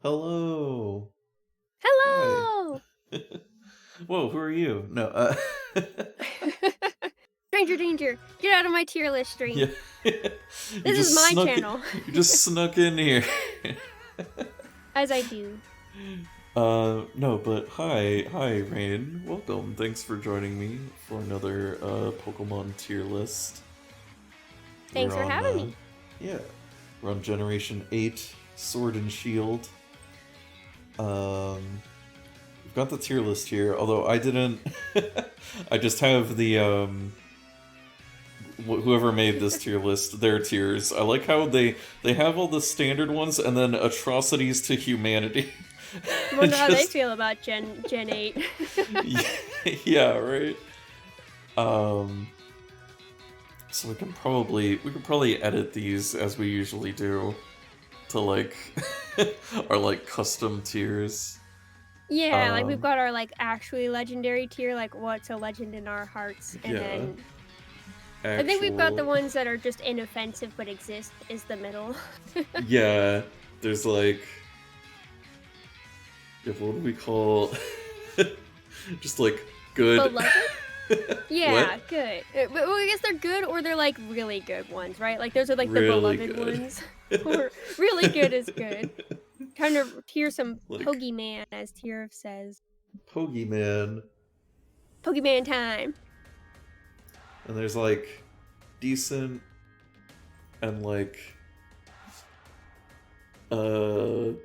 Hello. Hi. Hello! Whoa, who are you? No, Stranger danger! Get out of my tier list stream. yeah. This is my channel. You just snuck in here. As I do. No, but hi, Rain. Welcome. Thanks for joining me for another Pokemon tier list. Thanks We're for on, having me. yeah, we're on Generation 8, Sword and Shield. We've got the tier list here, although I didn't. I just have the whoever made this tier list, their tiers. I like how they have all the standard ones and then atrocities to humanity. I wonder how they feel about Gen 8. Yeah, right. So we can probably edit these as we usually do to like our like custom tiers. Yeah, like we've got our like actually legendary tier, like what's a legend in our hearts, and then I think we've got the ones that are just inoffensive but exist is the middle. Yeah, there's like, what do we call just like good. Beloved? Yeah, What? good. Well, I guess they're good or they're like really good ones, right? Like those are like Really the beloved good. ones. Or really good is good. Trying to tier some Like, Pokemon, as Tier says. Pokemon. Pokemon time. And there's like decent and like So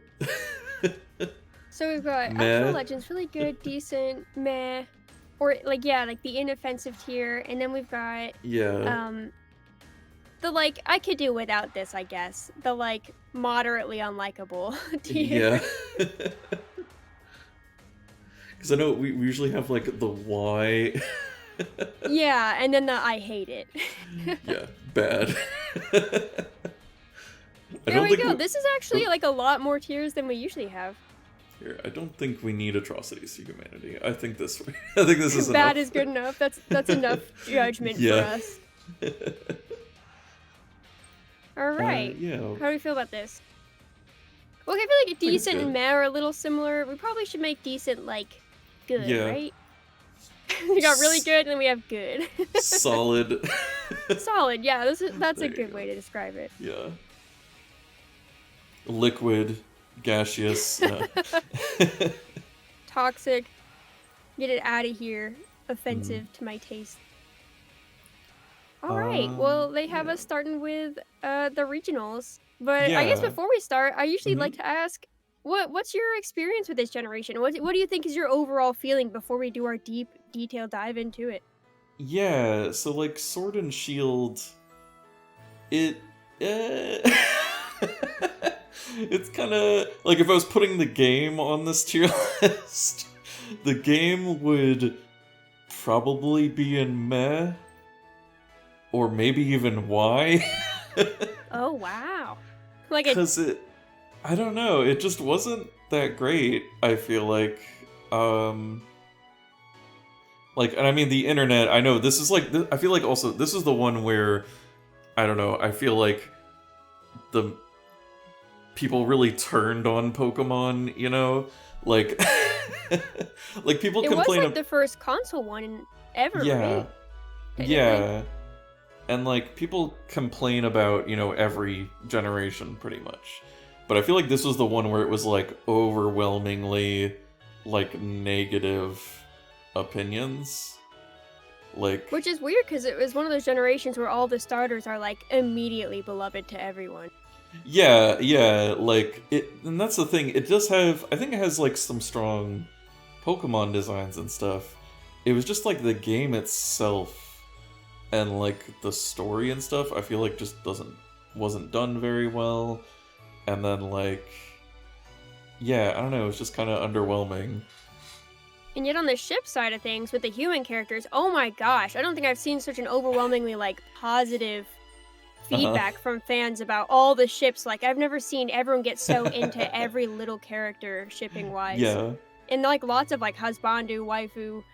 we've got meh. Actual Legends, really good, decent, meh. Or like yeah, like the inoffensive tier, and then we've got the like I could do without this, I guess. The like moderately unlikable tier. Yeah. Because I know we usually have like the Y. Yeah, and then the I hate it. Yeah, bad. There we go. This is actually like a lot more tiers than we usually have. Here, I don't think we need atrocities to humanity. I think this is Bad enough. is good enough. That's enough judgment for us. All right. Yeah. How do we feel about this? Well, I feel like decent and meh are a little similar. We probably should make decent like good, right? We got really good, and then we have good. Solid. Solid, yeah. That's a good way to describe it. Yeah. Liquid, gaseous. No. Toxic. Get it out of here. Offensive to my taste. All right. Well, they have us starting with the regionals. But I guess before we start, I usually like to ask, what's your experience with this generation? What do you think is your overall feeling before we do our deep, detailed dive into it? Yeah, so like Sword and Shield, it's kind of like if I was putting the game on this tier list, the game would probably be in meh, or maybe even Y. Oh wow! Like because I don't know, it just wasn't that great. I feel like, and I mean the internet. I know this is like I feel like also this is the one where I don't know. I feel like the people really turned on Pokemon. You know, like like people it complain. Was like the first console one ever, yeah, right? Yeah. And, like, people complain about, every generation, pretty much. But I feel like this was the one where it was, like, overwhelmingly, like, negative opinions. Like... Which is weird, because it was one of those generations where all the starters are, like, immediately beloved to everyone. Yeah, like, and that's the thing, it does have... I think it has, like, some strong Pokemon designs and stuff. It was just, like, the game itself... And, like, the story and stuff, I feel like just wasn't done very well. And then, like, yeah, I don't know, it's just kind of underwhelming. And yet on the ship side of things, with the human characters, oh my gosh, I don't think I've seen such an overwhelmingly, like, positive feedback from fans about all the ships. Like, I've never seen everyone get so into every little character, shipping-wise. Yeah. And, like, lots of, like, husbandu, waifu,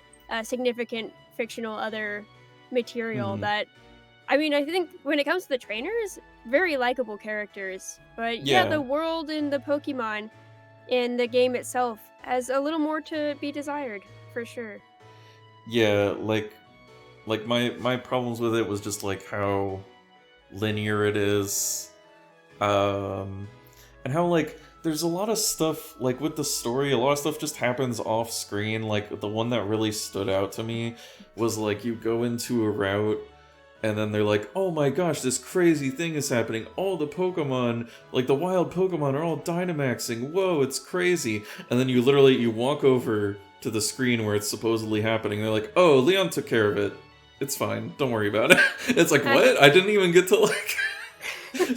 significant fictional other... material that I mean I think when it comes to the trainers, very likable characters, but yeah, the world and the Pokemon and the game itself has a little more to be desired, for sure. Yeah, like my problems with it was just like how linear it is. And how like there's a lot of stuff like with the story, a lot of stuff just happens off screen. Like the one that really stood out to me was like you go into a route and then they're like, oh my gosh, this crazy thing is happening. All the Pokemon, like the wild Pokemon are all Dynamaxing. Whoa, it's crazy. And then you walk over to the screen where it's supposedly happening. They're like, oh, Leon took care of it. It's fine. Don't worry about it. It's like, what? I didn't even get to like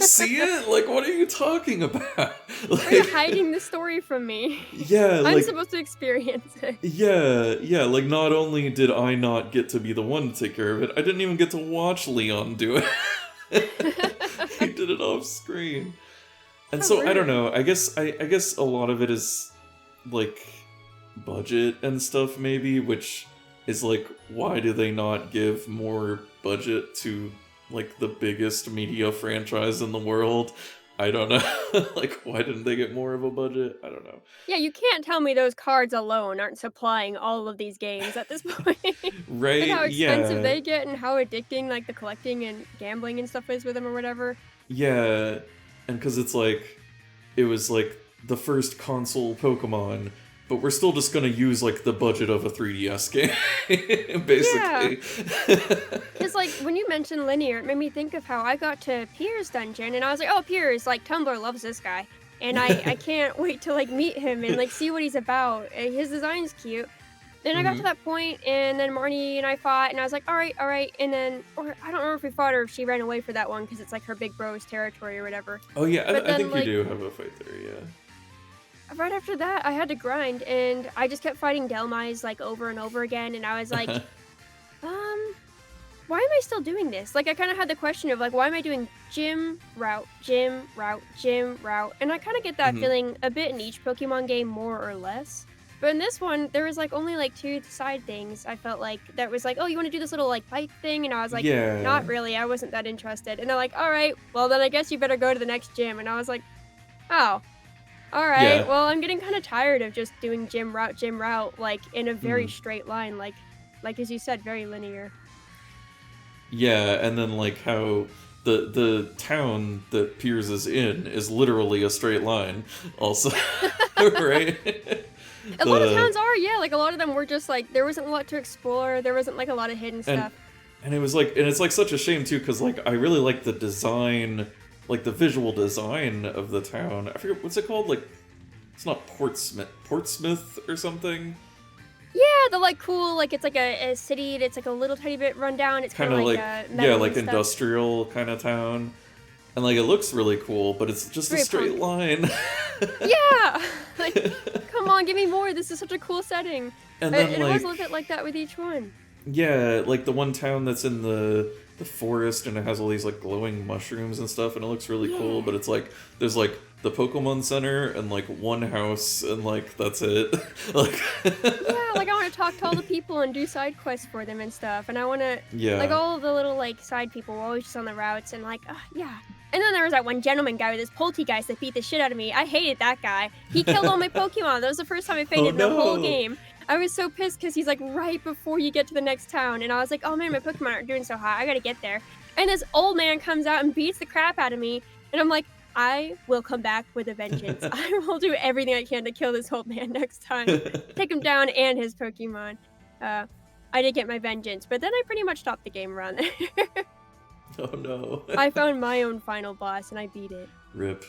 see it? Like, what are you talking about? Like, you're hiding the story from me. Yeah, I'm supposed to experience it. Yeah, like not only did I not get to be the one to take care of it, I didn't even get to watch Leon do it. He did it off screen. And so I don't know, I guess a lot of it is like budget and stuff maybe, which is like, why do they not give more budget to like the biggest media franchise in the world? I don't know. Like, why didn't they get more of a budget? I don't know. Yeah, you can't tell me those cards alone aren't supplying all of these games at this point. Right? And how expensive Yeah. they get and how addicting like the collecting and gambling and stuff is with them or whatever. Yeah. And because it's like, it was like the first console Pokemon, but we're still just gonna use like the budget of a 3DS game, basically. Yeah. Because like when you mentioned linear, it made me think of how I got to Pierre's dungeon, and I was like, oh, Pierre's like Tumblr loves this guy, and I can't wait to like meet him and like see what he's about. His design's cute. Then I got to that point, and then Marnie and I fought, and I was like, all right, and then, or I don't remember if we fought or if she ran away for that one because it's like her big bro's territory or whatever. Oh yeah, But I then, think like, you do have a fight there, yeah. right after that, I had to grind, and I just kept fighting Delmise like over and over again, and I was like, why am I still doing this? Like, I kind of had the question of like, why am I doing gym route, gym route, gym route? And I kind of get that feeling a bit in each Pokemon game, more or less. But in this one, there was like only like 2 side things. I felt like that was like, oh, you want to do this little like bike thing? And I was like, Yeah. not really. I wasn't that interested. And they're like, all right, well then I guess you better go to the next gym. And I was like, oh, all right. Yeah. Well, I'm getting kind of tired of just doing gym route, like in a very straight line, like as you said, very linear. Yeah, and then like how the town that Piers is in is literally a straight line, also, right? A lot of towns are, yeah. Like a lot of them were just like there wasn't a lot to explore. There wasn't like a lot of hidden stuff. And it was like, and it's like such a shame too, because like I really like the design, like the visual design of the town. I forget what's it called. Like, it's not Portsmouth or something. Yeah, the like cool, like it's like a city that's like a little tiny bit run down. It's kind of like yeah, like industrial kind of town, and like it looks really cool, but it's just a straight line. Yeah, like come on, give me more. This is such a cool setting. And then it was a little bit like that with each one. Yeah, like the one town that's in the forest and it has all these like glowing mushrooms and stuff, and it looks really cool. But it's like there's like the Pokemon Center and like one house and like that's it. Like yeah, like I want to talk to all the people and do side quests for them and stuff, and I want to like all of the little like side people were always just on the routes and like yeah. And then there was that one gentleman guy with his Poltegeist that beat the shit out of me. I hated that guy. He killed all my Pokemon. That was the first time I fainted in the whole game. I was so pissed because he's like right before you get to the next town. And I was like, oh man, my Pokemon aren't doing so hot. I gotta get there. And this old man comes out and beats the crap out of me. And I'm like, I will come back with a vengeance. I will do everything I can to kill this old man next time. Take him down and his Pokemon. I did get my vengeance, but then I pretty much stopped the game run. Oh no. I found my own final boss and I beat it. Rip.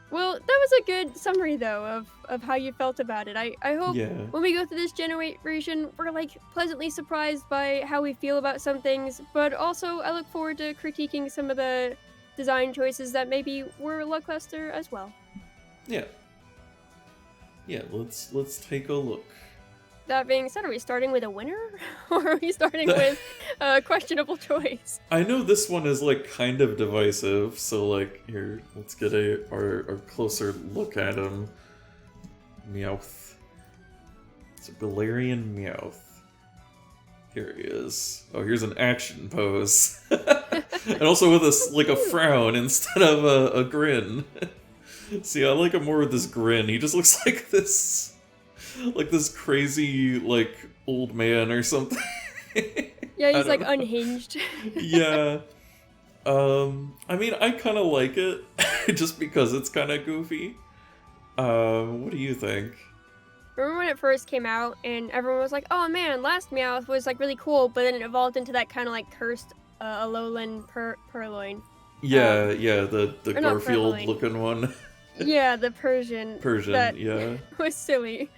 Well, that was a good summary, though, of how you felt about it. I hope when we go through this generation, we're, like, pleasantly surprised by how we feel about some things, but also I look forward to critiquing some of the design choices that maybe were lackluster as well. Yeah. Yeah, let's take a look. That being said, are we starting with a winner? Or are we starting with a questionable choice? I know this one is, like, kind of divisive, so, like, here, let's get our closer look at him. Meowth. It's a Galarian Meowth. Here he is. Oh, here's an action pose. And also with a frown instead of a grin. See, I like him more with this grin. He just looks like this crazy, like, old man or something. Yeah, he's like know. unhinged. Yeah. I mean, I kind of like it, just because it's kind of goofy. What do you think? Remember when it first came out and everyone was like, oh man, last Meowth was like really cool, but then it evolved into that kind of like cursed Alolan Purloin. Yeah, yeah, the Or not Garfield Purloin. looking one. Yeah, the Persian. Persian, That yeah. was silly.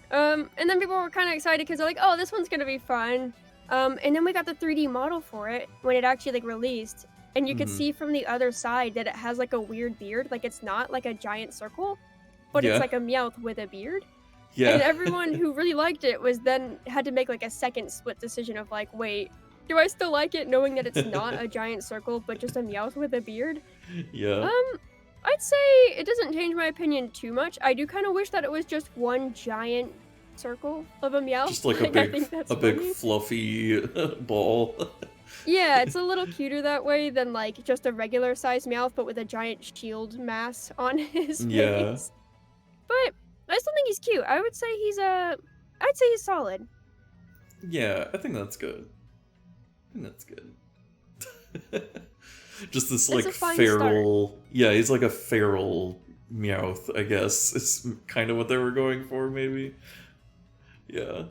And then people were kind of excited because they're like, oh, this one's gonna be fun. And then we got the 3D model for it when it actually like released. And you could see from the other side that it has like a weird beard. Like it's not like a giant circle, but Yeah. it's like a Meowth with a beard. Yeah. And everyone who really liked it was then had to make like a second split decision of like, wait, do I still like it knowing that it's not a giant circle but just a Meowth with a beard? Yeah. I'd say it doesn't change my opinion too much. I do kind of wish that it was just one giant circle of a Meowth. Just like a big fluffy ball. Yeah, it's a little cuter that way than like just a regular sized Meowth but with a giant shield mass on his face. Yeah. But I still think he's cute. I would say I'd say he's solid. Yeah, I think that's good. Just this like feral start. Yeah, he's like a feral Meowth, I guess. It's kind of what they were going for, maybe. Yeah.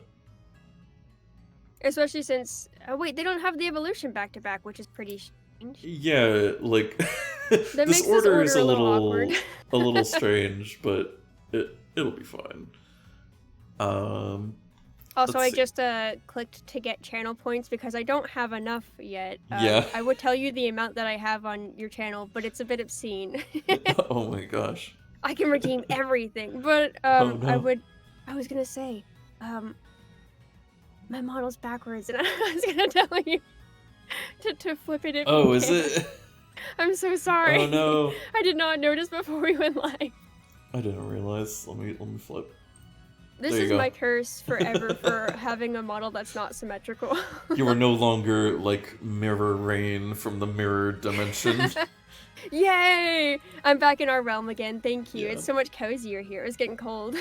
Especially since wait, they don't have the evolution back to back, which is pretty strange. Yeah, like this order is a little strange, but it'll be fine. Also, I just clicked to get channel points because I don't have enough yet. Yeah. I would tell you the amount that I have on your channel, but it's a bit obscene. Oh my gosh. I can redeem everything, but oh, no. I was gonna say, my model's backwards, and I was gonna tell you to flip it if you can. Is it? I'm so sorry. Oh no. I did not notice before we went live. I didn't realize. Let me flip. This is my curse forever for having a model that's not symmetrical. You are no longer like Mirror Rain from the mirror dimension. Yay! I'm back in our realm again. Thank you. Yeah. It's so much cozier here. It's getting cold.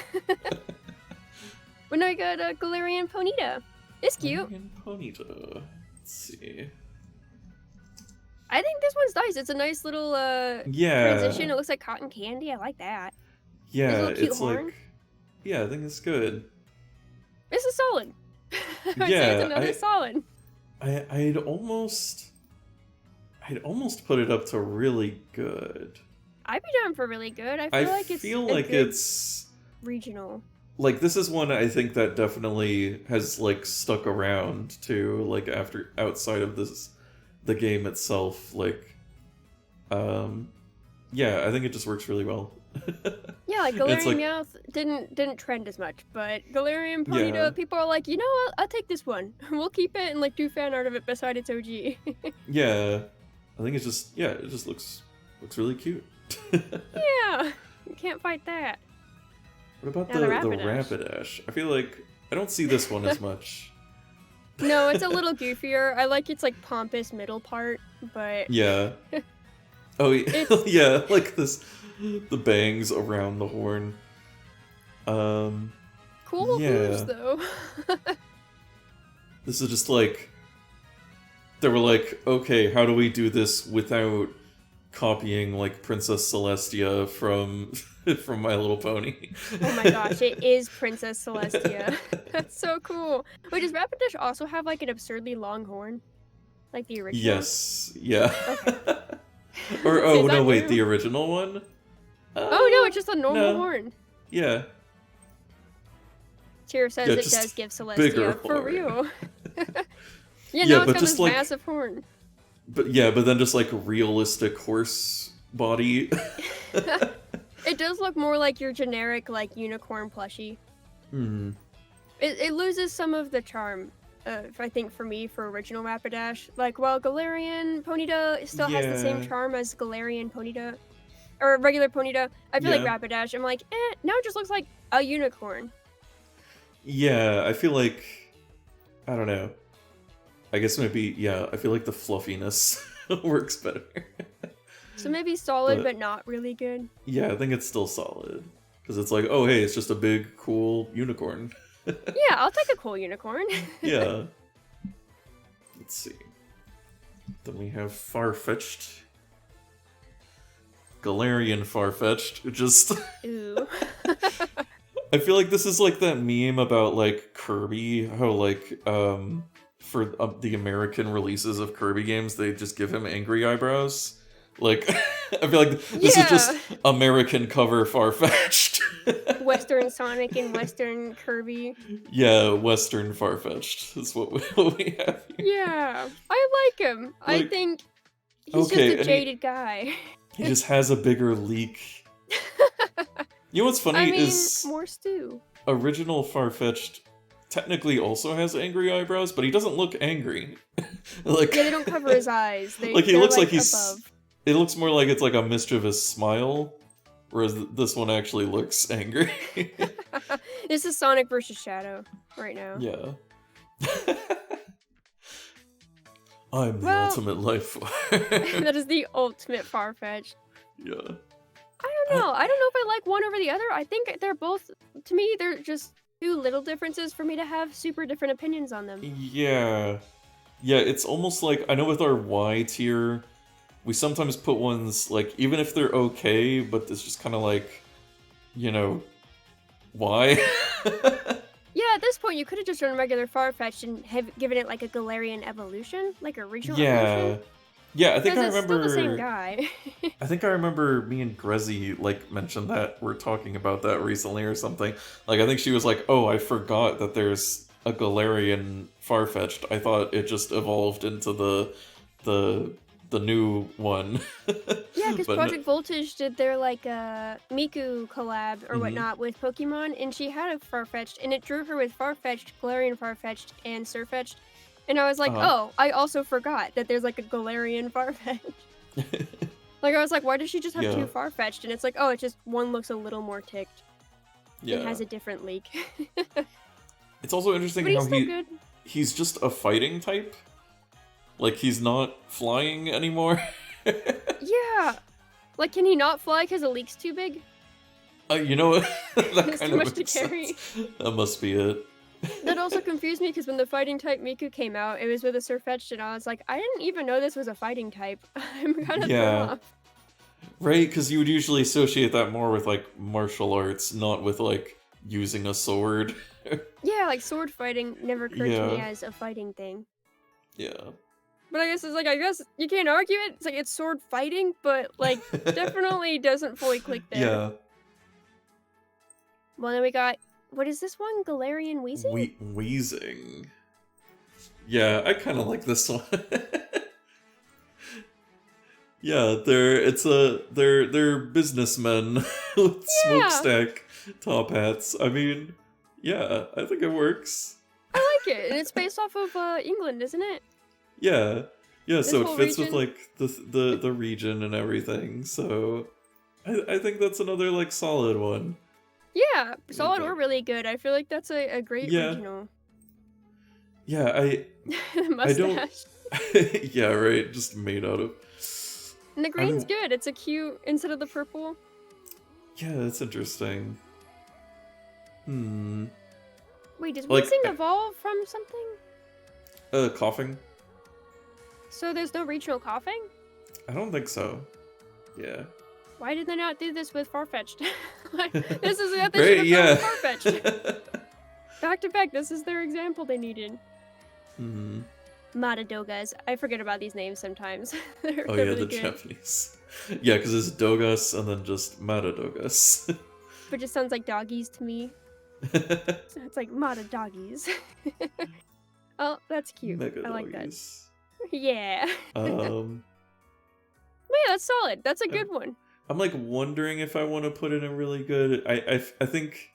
When I got a Galarian Ponyta. It's cute. Galarian Ponyta. Let's see. I think this one's nice. It's a nice little transition. It looks like cotton candy. I like that. Yeah, it's horn. like... Yeah, I think it's good. This is solid. Yeah, it's another solid. I'd almost put it up to really good. I'd be down for really good. I feel like it's regional. Like this is one I think that definitely has like stuck around too. Like outside of the game itself. Like, yeah, I think it just works really well. Yeah, like Galarian Meowth didn't trend as much, but Galarian Ponyta, people are like, you know what, I'll take this one. We'll keep it and like do fan art of it beside its OG. Yeah, I think it just looks really cute. Yeah, you can't fight that. What about the Rapidash? I feel like I don't see this one as much. No, it's a little goofier. I like its like pompous middle part, but yeah. Oh yeah, like the bangs around the horn. Cool moves though. This is just like they were like, okay, how do we do this without copying like Princess Celestia from My Little Pony? Oh my gosh, it is Princess Celestia. That's so cool. Wait, does Rapidash also have like an absurdly long horn, like the original? Yes. Yeah. Okay. Or no, wait, the original one? Oh no, it's just a normal horn. Yeah. Tyr says it does give Celestia for real. Yeah, no, it's got this like, massive horn. But then just like realistic horse body. It does look more like your generic like unicorn plushie. Hmm. It loses some of the charm. I think for me, for original Rapidash, like while Galarian Ponyta still has the same charm as Galarian Ponyta, or regular Ponyta, I feel like Rapidash, I'm like, now it just looks like a unicorn. Yeah, I feel like, I don't know. I guess maybe, I feel like the fluffiness works better. So maybe solid, But but not really good. yeah, I think it's still solid. Because it's like, oh hey, it's just a big, cool unicorn. Yeah, I'll take a cool unicorn. Yeah. Let's see. Then we have Farfetch'd. Galarian Farfetch'd. Just... Ooh. I feel like this is like that meme about like Kirby, how like for the American releases of Kirby games, they just give him angry eyebrows. Like I feel like this is just American cover Farfetch'd. Western Sonic and Western Kirby. Yeah, Western Farfetch'd is what we have here. Yeah, I like him. Like, I think he's just a jaded guy. He just has a bigger leak. You know what's funny is more stew. Original Farfetch'd technically also has angry eyebrows, but he doesn't look angry. Like yeah, they don't cover his eyes. Like he looks like he's above. It looks more like it's like a mischievous smile, whereas this one actually looks angry. This is Sonic versus Shadow right now. Yeah. I'm the ultimate life form. That is the ultimate Farfetch'd. Yeah. I don't know. I don't know if I like one over the other. I think they're both, to me, they're just two little differences for me to have super different opinions on them. Yeah. Yeah, it's almost like, I know with our Y tier, we sometimes put ones, like, even if they're okay, but it's just kind of like, you know, why? Yeah, at this point, you could have just done regular Farfetch'd and have given it like a Galarian evolution, like a regional evolution. Yeah, I think I it's remember. Still the same guy. I think I remember me and Grezzy like mentioned that we're talking about that recently or something. Like I think she was like, "Oh, I forgot that there's a Galarian Farfetch'd. I thought it just evolved into the new one." Yeah, because Project Voltage did their like Miku collab or whatnot with Pokemon, and she had a Farfetch'd, and it drew her with Farfetch'd, Galarian Farfetch'd, and Surfetch'd. And I was like, oh, I also forgot that there's like a Galarian Farfetch'd. Like I was like, why does she just have two Farfetch'd? And it's like, oh, it's just one looks a little more ticked. Yeah. It has a different leak. It's also interesting how he's just a fighting type. Like he's not flying anymore. Yeah. Like can he not fly because the leak's too big? You know what? It's too much to carry. That must be it. That also confused me because when the fighting type Miku came out, it was with a Surfetch'd, and I was like, I didn't even know this was a fighting type. I'm kind of thrown off. Right, because you would usually associate that more with like martial arts, not with like using a sword. Yeah, like sword fighting never occurred to me as a fighting thing. Yeah. But I guess it's like, I guess you can't argue it. It's like it's sword fighting, but like definitely doesn't fully click there. Yeah. Well, then we got. What is this one? Galarian Wheezing? Wheezing. Yeah, I kind of like this one. Yeah, they're businessmen with smokestack top hats. I mean, yeah, I think it works. I like it, and it's based off of England, isn't it? Yeah, This so it fits region? with like the region and everything. So I think that's another like solid one. Yeah, solid or really good. I feel like that's a great regional. Yeah, The mustache. Yeah, right. Just made out of. And the green's good. It's a cute instead of the purple. Yeah, that's interesting. Wait, does Wheezing evolve from something? Coughing. So there's no regional coughing? I don't think so. Yeah. Why did they not do this with Farfetch'd? Like, this is what they should have done with Farfetch'd. Back to back, this is their example they needed. Matadogas. I forget about these names sometimes. they're really good. Japanese. Yeah, because it's Dogas and then just Matadogas. But it sounds like doggies to me. So it's like Matadoggies. Oh, that's cute. Mega I like that. doggies. Yeah. Yeah, that's solid. That's a good one. I'm like wondering if I want to put it in really good. I think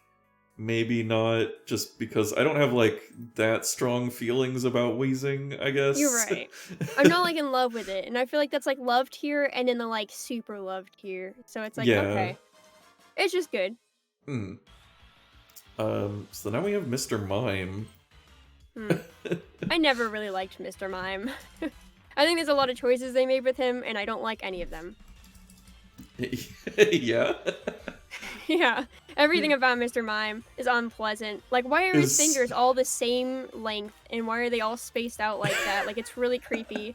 maybe not, just because I don't have like that strong feelings about Wheezing, I guess. You're right. I'm not like in love with it, and I feel like that's like love tier and then the like super love tier. So it's like okay, it's just good. So now we have Mr. Mime. I never really liked Mr. Mime. I think there's a lot of choices they made with him, and I don't like any of them. Yeah. Yeah, everything about Mr. Mime is unpleasant. Like, why are his fingers all the same length, and why are they all spaced out like that? Like, it's really creepy.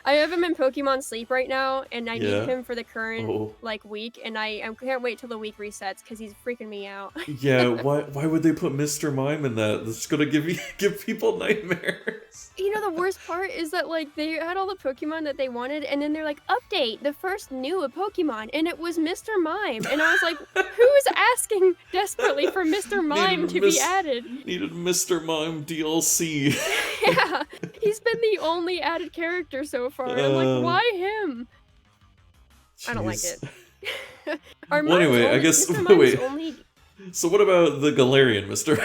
I have him in Pokemon Sleep right now, and I need Yeah. him for the current, Oh. like, week, and I can't wait till the week resets, because he's freaking me out. Yeah, why would they put Mr. Mime in that? That's gonna give people nightmares. You know, the worst part is that, like, they had all the Pokemon that they wanted, and then they're like, update, the first new Pokemon, and it was Mr. Mime. And I was like, who's asking desperately for Mr. Mime to be added? Needed Mr. Mime DLC. Yeah, he's been the only added character so far, and I'm like, why him? Jeez. I don't like it. Well, anyway, I guess, wait. Only... So what about the Galarian Mr.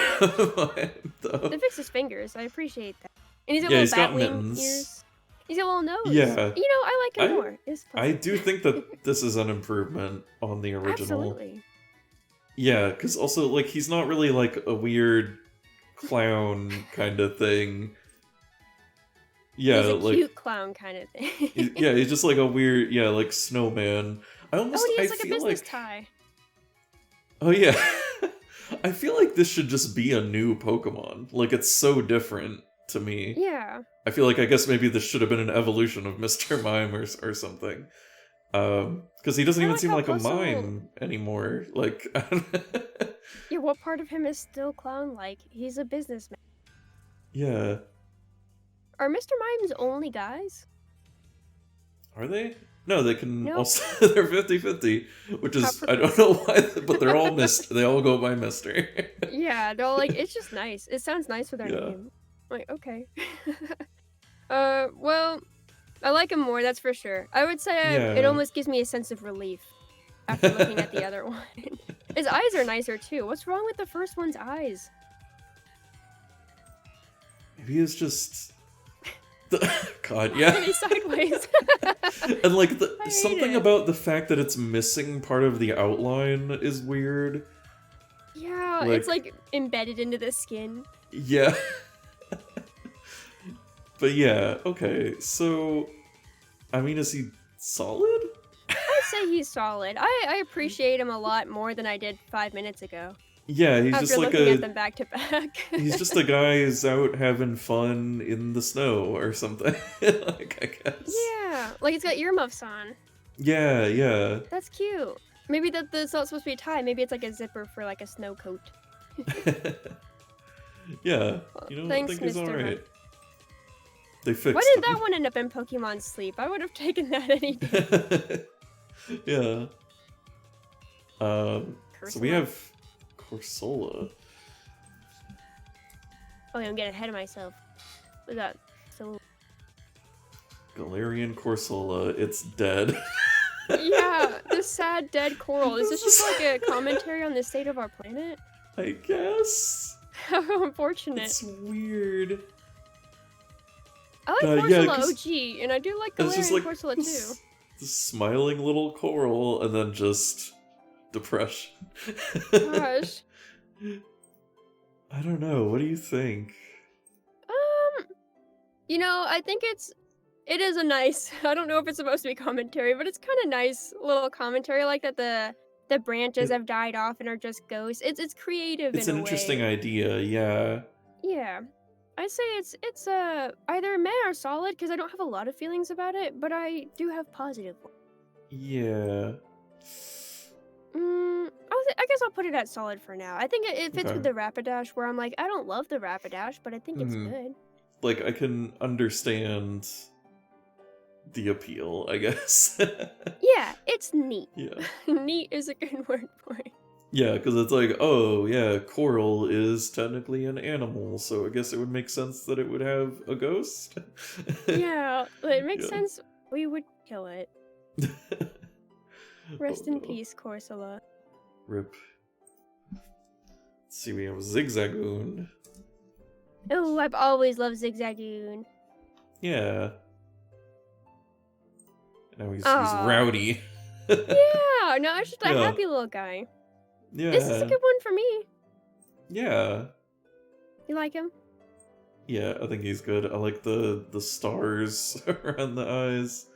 Mime, though? They fixed his fingers, I appreciate that. And he's got little bat wing ears. He's got a little nose. Yeah. You know, I like him more. I do think that this is an improvement on the original. Absolutely. Yeah, because also, like, he's not really, like, a weird clown kind of thing. Yeah, he's a like... cute clown kind of thing. He's just, like, a weird, like, snowman. He has, like, a business tie. Oh, yeah. I feel like this should just be a new Pokemon. Like, it's so different to me. Yeah. I feel like, I guess maybe this should have been an evolution of Mr. Mime or something. Because he doesn't even seem like a mime anymore. Like, yeah, what part of him is still clown-like? He's a businessman. Yeah. Are Mr. Mimes only guys? Are they? No, they can also... They're 50-50, which is... I don't know why, but they're all they all go by Mister. Yeah, they're like, it's just nice. It sounds nice with their name. Like, okay. Well, I like him more, that's for sure. I would say it almost gives me a sense of relief after looking at the other one. His eyes are nicer, too. What's wrong with the first one's eyes? Maybe it's just... God, yeah. Maybe sideways. And, like, something about the fact that it's missing part of the outline is weird. Yeah, it's, like, embedded into the skin. Yeah. But yeah, okay, so... I mean, is he solid? I'd say he's solid. I appreciate him a lot more than I did 5 minutes ago. Yeah, he's just like looking at them back to back. He's just a guy who's out having fun in the snow or something. Like, I guess. Yeah, like he's got earmuffs on. Yeah, yeah. That's cute. Maybe that's not supposed to be a tie. Maybe it's like a zipper for like a snow coat. Yeah, you know, thanks, I think he's Mr. alright. They fixed Why did that one end up in Pokemon Sleep? I would have taken that any day. Yeah. So we have Corsola. Oh, yeah, I'm getting ahead of myself. What's that? So. Galarian Corsola, it's dead. Yeah, this sad dead coral. Is this just like a commentary on the state of our planet? I guess. How unfortunate. It's weird. I like Corsola OG, and I do like Galarian like Corsola too. This smiling little coral, and then just depression. Gosh. I don't know. What do you think? You know, I think it is a nice. I don't know if it's supposed to be commentary, but it's kind of nice little commentary, like that the branches have died off and are just ghosts. It's creative. It's an interesting idea. Yeah. Yeah. I'd say it's either meh or solid because I don't have a lot of feelings about it, but I do have positive ones. Yeah. I guess I'll put it at solid for now. I think it fits with the Rapidash, where I'm like, I don't love the Rapidash, but I think it's good. Like, I can understand the appeal, I guess. Yeah, it's neat. Yeah. Neat is a good word for it. Yeah, because it's like, oh, yeah, coral is technically an animal, so I guess it would make sense that it would have a ghost. Yeah, it makes sense. We would kill it. Rest in peace, Corsola. Rip. Let's see, we have Zigzagoon. Oh, I've always loved Zigzagoon. Yeah. Now he's rowdy. Yeah, no, it's just a happy little guy. Yeah. This is a good one for me. Yeah. You like him? Yeah, I think he's good. I like the stars around the eyes.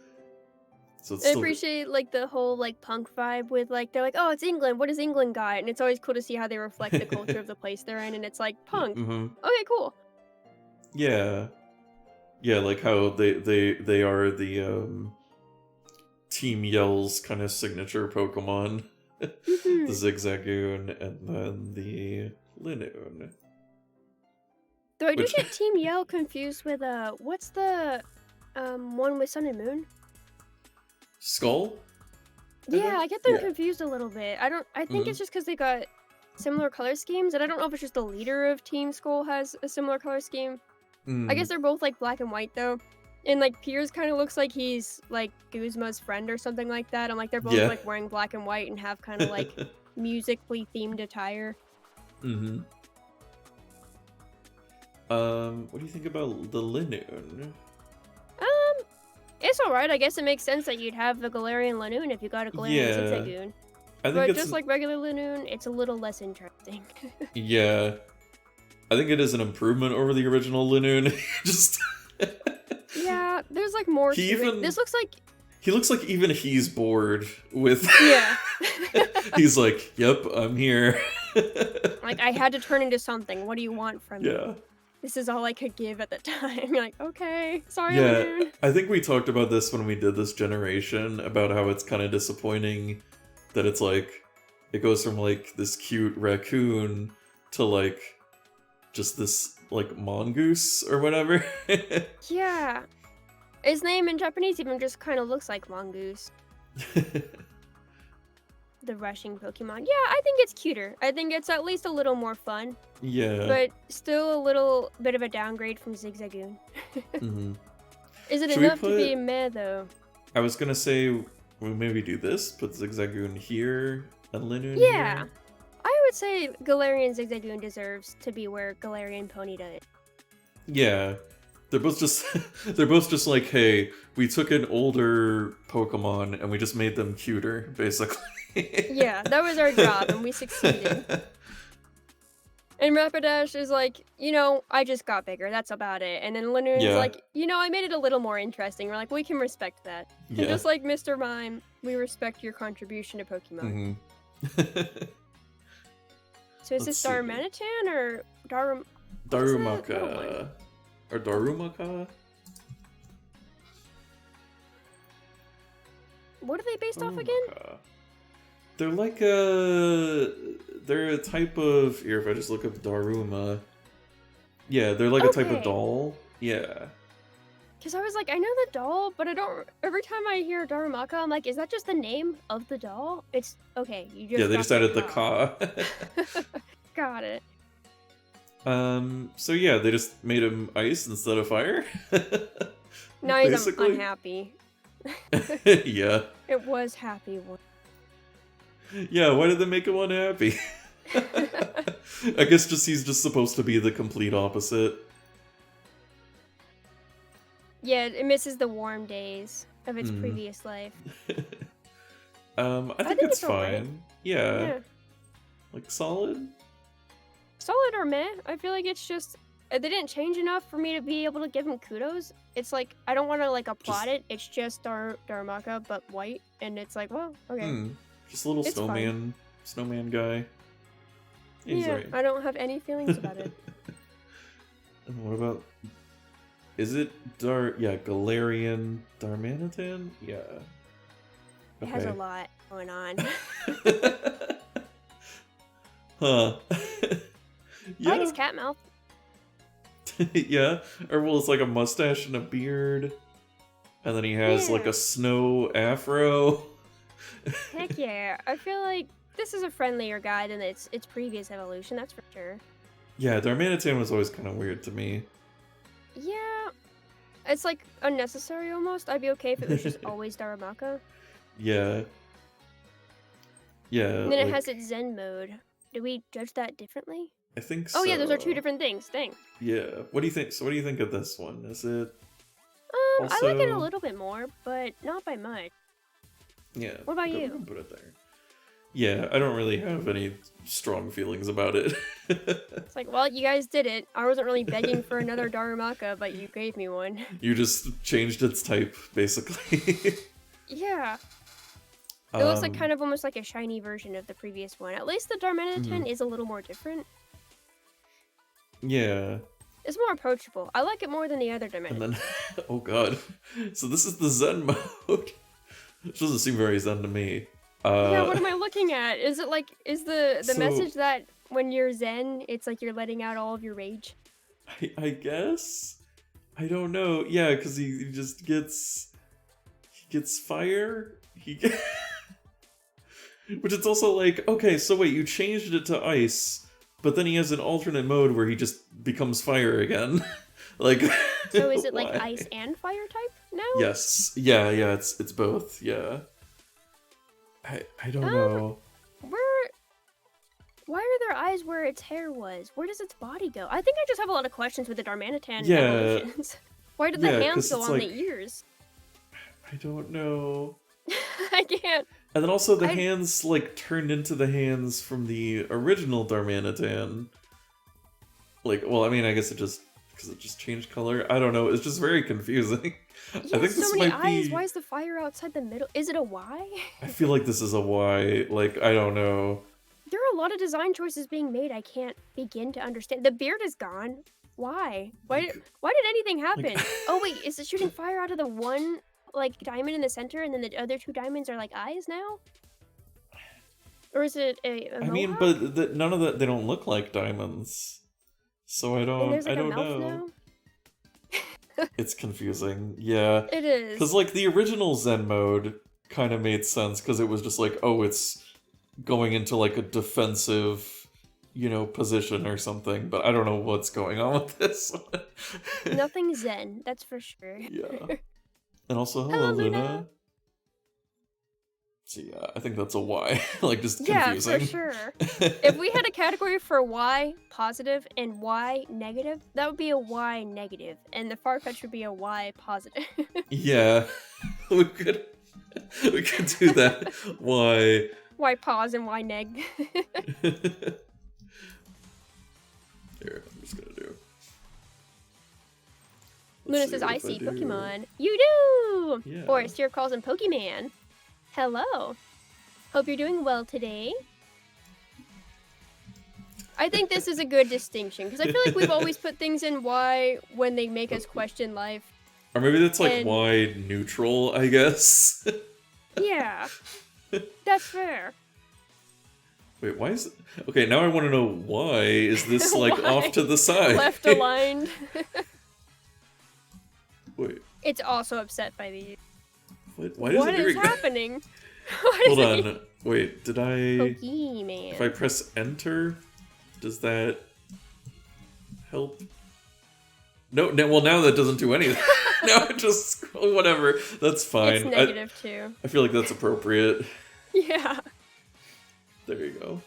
So it's I still appreciate like the whole like punk vibe with like they're like, oh, it's England. What does England got? And it's always cool to see how they reflect the culture of the place they're in. And it's like punk. hmm Okay, cool. Yeah. Yeah, like how they are the Team Yell's kind of signature Pokemon. The Zigzagoon and then the Linoon. Though I do get Team Yell confused with what's the one with Sun and Moon? Skull? Yeah, I get them confused a little bit. I think it's just because they got similar color schemes, and I don't know if it's just the leader of Team Skull has a similar color scheme. I guess they're both like black and white though. And like Piers kind of looks like he's like Guzma's friend or something like that. I'm like they're both like wearing black and white and have kind of like musically themed attire. What do you think about the Linoon? It's alright. I guess it makes sense that you'd have the Galarian Linoon if you got a Galarian Zigzagoon. But just like regular Linoon, it's a little less interesting. Yeah. I think it is an improvement over the original Linoon. Just yeah, there's like more to it. This looks like he looks like even he's bored with yeah. He's like, "Yep, I'm here." Like I had to turn into something. What do you want from me? Yeah. This is all I could give at the time. You're like, okay, sorry, yeah, Linoon. I think we talked about this when we did this generation about how it's kind of disappointing that it's like it goes from like this cute raccoon to like just this like mongoose or whatever. Yeah. His name in Japanese even just kind of looks like mongoose. The rushing Pokemon. Yeah, I think it's cuter. I think it's at least a little more fun. Yeah. But still a little bit of a downgrade from Zigzagoon. Is it Should enough to be meh though? I was gonna say we maybe do this, put Zigzagoon here and Linoon Yeah. here. I would say Galarian Zigzagoon deserves to be where Galarian Ponyta is. Yeah. They're both just like, hey, we took an older Pokemon and we just made them cuter, basically. Yeah, that was our job and we succeeded. And Rapidash is like, you know, I just got bigger, that's about it. And then Linoon's like, you know, I made it a little more interesting. We're like, we can respect that. Yeah. And just like Mr. Mime, we respect your contribution to Pokemon. So is this Darmanitan or Darumaka? Or Darumaka? What are they based off again? They're like they're a type of, here if I just look up Daruma. Yeah, they're like a type of doll. Yeah. Because I was like, I know the doll, but I don't, every time I hear Darumaka, I'm like, is that just the name of the doll? It's, okay, you just they just added the ka. Got it. So yeah, they just made him ice instead of fire. Now he's unhappy. Yeah. It was happy one. Yeah, why did they make him unhappy? I guess he's just supposed to be the complete opposite. Yeah, it misses the warm days of its previous life. I think it's fine. Right. Yeah. Like solid? Solid or meh. I feel like it's just, they didn't change enough for me to be able to give him kudos. It's like, I don't want to like applaud it. It's just Darumaka, but white. And it's like, well, okay. Just a little snowman guy. He's right. I don't have any feelings about it. And what about, is it Galarian Darmanitan? Yeah. It has a lot going on. Huh. I like his cat mouth. Yeah. Or well, it's like a mustache and a beard. And then he has like a snow afro. Heck yeah. I feel like this is a friendlier guy than its previous evolution, that's for sure. Yeah, Darmanitan was always kind of weird to me. Yeah. It's like unnecessary almost. I'd be okay if it was just always Darumaka. Yeah. Yeah. And then it has its Zen mode. Do we judge that differently? I think so. Oh yeah, those are two different things. Dang. Yeah. What do you think? So what do you think of this one? Is it also... I like it a little bit more, but not by much. Yeah. What about you? Put it there. Yeah, I don't really have any strong feelings about it. It's like, well, you guys did it. I wasn't really begging for another Darumaka, but you gave me one. You just changed its type, basically. Yeah. It looks like Um, kind of almost like a shiny version of the previous one. At least the Darmanitan is a little more different. yeah. It's more approachable. I like it more than the other And Darmanitan. then, oh god. So this is the Zen mode. It doesn't seem very Zen to me. Yeah, what am I looking at? Is it like, is the message So, that when you're Zen, it's like you're letting out all of your rage? I guess? I don't know. Yeah, because he just gets... He gets fire? Which it's also like, okay, so wait, you changed it to ice, but then he has an alternate mode where he just becomes fire again. Like, so is it like why? ice and fire type now? Yes. Yeah, it's both, yeah. I don't know. Why are their eyes where its hair was? Where does its body go? I think I just have a lot of questions with the Darmanitan evolutions. Why did the hands go on the ears? I don't know. I can't. And then also the hands, like, turned into the hands from the original Darmanitan. Like, well, I mean, I guess it just... because it just changed color. I don't know. It's just very confusing. Yeah, I think this so many might eyes. be... Why is the fire outside the middle? Is it a Y? I feel like this is a Y. Like, I don't know. There are a lot of design choices being made I can't begin to understand. The beard is gone. Why? Why did anything happen? Like... Oh wait, is it shooting fire out of the one like diamond in the center and then the other two diamonds are like eyes now? Or is it a I mean, but none of that, they don't look like diamonds. So I don't, and there's like I a don't mouth know. Now? It's confusing, yeah. It is. Because, like, the original Zen mode kind of made sense, because it was just like, oh, it's going into, like, a defensive, you know, position or something, but I don't know what's going on with this one. Nothing Zen, that's for sure. Yeah. And also, hello, Luna. So yeah, I think that's a Y. Like, just confusing. Yeah, for sure. If we had a category for Y positive and Y negative, that would be a Y negative, and the Farfetch would be a Y positive. Yeah, we could do that. Y. Y pos and Y neg. Here, I'm just gonna do. Luna says, I see Pokemon. You do! Yeah. Or Steer calls him Pokemon. Hello. Hope you're doing well today. I think this is a good distinction, because I feel like we've always put things in Y when they make us question life. Or maybe that's like Y neutral, I guess. Yeah. That's fair. Wait, why is it... Okay, now I want to know why is this, like, off to the side? Left aligned. Wait. It's also upset by these. What is happening? Hold on. Wait, did I... Pokemon. If I press enter, does that help? No, well, now that doesn't do anything. Now it just... Whatever. That's fine. It's negative, too. I feel like that's appropriate. Yeah. There you go.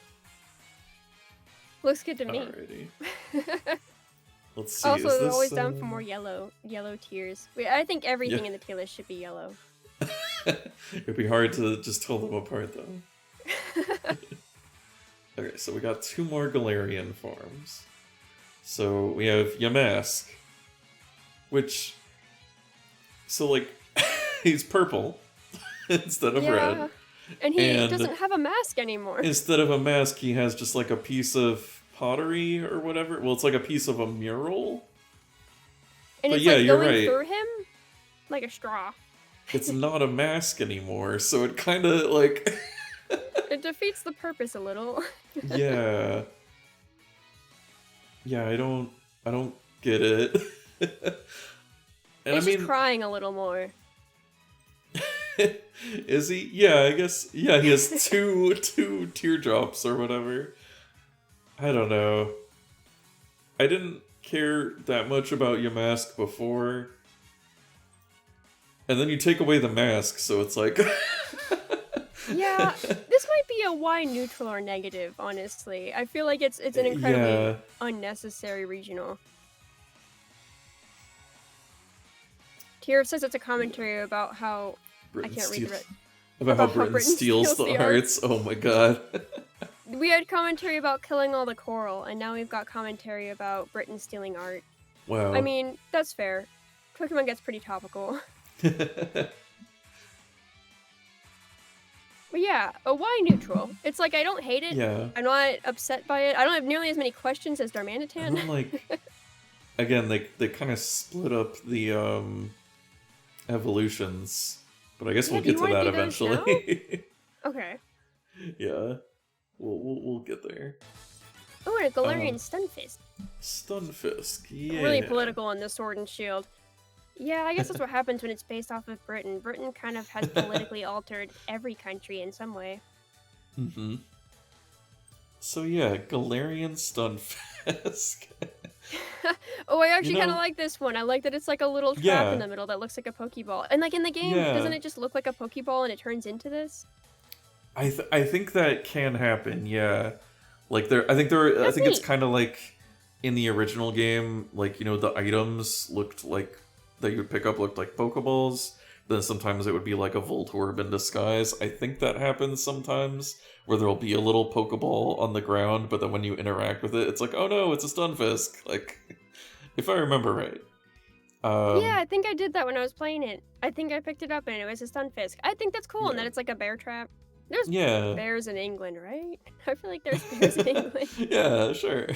Looks good to me. Alrighty. Let's see. Also, they're always down for more yellow tiers. I think everything in the tier list should be yellow. It'd be hard to just tell them apart, though. Okay, so we got 2 more Galarian forms. So we have Yamask, which... So, like, he's purple instead of red. And he doesn't have a mask anymore. Instead of a mask, he has just, like, a piece of pottery or whatever. Well, it's like a piece of a mural. And but it's yeah, like you're going right. through him like a straw. It's not a mask anymore, so it kind of, like... It defeats the purpose a little. Yeah. Yeah, I don't get it. And He's just crying a little more. Is he? Yeah, I guess. Yeah, he has two teardrops or whatever. I don't know. I didn't care that much about Yamask before. And then you take away the mask, so it's like... Yeah, this might be a Y neutral or negative, honestly. I feel like it's an incredibly unnecessary regional. Tier says it's a commentary about how... Britain I can't read the about how Britain steals the hearts. Oh my god. We had commentary about killing all the coral, and now we've got commentary about Britain stealing art. Wow. I mean, that's fair. Pokemon gets pretty topical. But yeah, a Y neutral. It's like I don't hate it. Yeah. I'm not upset by it. I don't have nearly as many questions as And Darmanitan. then, like, again, they kind of split up the evolutions, but I guess Yeah, we'll do you get to want to that do those now? eventually. Okay. Yeah, we'll get there. Oh, and a Galarian Stunfisk. Stunfisk, yeah. Really political on the Sword and Shield. Yeah, I guess that's what happens when it's based off of Britain. Britain kind of has politically altered every country in some way. Mm-hmm. So yeah, Galarian Stunfisk. Oh, I actually kind of like this one. I like that it's like a little trap in the middle that looks like a Pokeball. And like in the game, doesn't it just look like a Pokeball and it turns into this? I think that can happen, yeah. Like I think it's kind of like in the original game, like, you know, the items looked like that you would pick up looked like Pokeballs. Then sometimes it would be like a Voltorb in disguise. I think that happens sometimes, where there'll be a little Pokeball on the ground, but then when you interact with it, it's like, oh no, it's a Stunfisk. Like, if I remember right. Yeah, I think I did that when I was playing it. I think I picked it up and it was a Stunfisk. I think that's cool, and that it's like a bear trap. There's bears in England, right? I feel like there's bears in England. Yeah, sure.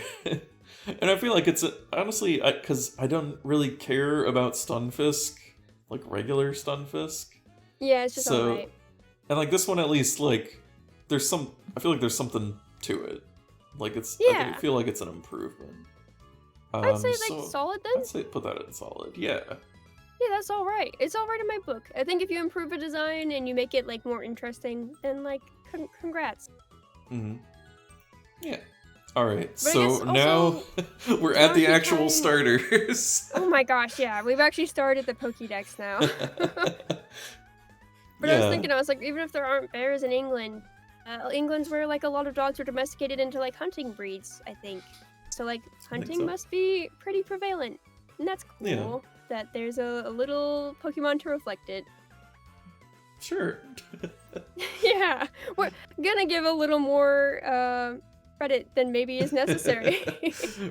And I feel like it's honestly, because I don't really care about Stunfisk, like regular Stunfisk. Yeah, it's just alright. And like this one, at least, like I feel like there's something to it. Like I feel like it's an improvement. I'd say like solid then. I'd say put that in solid. Yeah. Yeah, that's all right. It's all right in my book. I think if you improve a design and you make it like more interesting, then like congrats. Mm-hmm. Yeah. All right. But so now we're at the actual starters. Oh my gosh, yeah. We've actually started the Pokédex now. But I was thinking, I was like, even if there aren't bears in England, England's where like a lot of dogs are domesticated into like hunting breeds, I think. So like hunting must be pretty prevalent. And that's cool that there's a little Pokemon to reflect it. Sure. Yeah. We're gonna give a little more credit than maybe is necessary.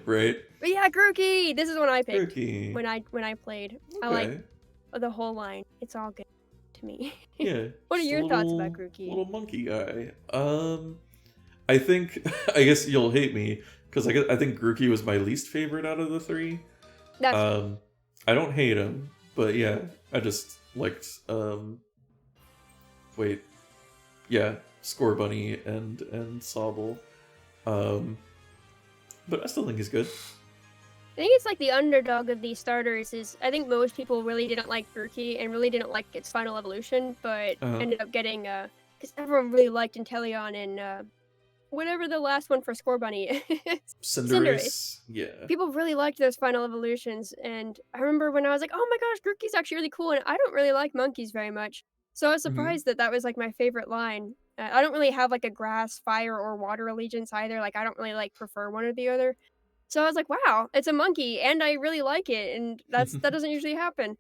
Right. But yeah, Grookey! This is one I picked Grookey. when I played. Okay. I like the whole line. It's all good to me. Yeah. What are your thoughts about Grookey? Little monkey guy. I think I guess you'll hate me because I think Grookey was my least favorite out of the three. That's I don't hate him, but yeah, I just liked Scorbunny and Sobble. But I still think he's good. I think it's like the underdog of these starters is I think most people really didn't like Grookey and really didn't like its final evolution, but ended up getting because everyone really liked Inteleon and whatever the last one for Scorbunny is. Cinderace. Yeah. People really liked those final evolutions, and I remember when I was like, oh my gosh, Grookey's actually really cool, and I don't really like monkeys very much. So I was surprised that was like my favorite line. I don't really have like a grass, fire, or water allegiance either. Like I don't really like prefer one or the other. So I was like, wow, it's a monkey, and I really like it, and that doesn't usually happen.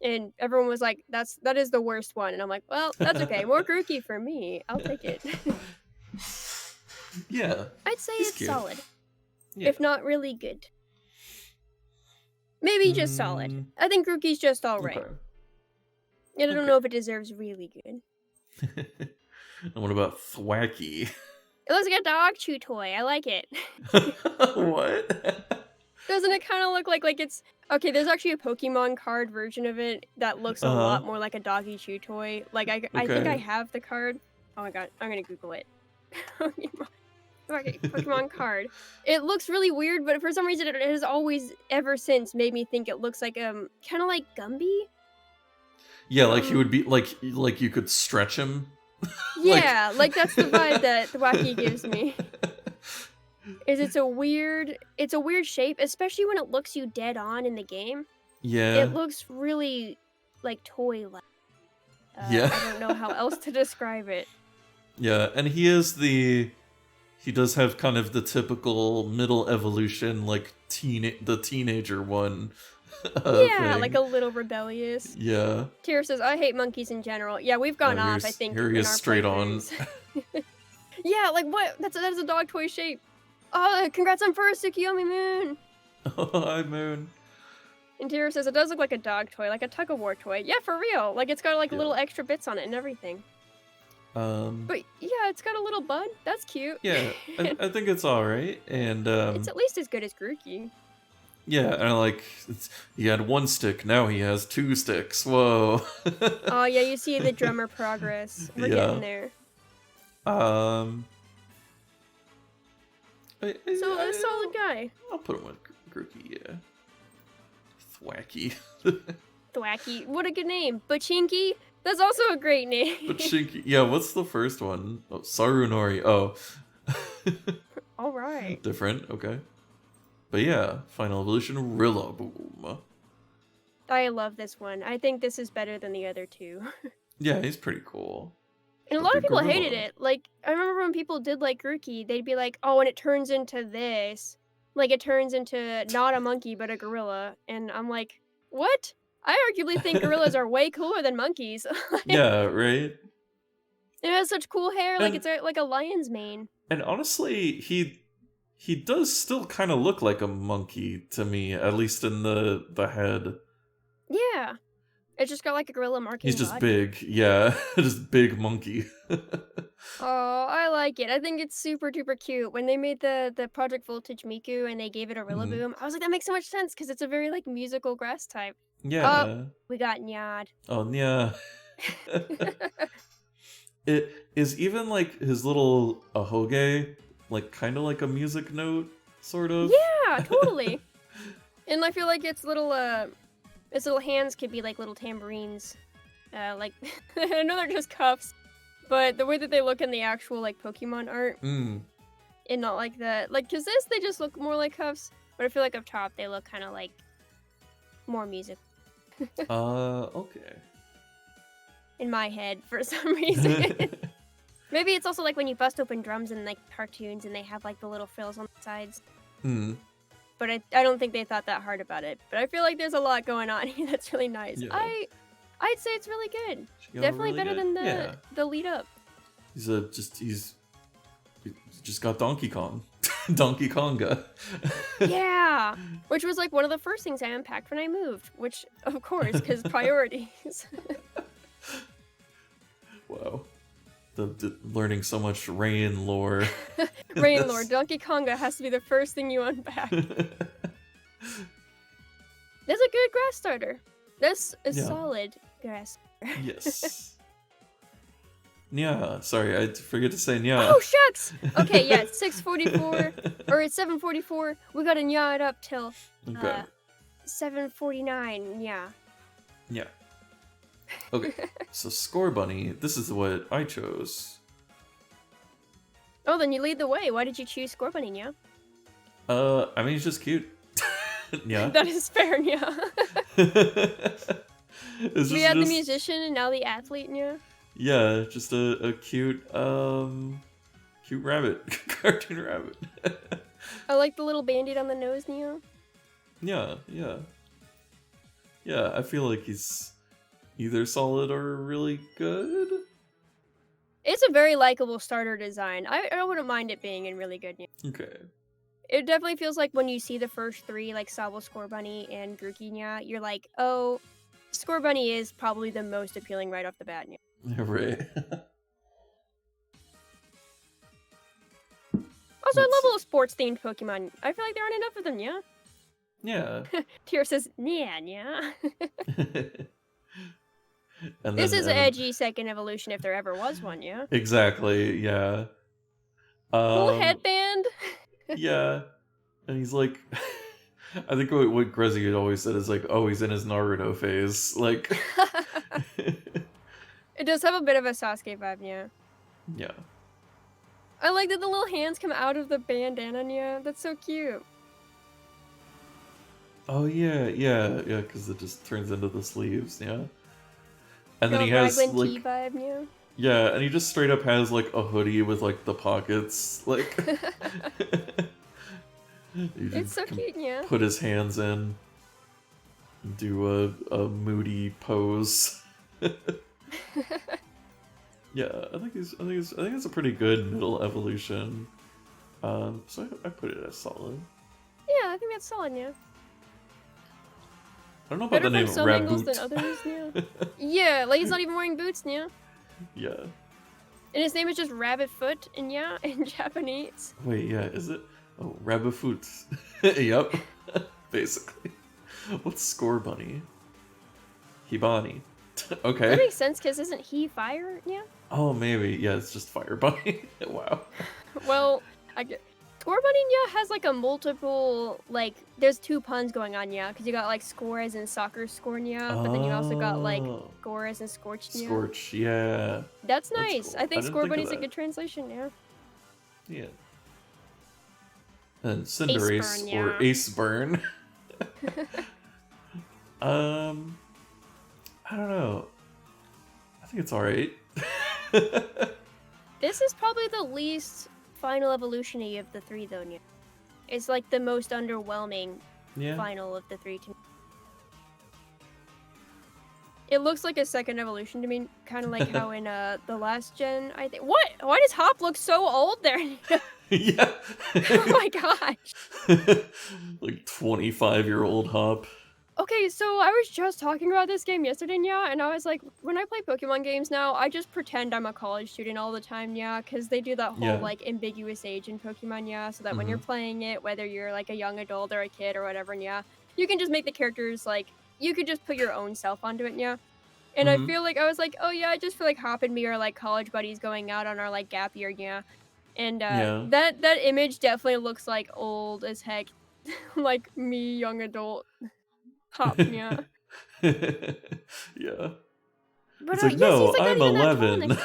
And everyone was like, that is the worst one, and I'm like, well, that's okay. More Grookey for me. I'll take it. Yeah. I'd say it's solid. Yeah. If not really good. Maybe just solid. I think Grookey's just alright. Okay. And I don't know if it deserves really good. And what about Thwacky? It looks like a dog chew toy. I like it. What? Doesn't it kind of look like it's... Okay, there's actually a Pokemon card version of it that looks a lot more like a doggy chew toy. Like, I think I have the card. Oh my god, I'm gonna Google it. Pokemon card. It looks really weird, but for some reason it has always, ever since, made me think it looks like, kind of like Gumby? Yeah, like he would be, like you could stretch him. Yeah, like that's the vibe that Thwacky gives me. It's a weird shape, especially when it looks you dead on in the game. Yeah. It looks really, like, toy-like. Yeah. I don't know how else to describe it. Yeah, and he does have kind of the typical middle evolution, like the teenager one. Yeah, thing. Like a little rebellious. Yeah. Tira says, I hate monkeys in general. Yeah, we've gone off, I think. Here he is straight on. Yeah, like what? That is a dog toy shape. Oh, congrats on first, Tsukiyomi Moon. Oh, hi, Moon. And Tira says, it does look like a dog toy, like a tug-of-war toy. Yeah, for real. Like, it's got like little extra bits on it and everything. But yeah, it's got a little bud. That's cute. Yeah, I think it's all right, and It's at least as good as Grookey. yeah, and like he had 1 stick, now he has 2 sticks. Whoa. Oh yeah, you see the drummer progress. We're getting there. Um. So a solid guy. I'll put him with Grookey. Yeah. Thwacky. Thwacky. What a good name. Bachinky. That's also a great name. Bachinky. Yeah. What's the first one? Oh, Sarunori. Oh. All right. Different. Okay. But yeah, Final Evolution Rillaboom. I love this one. I think this is better than the other two. Yeah, he's pretty cool. And a lot of people hated it. Like, I remember when people did like Grookey, they'd be like, oh, and it turns into this. Like, it turns into not a monkey, but a gorilla. And I'm like, what? I arguably think gorillas are way cooler than monkeys. Yeah, right? It has such cool hair, like it's like a lion's mane. And honestly, he does still kind of look like a monkey to me, at least in the head. Yeah. It's just got like a gorilla marking. He's just big, yeah. Just big monkey. Oh, I like it. I think it's super duper cute. When they made the Project Voltage Miku and they gave it a Rillaboom, I was like, that makes so much sense because it's a very like musical grass type. Yeah. Oh, we got Nyad. Oh, yeah. It is even like his little ahoge, like kind of like a music note, sort of. Yeah, totally. And I feel like its little hands could be like little tambourines. Like I know they're just cuffs, but the way that they look in the actual like Pokemon art, and not like that. Like, cause they just look more like cuffs, but I feel like up top they look kind of like more music. Okay. In my head, for some reason. Maybe it's also like when you bust open drums in like cartoons and they have like the little frills on the sides. But I don't think they thought that hard about it. But I feel like there's a lot going on here that's really nice. Yeah. I'd say it's really good. Definitely really better than the lead up. He's just got Donkey Kong. Donkey Konga. Yeah, which was like one of the first things I unpacked when I moved, which of course, because priorities. Wow. The learning so much Rain lore. Rain lore. Donkey Konga has to be the first thing you unpack. That's a good grass starter. That's a solid grass starter. Yes. Yeah, sorry, I forget to say Nya. Oh, shucks! Okay, yeah, it's 6:44, or it's 7:44. We gotta Nya it up till 7:49, yeah. Yeah. Okay, so Score Bunny, this is what I chose. Oh, then you lead the way. Why did you choose Score Bunny, Nya? I mean, he's just cute. Yeah. That is fair, Nya. We had the musician and now the athlete, Nya. Yeah, just a cute, cute rabbit. Cartoon rabbit. I like the little band-aid on the nose, Nya. Yeah. Yeah, I feel like he's either solid or really good. It's a very likable starter design. I wouldn't mind it being in really good, Nya. Okay. It definitely feels like when you see the first three, like Sobble, Score Bunny, and Grookey, Nya, you're like, oh, Score Bunny is probably the most appealing right off the bat, Nya. Right. Also, I love little sports-themed Pokemon. I feel like there aren't enough of them, yeah? Yeah. Tyr says, yeah. And this is an edgy second evolution if there ever was one, yeah? Exactly, yeah. Cool headband. Yeah. And he's like... I think what Grezzy had always said is like, oh, he's in his Naruto phase. Like... It does have a bit of a Sasuke vibe, yeah. Yeah. I like that the little hands come out of the bandana, yeah. That's so cute. Oh, yeah, because it just turns into the sleeves, yeah. And then he has, like... tea vibe, yeah. Yeah, and he just straight up has, like, a hoodie with, like, the pockets, like... It's so cute, yeah. Put his hands in. Do a moody pose. Yeah, I think it's a pretty good middle evolution. So I put it as solid. Yeah, I think that's solid, yeah. I don't know about the name some angles than others, yeah. Yeah, like he's not even wearing boots, yeah. Yeah. And his name is just Rabbit Foot, and yeah, in Japanese. Wait, yeah, is it? Oh, Rabbit Foot. Yep, basically. What's Score Bunny? Hibani. Okay. That makes sense, because isn't he fire? Yeah. Oh, maybe. Yeah, it's just Fire Bunny. Wow. Well, I get. Score Bunny, yeah, has like a multiple, like, there's 2 puns going on, yeah, because you got like score as in soccer score, yeah, but then you also got like score as in scorched, yeah. Scorch, yeah. That's nice. Cool. I think Score Bunny's a good translation, yeah. Yeah. And Cinderace Burn, yeah. or Ace Burn. I don't know. I think it's alright. This is probably the least final evolution-y of the 3, though, yeah. It's like the most underwhelming final of the 3 to me. It looks like a second evolution to me, kind of like how in the last gen, I think. What? Why does Hop look so old there? Yeah. Oh my gosh. Like 25-year-old Hop. Okay, so I was just talking about this game yesterday, yeah, and I was like, when I play Pokemon games now, I just pretend I'm a college student all the time, yeah, because they do that whole, like, ambiguous age in Pokemon, yeah, so that when you're playing it, whether you're, like, a young adult or a kid or whatever, yeah, you can just make the characters, like, you could just put your own self onto it, yeah. And I feel like, I was like, oh yeah, I just feel like Hop and me are, like, college buddies going out on our, like, gap year, yeah. And, that image definitely looks, like, old as heck. Like, me, young adult. Hop, yeah. Yeah. But it's like, yes, no, like I'm 11.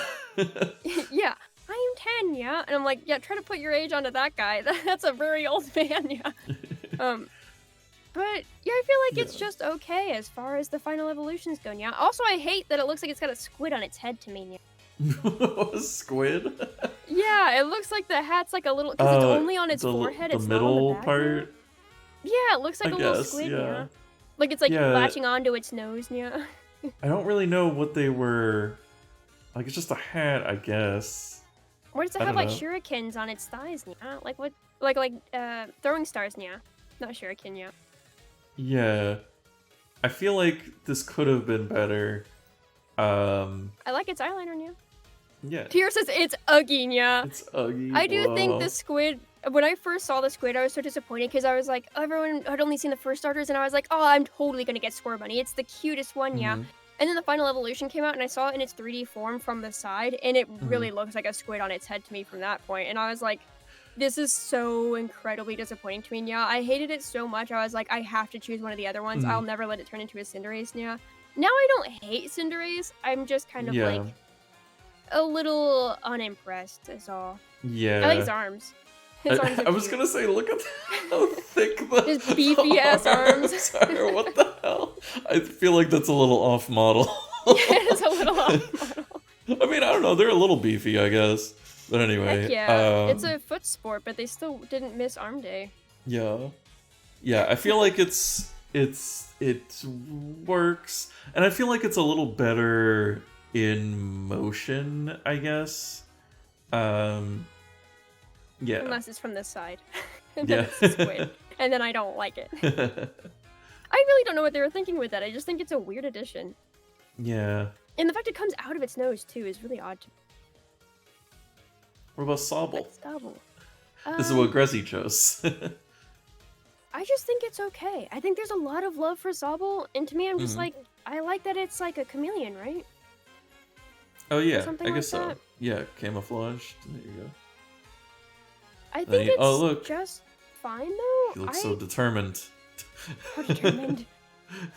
Yeah, I'm 10, yeah. And I'm like, yeah, try to put your age onto that guy. That's a very old man, yeah. But yeah, I feel like it's just okay as far as the final evolutions go, yeah. Also, I hate that it looks like it's got a squid on its head to me, yeah. Squid? Yeah, it looks like the hat's like a little, because it's only on its forehead, it's not on the back. Part? Yeah, it looks like a little squid, yeah. Like it's like latching onto its nose, yeah. I don't really know what they were. Like, it's just a hat, I guess. Or does it have like shurikens on its thighs, yeah? Like what? Like throwing stars, yeah. Not shuriken, yeah. Yeah. I feel like this could have been better. I like its eyeliner, yeah. Yeah. Pierre says it's uggy, yeah. It's uggy. I do think the squid. When I first saw the squid, I was so disappointed because I was like, everyone had only seen the first starters, and I was like, oh, I'm totally gonna get Score Bunny. It's the cutest one, yeah. And then the final evolution came out, and I saw it in its 3D form from the side, and it really looks like a squid on its head to me from that point. And I was like, this is so incredibly disappointing to me, yeah. I hated it so much. I was like, I have to choose one of the other ones. I'll never let it turn into a Cinderace, yeah. Now I don't hate Cinderace. I'm just kind of like a little unimpressed, is all. Yeah. I like his arms. I was gonna say, look at how thick his beefy ass arms are. What the hell? I feel like that's a little off model. Yeah, it's a little off model. I mean, I don't know. They're a little beefy, I guess. But anyway. Heck yeah. It's a foot sport, but they still didn't miss arm day. Yeah. Yeah, I feel like it works. And I feel like it's a little better in motion, I guess. Yeah. Unless it's from this side. And then it's a squid. And then I don't like it. I really don't know what they were thinking with that. I just think it's a weird addition. Yeah. And the fact it comes out of its nose, too, is really odd. What about Sobble? Sobble. This is what Grezzy chose. I just think it's okay. I think there's a lot of love for Sobble. And to me, I'm just like, I like that it's like a chameleon, right? Oh, yeah. I guess so. Yeah, camouflaged. There you go. I think it's just fine, though. He looks so determined. How determined.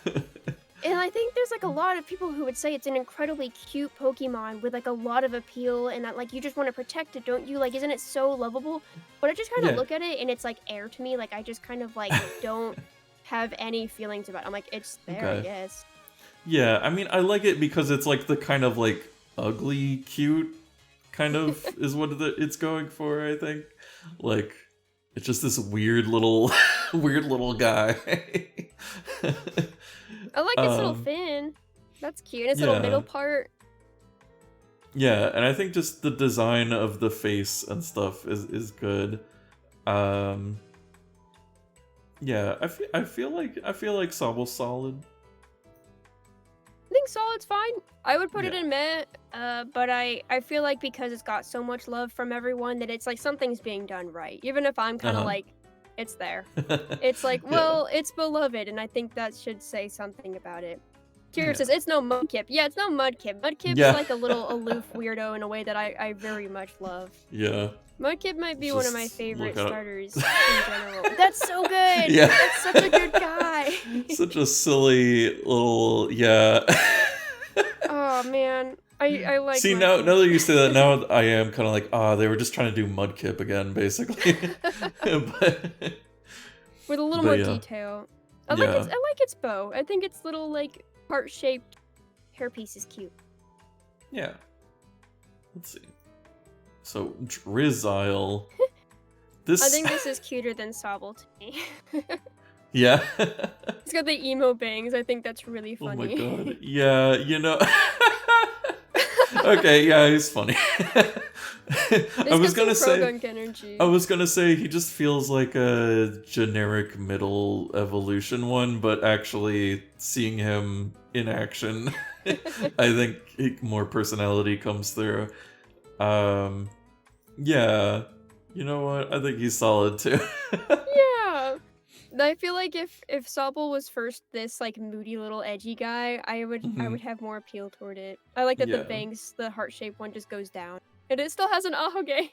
And I think there's like a lot of people who would say it's an incredibly cute Pokemon with like a lot of appeal and that like you just want to protect it, don't you? Like, isn't it so lovable? But I just kind of look at it and it's like air to me. Like, I just kind of like don't have any feelings about it. I'm like, it's there, I guess. Yeah, I mean, I like it because it's like the kind of like ugly cute kind of is what it's going for, I think. Like, it's just this weird little guy. I like its little fin. That's cute. And its little middle part. Yeah, and I think just the design of the face and stuff is good. Yeah, I feel like Sobble's solid. I think solid's fine. I would put it Yeah. in meh, but I feel like because it's got so much love from everyone that it's like something's being done right. Even if I'm kind of Uh-huh. like, it's there. It's like, Yeah. well, it's beloved, and I think that should say something about it. Kira Yeah. says, it's no Mudkip. Yeah, it's no Mudkip. Mudkip's Yeah. like a little aloof weirdo in a way that I very much love. Yeah. Mudkip might be one of my Just look favorite at it. starters in general. That's so good! Yeah. That's such a good guy! Such a silly little, yeah. Oh, man. I like See, now Mudkip. that you say that, now I am kind of like, they were just trying to do Mudkip again, basically. but, With a little but more yeah. detail. I Yeah. like its bow. I think its little, like, heart-shaped hairpiece is cute. Yeah. Let's see. So, Drizzile. This... I think this is cuter than Sobble to me. Yeah. It's got the emo bangs. I think that's really funny. Oh my god. Yeah, you know... Okay, yeah, he's funny. I was gonna say he just feels like a generic middle evolution one, but actually seeing him in action, I think more personality comes through. Yeah, you know what? I think he's solid too. Yeah. I feel like if Sobble was first this like moody little edgy guy, I would have more appeal toward it. I like that the bangs, the heart-shaped one just goes down. And it still has an ahoge.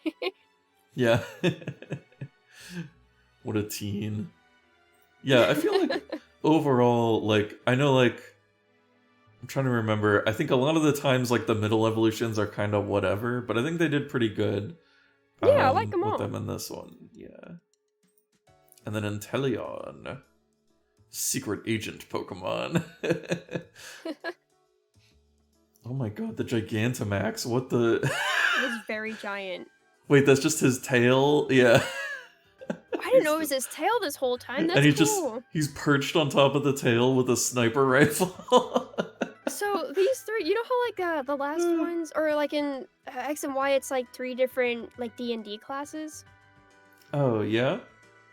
Yeah. What a teen. Yeah, I feel like overall, like, I know, like, I'm trying to remember, I think a lot of the times, like, the middle evolutions are kind of whatever, but I think they did pretty good. Yeah, I like them all. With them in this one, yeah. And then Inteleon. Secret agent Pokemon. Oh my god, the Gigantamax. What the... It's very giant. Wait, that's just his tail? Yeah. I didn't know it was his tail this whole time. That's and cool. He's perched on top of the tail with a sniper rifle. So these three, you know how like the last ones, or like in X and Y, it's like 3 different like D&D classes? Oh, yeah?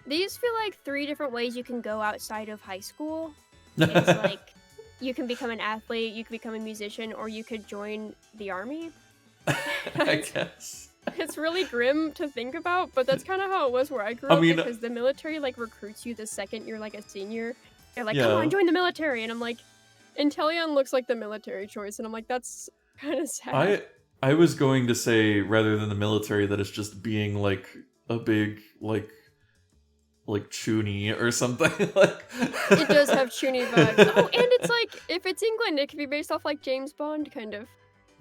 These feel like 3 different ways you can go outside of high school. It's like, you can become an athlete, you can become a musician, or you could join the army. I guess. It's really grim to think about, but that's kind of how it was where I grew up, because the military like recruits you the second you're like a senior. They're like, come on, join the military, and I'm like, Inteleon looks like the military choice, and I'm like, that's kind of sad. I was going to say, rather than the military, that it's just being like a big like Chuny or something. Like it does have Chuny vibes. Oh, and it's like, if it's England, it could be based off like James Bond kind of.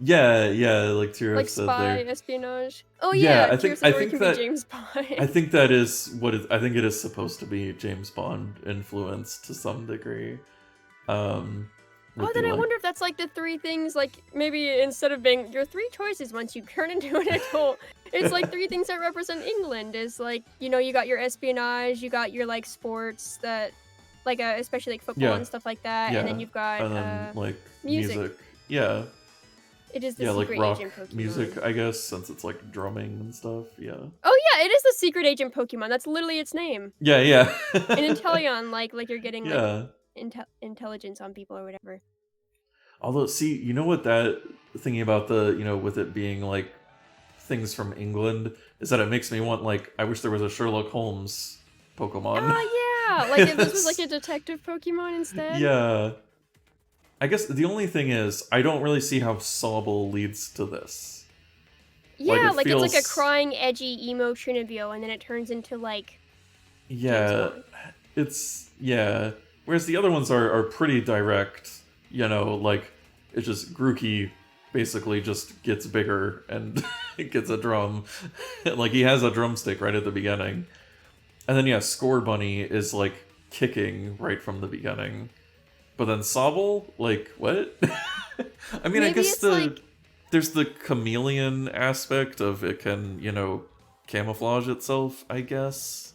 Yeah, like Tira like said spy, there. espionage. Oh yeah, I think that James Bond. I think that is what I think it is supposed to be, James Bond influence to some degree. Then I wonder if that's like the 3 things, like maybe instead of being your 3 choices once you turn into an adult, it's like 3 things that represent England. Is like, you know, you got your espionage, you got your like sports that, like especially like football and stuff like that, and then you've got like music. Yeah. It is the secret like rock agent Pokemon. music, I guess, since it's like drumming and stuff. Yeah. Oh yeah, it is the secret agent Pokemon. That's literally its name. Yeah. And Inteleon, like you're getting like intelligence on people or whatever. Although, see, you know what that thinking about the, you know, with it being like things from England, is that it makes me want, like, I wish there was a Sherlock Holmes Pokemon. Oh yeah, like if this was like a detective Pokemon instead. Yeah. I guess the only thing is, I don't really see how Sobble leads to this. Yeah, like it's like a crying, edgy, emo Trinivio, and then it turns into like... Yeah, Whereas the other ones are pretty direct, you know, like, it's just Grookey basically just gets bigger and gets a drum. Like, he has a drumstick right at the beginning. And then, yeah, Score Bunny is, like, kicking right from the beginning. But then Sobble, like, what? I mean, maybe I guess there's the chameleon aspect of it can, you know, camouflage itself, I guess.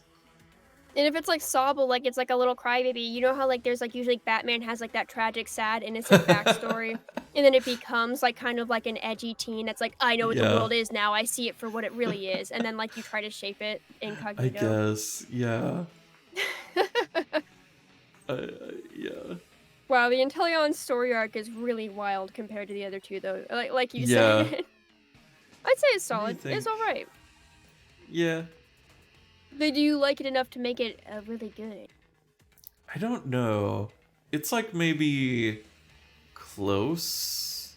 And if it's like Sobble, like it's like a little crybaby, you know how like there's like usually Batman has like that tragic, sad, innocent backstory, and then it becomes like kind of like an edgy teen that's like, I know what the world is now, I see it for what it really is, and then like you try to shape it incognito. I guess, yeah. Yeah. Wow, the Inteleon story arc is really wild compared to the other two, though. Like you Yeah. said. I'd say it's What do you solid. It's think? alright. Yeah. But do you like it enough to make it really good? I don't know. It's like maybe close.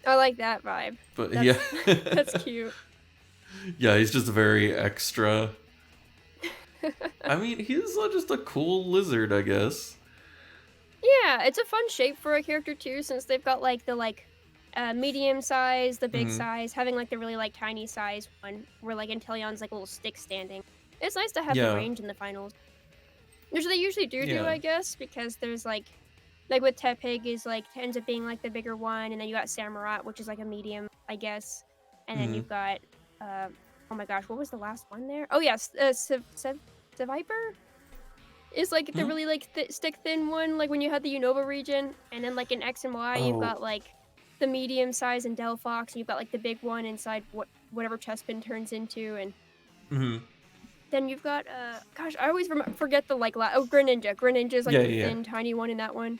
I like that vibe. But That's, yeah. that's cute. Yeah, he's just very extra. I mean, he's just a cool lizard, I guess. Yeah, it's a fun shape for a character too, since they've got like the medium size, the big size, having like the really like tiny size one, where like Inteleon's like a little stick standing. It's nice to have the range in the finals. Which they usually do, I guess, because there's like with Tepig is like ends up being like the bigger one, and then you got Samurott, which is like a medium, I guess, and then you've got oh my gosh, what was the last one there? Oh yes, Seviper is like the really like stick thin one, like when you had the Unova region, and then like in X and Y you've got like the medium size in Delphox, and you've got like the big one inside whatever Chespin turns into, and then you've got gosh, I always forget the like Greninja. Greninja's like the thin tiny one in that one.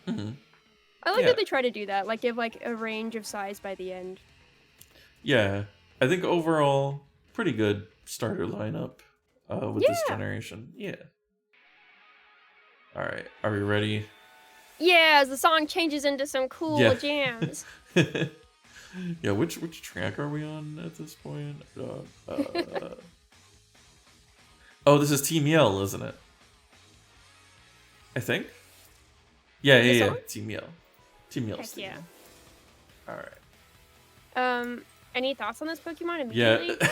I like that they try to do that, like give like a range of size by the end. Yeah, I think overall pretty good starter lineup with this generation. Yeah. All right, are we ready? Yeah, as the song changes into some cool jams. Yeah, which track are we on at this point? Oh, this is Team Yell, isn't it? I think. Yeah. Team Yell. Team Yell's theme. All right. Any thoughts on this Pokemon immediately? Yeah.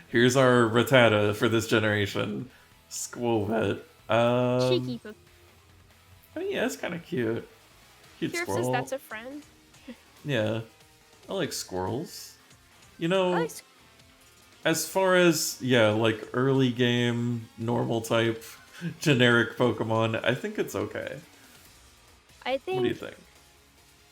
Here's our Rattata for this generation. Squovet. Cheeky Pokemon. I mean, yeah, it's kind of cute. Cute Here squirrel. says that's a friend. Yeah. I like squirrels. You know, as far as, like early game, normal type, generic Pokemon, I think it's okay. What do you think?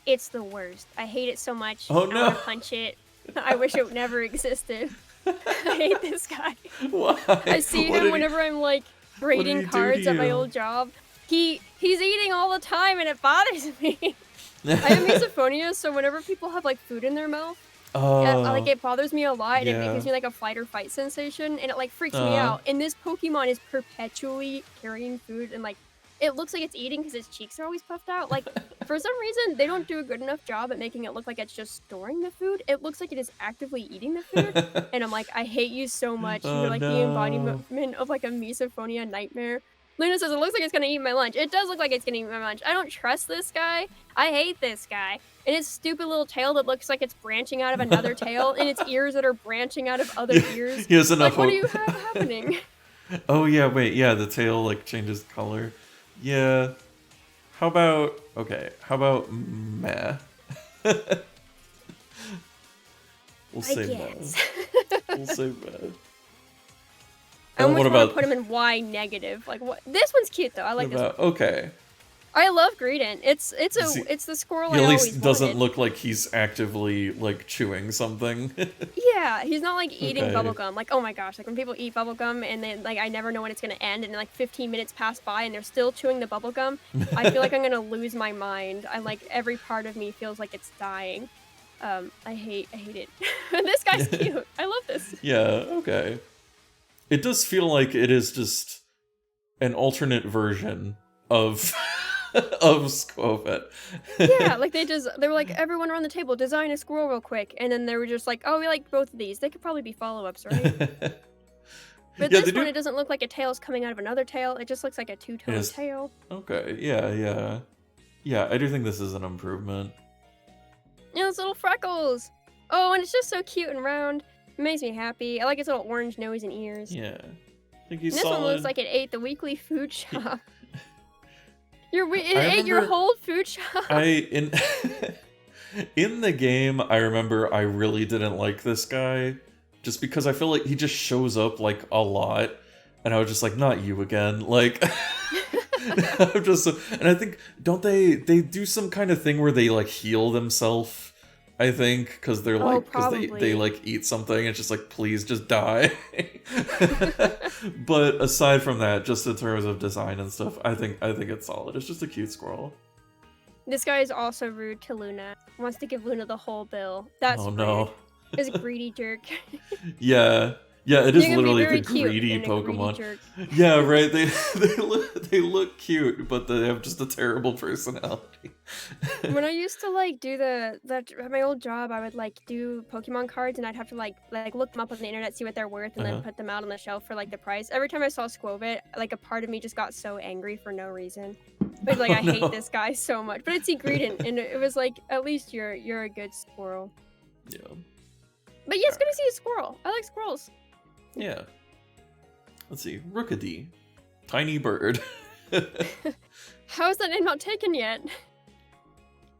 It's the worst. I hate it so much. Oh no! I want to punch it. I wish it never existed. I hate this guy. Why? I see him whenever I'm like grading cards at my old job. He's eating all the time and it bothers me. I have misophonia, so whenever people have like food in their mouth, like it bothers me a lot, and it gives me like a flight or fight sensation, and it like freaks me out. And this Pokemon is perpetually carrying food, and like it looks like it's eating because its cheeks are always puffed out. Like for some reason they don't do a good enough job at making it look like it's just storing the food. It looks like it is actively eating the food, and I'm like, I hate you so much. You're like the embodiment of like a misophonia nightmare. Luna says, it looks like it's gonna eat my lunch. It does look like it's gonna eat my lunch. I don't trust this guy. I hate this guy. And his stupid little tail that looks like it's branching out of another tail, and its ears that are branching out of other ears. He has enough. Like, what do you have happening? Oh yeah, wait, yeah, the tail like changes color. Yeah. How about meh? We'll say meh. We'll say meh. I almost want to put him in Y negative. Like what? This one's cute though. I like this one. Okay. I love Greedent. It's the squirrel I always wanted. He at least doesn't look like he's actively like chewing something. Yeah, he's not like eating bubblegum. Like, oh my gosh, like when people eat bubblegum and then like I never know when it's gonna end, and like 15 minutes pass by and they're still chewing the bubblegum, I feel like I'm gonna lose my mind. I like every part of me feels like it's dying. I hate it. This guy's cute. I love this. Yeah, okay. It does feel like it is just an alternate version of of Squovet. Yeah, like they were like, everyone around the table, design a squirrel real quick, and then they were just like, oh, we like both of these. They could probably be follow-ups, right? But this one, it doesn't look like a tail's coming out of another tail. It just looks like a two-tone tail. Okay, yeah. Yeah, I do think this is an improvement. Yeah, those little freckles. Oh, and it's just so cute and round. It makes me happy. I like its little orange nose and ears. Yeah. I think he's this solid. One looks like it ate the weekly food shop. It ate your whole food shop. In the game, I remember I really didn't like this guy. Just because I feel like he just shows up like a lot. And I was just like, not you again. Like I'm just and I think they do some kind of thing where they like heal themselves. I think because they're like they like eat something. It's just like, please just die. But aside from that, just in terms of design and stuff, I think it's solid. It's just a cute squirrel. This guy is also rude to Luna. Wants to give Luna the whole bill. That's rude. No. Is a greedy jerk. Yeah, it is literally the greedy Pokemon. Greedy yeah, right. They look cute, but they have just a terrible personality. When I used to like do at my old job, I would like do Pokemon cards, and I'd have to like look them up on the internet, see what they're worth, and then put them out on the shelf for like the price. Every time I saw Squovit, like a part of me just got so angry for no reason. But like I hate this guy so much. But it's Egredent, and it was like, at least you're a good squirrel. Yeah. But yeah, it's good to see a squirrel. I like squirrels. Yeah. Let's see. Rookidee. Tiny bird. How is that name not taken yet?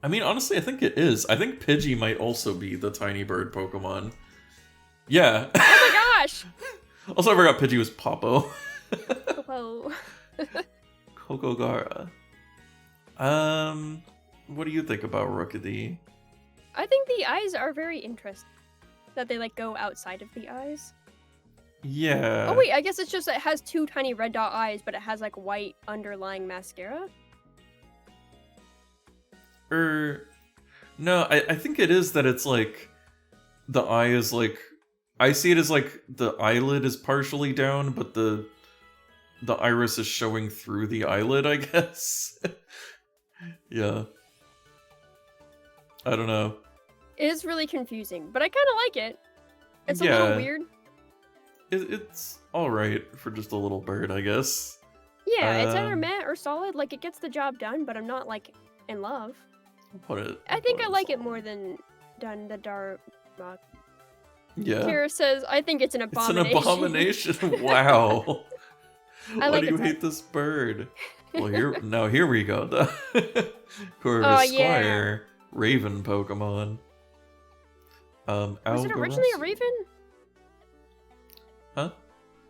I mean, honestly, I think it is. I think Pidgey might also be the tiny bird Pokemon. Yeah. Oh my gosh! Also, I forgot Pidgey was Popo. Popo. Kokogara. What do you think about Rookidee? I think the eyes are very interesting. That they like go outside of the eyes. Yeah. Oh wait, I guess it's just it has two tiny red dot eyes, but it has like white underlying mascara. No, I think it is that it's like the eye is like, I see it as like the eyelid is partially down, but the iris is showing through the eyelid, I guess. Yeah. I don't know. It is really confusing, but I kind of like it. It's a little weird. It's alright for just a little bird, I guess. Yeah, it's either meh or solid. Like, it gets the job done, but I'm not, like, in love. I think I like it more than the Dark. Yeah. Kira says, I think it's an abomination. It's an abomination. Wow. Why do you hate this bird? Well, here we go. The Corvus Squire Raven Pokemon. Was it originally a raven? Huh?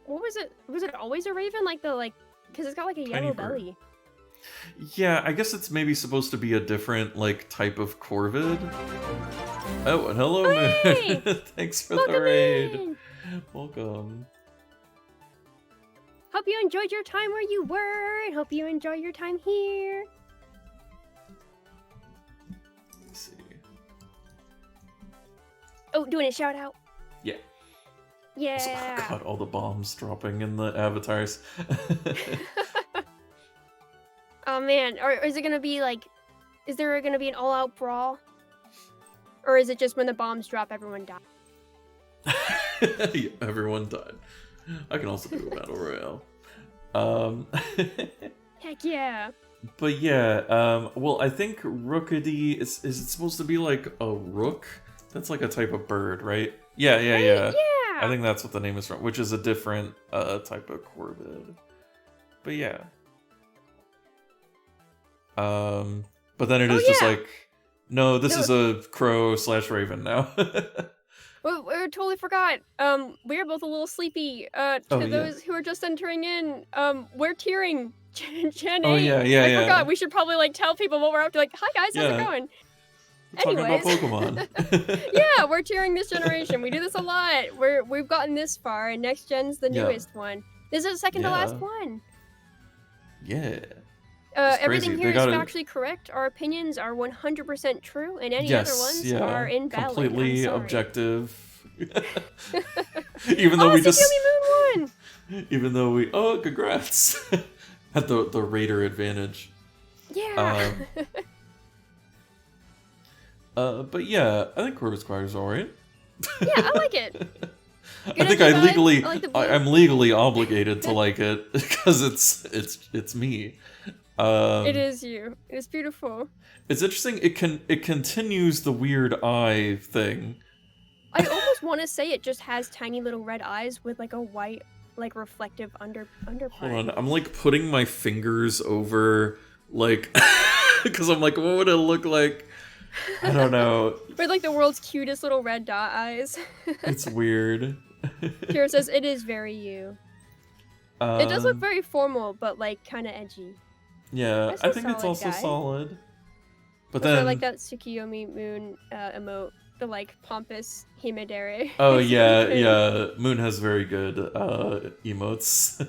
What was it? Was it always a raven? Because it's got like a yellow belly. Yeah, I guess it's maybe supposed to be a different type of Corvid. Oh, and hello, hey! Moon. Thanks for Welcome the raid. in. Welcome. Hope you enjoyed your time where you were, and hope you enjoy your time here. Let's see. Oh, doing a shout out. Yeah. Yeah. Oh, God, all the bombs dropping in the avatars. Oh man, or is it gonna be is there gonna be an all-out brawl? Or is it just when the bombs drop, everyone dies? Yeah, everyone died. I can also do a battle royale. Heck yeah. But yeah, well, I think Rookidee is it supposed to be like a rook? That's like a type of bird, right? Yeah. Yeah. I think that's what the name is from, which is a different type of Corvid. But yeah. But then it is just like, no, this is a crow / raven now. Well, we totally forgot. We are both a little sleepy. Those who are just entering in, we're tiering Gen 8. Oh yeah. I forgot. We should probably tell people what we're up to. Hi guys, how's it going? Anyways. Talking about Pokemon. Yeah, we're tiering this generation. We do this a lot. We've gotten this far, and next gen's the newest one. This is the second to last one. Yeah. Everything here is factually correct. Our opinions are 100% true, and any other ones are invalid. Completely objective. Even though we just Moon won. Even though we congrats. Had the raider advantage. Yeah. But yeah, I think Corvus Squire's alright. Yeah, I like it. I think I'm legally obligated to like it because it's me. It is you. It is beautiful. It's interesting. It continues the weird eye thing. I almost want to say it just has tiny little red eyes with a white reflective underpart. Hold on, I'm putting my fingers over because I'm what would it look like? I don't know. With the world's cutest little red dot eyes. It's weird. Kira says it is very you. It does look very formal, but kind of edgy. Yeah, I think it's also solid. But then I like that Tsukiyomi Moon emote. the like pompous Himedare. Oh It's really yeah, good. yeah. Moon has very good emotes.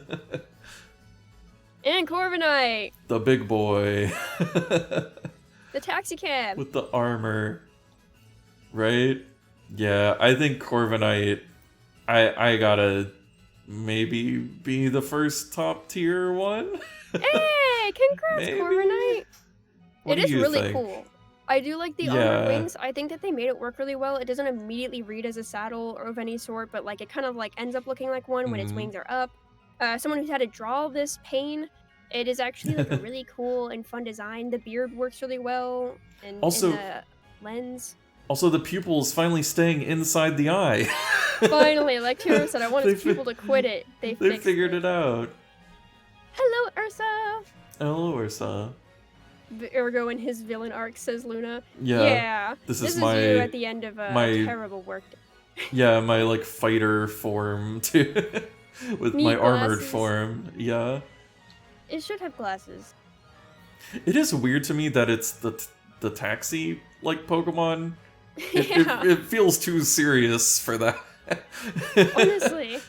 And Corviknight! The big boy. The taxi cab! With the armor. Right? Yeah, I think Corviknight, I gotta maybe be the first top tier one. Hey! Congrats, Maybe? Corviknight! What It do is you really think? cool. I do like the armored Yeah. wings. I think that they made it work really well. It doesn't immediately read as a saddle or of any sort, but like it kind of like ends up looking like one when its wings are up. Someone who's had to draw this pain, it is actually like a really cool and fun design. The beard works really well, and in Also, the lens. also the pupil's finally staying inside the eye. Finally, like Tiro said, I wanted people to quit it. They figured it out. Hello, Ursa! Hello, Ursa. Ergo in his villain arc, says Luna. Yeah. This is my you at the end of a terrible work day. Yeah, my like fighter form too. With Neat my armored glasses. form. Yeah. It should have glasses. It is weird to me that it's the taxi like Pokemon. Yeah. It feels too serious for that. Honestly.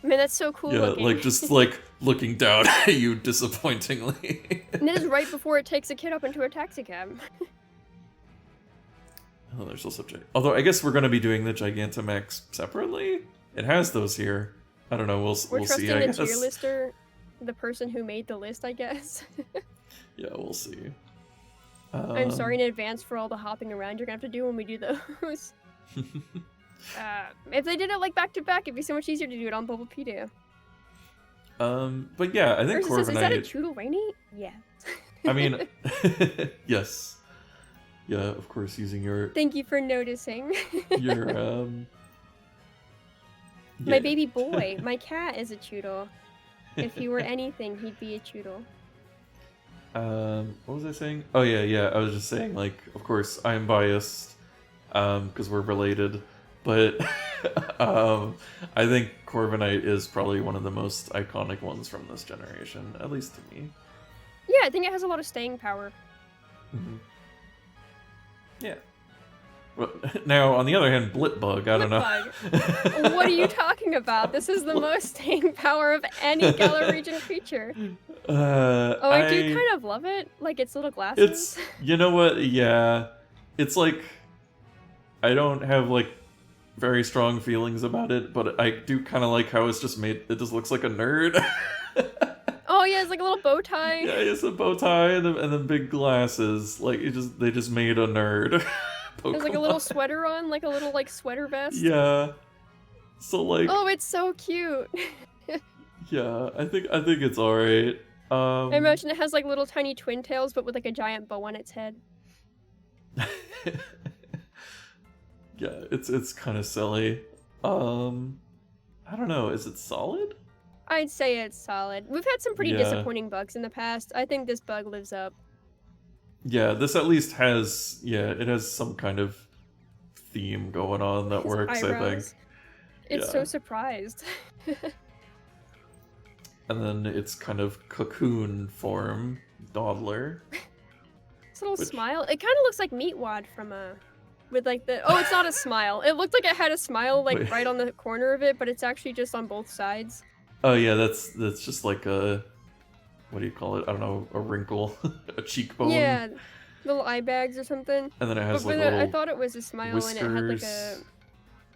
Man, that's so cool looking. Like just like looking down at you disappointingly. And it is right before it takes a kid up into a taxi cab. Oh, there's also although I guess we're gonna be doing the Gigantamax separately. It has those here. I don't know. We'll see. We're trusting I the guess. tier lister, the person who made the list, I guess. Yeah, we'll see. I'm sorry in advance for all the hopping around you're gonna have to do when we do those. If they did it like back to back, it'd be so much easier to do it on Bubblepedia. But yeah, I think Corviknight... Is that a Choodle Rainy? Yeah. I mean, yes. Yeah, of course, using your... Thank you for noticing. Your, yeah. My baby boy, my cat is a Choodle. If he were anything, he'd be a Choodle. What was I saying? Oh yeah, I was just saying, like, of course, I'm biased, because we're related, but, I think Corviknight is probably one of the most iconic ones from this generation, at least to me. Yeah, I think it has a lot of staying power. Mm-hmm. Yeah. But now, on the other hand, Blitbug, I don't know. What are you talking about? This is the most staying power of any Galar region creature. I do kind of love it. Like, its little glasses. It's, you know what, yeah. It's like, I don't have, like, very strong feelings about it, but I do kind of like how it's just made, it just looks like a nerd. Oh yeah, it's like a little bow tie. Yeah, it's a bow tie and then big glasses. Like, they just made a nerd. There's like a little sweater on, like a little like sweater vest. Yeah. So like. Oh, it's so cute. Yeah, I think it's alright. I imagine it has like little tiny twin tails, but with like a giant bow on its head. Yeah, it's kind of silly. I don't know. Is it solid? I'd say it's solid. We've had some pretty disappointing bugs in the past. I think this bug lives up. Yeah, this at least has, it has some kind of theme going on that works, eyebrows. I think. It's so surprised. And then it's kind of cocoon form, Dawdler. This little smile. It kind of looks like Meatwad from with like the, oh, it's not a smile. It looked like it had a smile like right on the corner of it, but it's actually just on both sides. Oh yeah, that's just like a, what do you call it? I don't know, a wrinkle, a cheekbone. Yeah, little eye bags or something. And then it has like little I thought it was a smile whiskers. and it had like a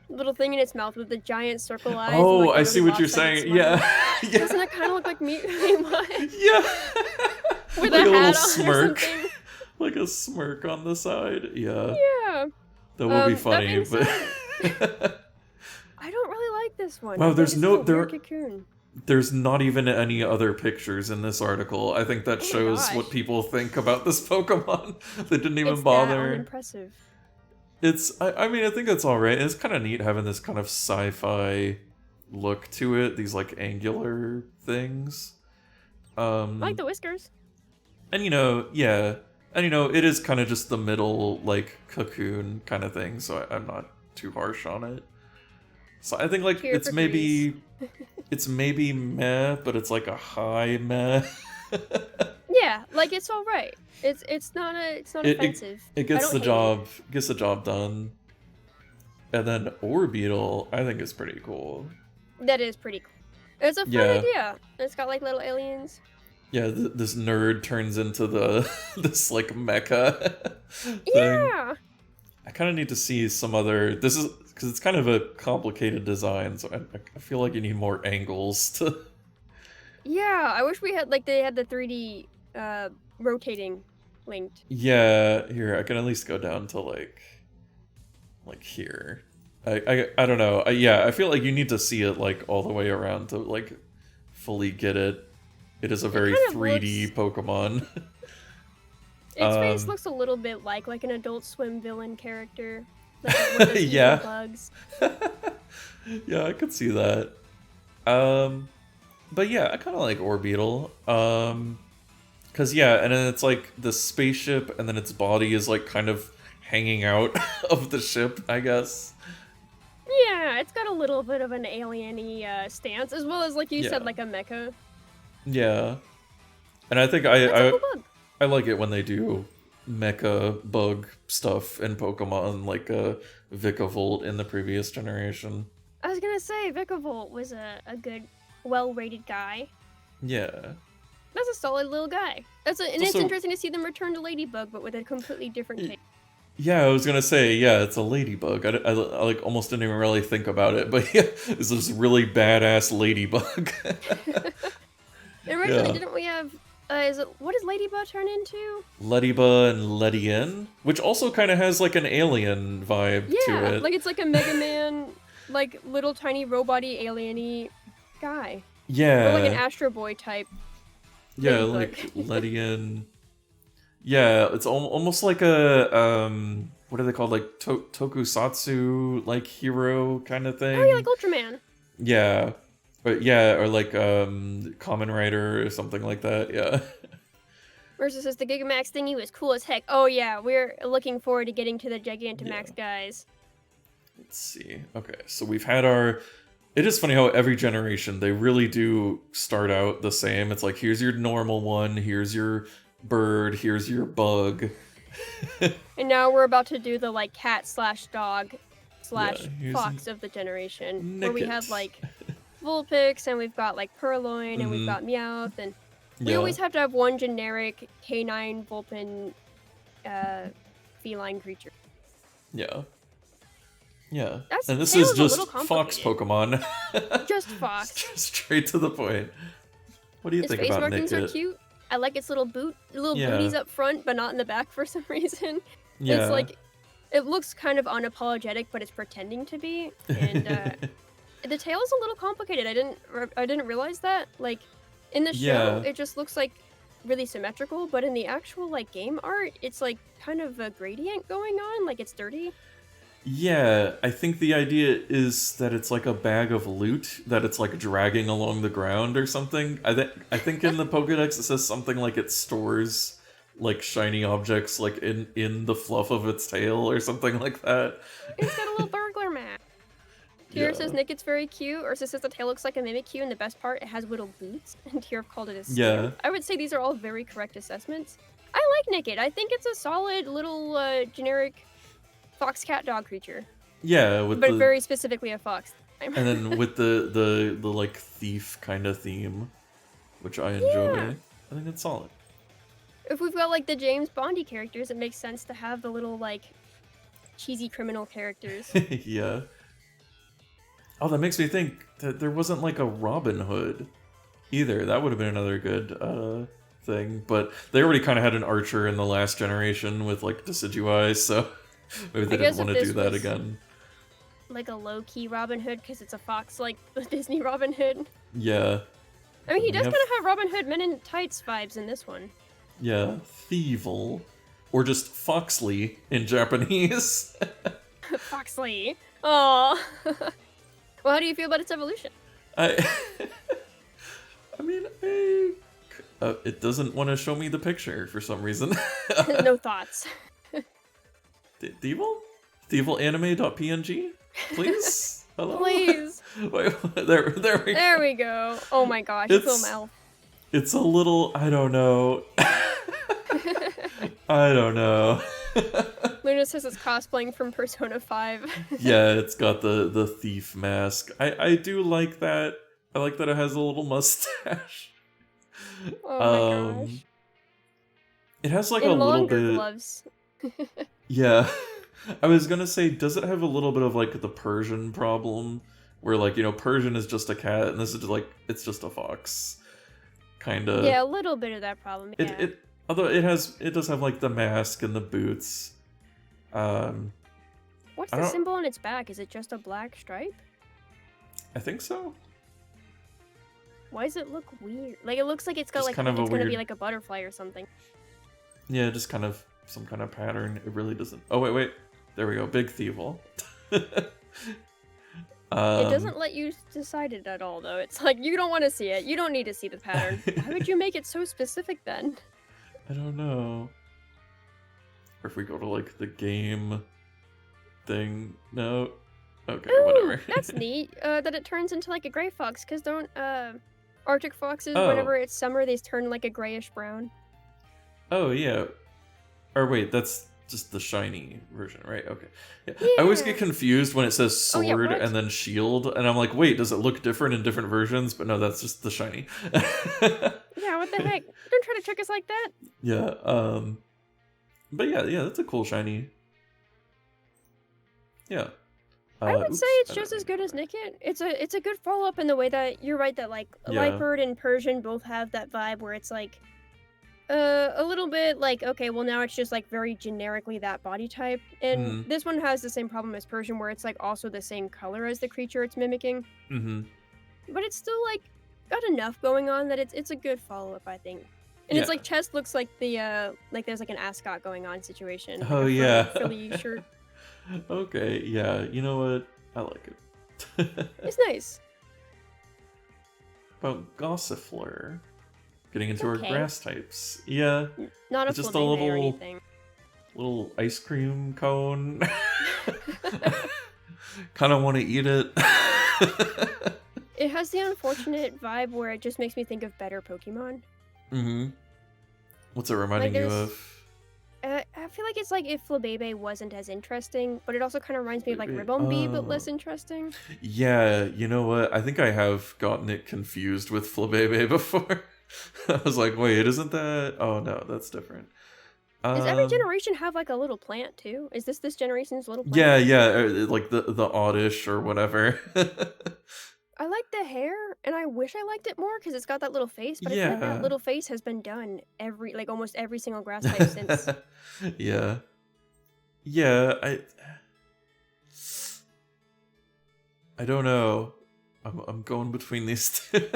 little thing in its mouth with the giant circle eyes. Oh, and, like, I see what you're saying. Yeah. Yeah. Doesn't it kind of look like Meatwad? Yeah. With like a hat on smirk. or something. Like a smirk on the side. Yeah. Yeah. That would be funny, but I don't really like this one. Wow, there's cocoon. There's not even any other pictures in this article. I think that shows what people think about this Pokemon. They didn't even bother. That unimpressive. I mean, I think it's alright. It's kind of neat having this kind of sci-fi look to it. These, like, angular things. I like the whiskers. And, yeah. And, it is kind of just the middle, like, cocoon kind of thing, so I'm not too harsh on it. So I think, like, it's maybe meh, but it's like a high meh. Yeah, Yeah, like it's all right. It's not offensive. It I gets don't the hate job done. And then Orbeetle, I think is pretty cool. it. That is pretty cool. It's a fun Yeah. idea. It's got like little aliens. Yeah, this nerd turns into the this like mecha thing. Yeah. I kind of need to see some other. This is because it's kind of a complicated design, so I feel like you need more angles to. Yeah, I wish we had like they had the 3D rotating linked. Yeah, here I can at least go down to like here. I don't know. Yeah, I feel like you need to see it like all the way around to like fully get it. It is a very 3D Pokemon. Its face looks a little bit like an Adult Swim villain character. Like with those yeah. bugs. Yeah, I could see that. But yeah, I kind of like Orbeetle. Cause yeah, and then it's like the spaceship, and then its body is like kind of hanging out of the ship, I guess. Yeah, it's got a little bit of an alien-y stance, as well as like you said, like a mecha. Yeah, and I think I like it when they do mecha bug stuff in Pokemon, like Vikavolt in the previous generation. I was gonna say Vikavolt was a good, well-rated guy. Yeah. That's a solid little guy. It's interesting to see them return to Ladybug, but with a completely different take. Yeah, I was gonna say, yeah, it's a ladybug. I like almost didn't even really think about it, but yeah, it's this really badass ladybug. Originally, didn't we have? What does Ladybug turn into? Ladybug and Ledien, which also kind of has like an alien vibe to it. Yeah, like it's like a Mega Man, like little tiny robot-y, alien-y guy. Yeah. Or like an Astro Boy type. Yeah, Ladybug. like Ledien. Yeah, it's almost like a what are they called? Like tokusatsu like hero kind of thing. Oh yeah, like Ultraman. Yeah. Or like Kamen Rider or something like that. Yeah. Versus says the Gigantamax thingy was cool as heck. Oh yeah, we're looking forward to getting to the Gigantamax guys. Let's see. Okay, so we've had our. It is funny how every generation they really do start out the same. It's like here's your normal one, here's your bird, here's your bug. And now we're about to do the like cat / dog / fox of the generation, where we have like Vulpix, and we've got like Purloin, and we've got Meowth, and we always have to have one generic canine Vulpin feline creature. Yeah. Yeah. That's, and this is just fox Pokemon. Just fox. Straight to the point. What do you think about Nickit? Its face markings are cute. I like its little booties up front, but not in the back for some reason. Yeah. It's like, it looks kind of unapologetic, but it's pretending to be. And the tail is a little complicated. I didn't realize that. Like, in the show, it just looks like really symmetrical, but in the actual like game art, it's like kind of a gradient going on. Like it's dirty. Yeah, I think the idea is that it's like a bag of loot that it's like dragging along the ground or something. I think in the Pokédex it says something like it stores like shiny objects like in the fluff of its tail or something like that. It's got a little burglar map. Tier says Nickit's very cute. Ursa says the tail looks like a Mimikyu, and the best part, it has whittled boots. And Tier called it a skin. Yeah. I would say these are all very correct assessments. I like Nickit. I think it's a solid little generic fox cat dog creature. Yeah, but very specifically a fox. And then with the like thief kind of theme, which I enjoy. Yeah. I think it's solid. If we've got like the James Bondy characters, it makes sense to have the little like cheesy criminal characters. Yeah. Oh, that makes me think that there wasn't like a Robin Hood either. That would have been another good thing. But they already kind of had an Archer in the last generation with like Decidueye, so maybe they didn't want to do that again. Like a low-key Robin Hood because it's a fox like the Disney Robin Hood. Yeah. I mean, he does kind of have Robin Hood Men in Tights vibes in this one. Yeah, Thievel. Or just Foxley in Japanese. Foxley. Aww. Well, how do you feel about its evolution? I mean, it doesn't want to show me the picture for some reason. No thoughts. Thievel? Thievelanime.png? Please? Hello? Please. Wait, there we go. There we go. Oh my gosh, it's a mouth. It's a little, I don't know. I don't know. Luna says it's cosplaying from Persona 5. Yeah, it's got the thief mask. I do like that. I like that it has a little mustache. Oh my gosh. It has like In a little longer bit. gloves. Yeah. I was gonna say, does it have a little bit of like the Persian problem? Where like, Persian is just a cat and this is like, it's just a fox. Kinda. Yeah, a little bit of that problem, yeah. Although it does have like the mask and the boots. What's the symbol on its back? Is it just a black stripe? I think so. Why does it look weird? Like, it looks like it's got Just like, kind of it's a gonna be weird... like a butterfly or something. Yeah, just kind of some kind of pattern. It really doesn't... Oh, wait. There we go. Big Thievel. It doesn't let you decide it at all, though. It's like, you don't want to see it. You don't need to see the pattern. Why would you make it so specific, then? I don't know. Or if we go to, like, the game thing... No? Okay, Ooh, whatever. That's neat, that it turns into, like, a gray fox, because don't, Arctic foxes, whenever it's summer, they turn, like, a grayish-brown. Oh, yeah. Or wait, that's just the shiny version, right? Okay. Yeah. Yeah. I always get confused when it says sword what? and then shield, and I'm like, wait, does it look different in different versions? But no, that's just the shiny. Yeah, what the heck? Don't try to trick us like that. Yeah, but yeah, that's a cool shiny. Yeah. I would say it's just as good as Nickit. It's a good follow-up in the way that you're right that like Lightbird and Persian both have that vibe where it's like a little bit like, okay, well now it's just like very generically that body type. And this one has the same problem as Persian where it's like also the same color as the creature it's mimicking. But it's still like got enough going on that it's a good follow-up, I think. And its like chest looks like the like there's like an ascot going on situation. Like oh yeah. Philly shirt. Okay, yeah, you know what? I like it. It's nice. About Gossifleur. Getting into her grass types. Yeah. Not it's a just a little, or anything. Little ice cream cone. Kind of want to eat it. It has the unfortunate vibe where it just makes me think of better Pokemon. What's it reminding you of? I feel like it's like if Flabébé wasn't as interesting, but it also kind of reminds me of like Ribombee, but less interesting. Yeah, you know what? I think I have gotten it confused with Flabébé before. I was like, wait, isn't that... Oh no, that's different. Does every generation have like a little plant too? Is this generation's little plant? Yeah, like the Oddish or whatever. I like the hair, and I wish I liked it more because it's got that little face. But I feel like that little face has been done almost every single grass type since. Yeah, I don't know. I'm going between these two.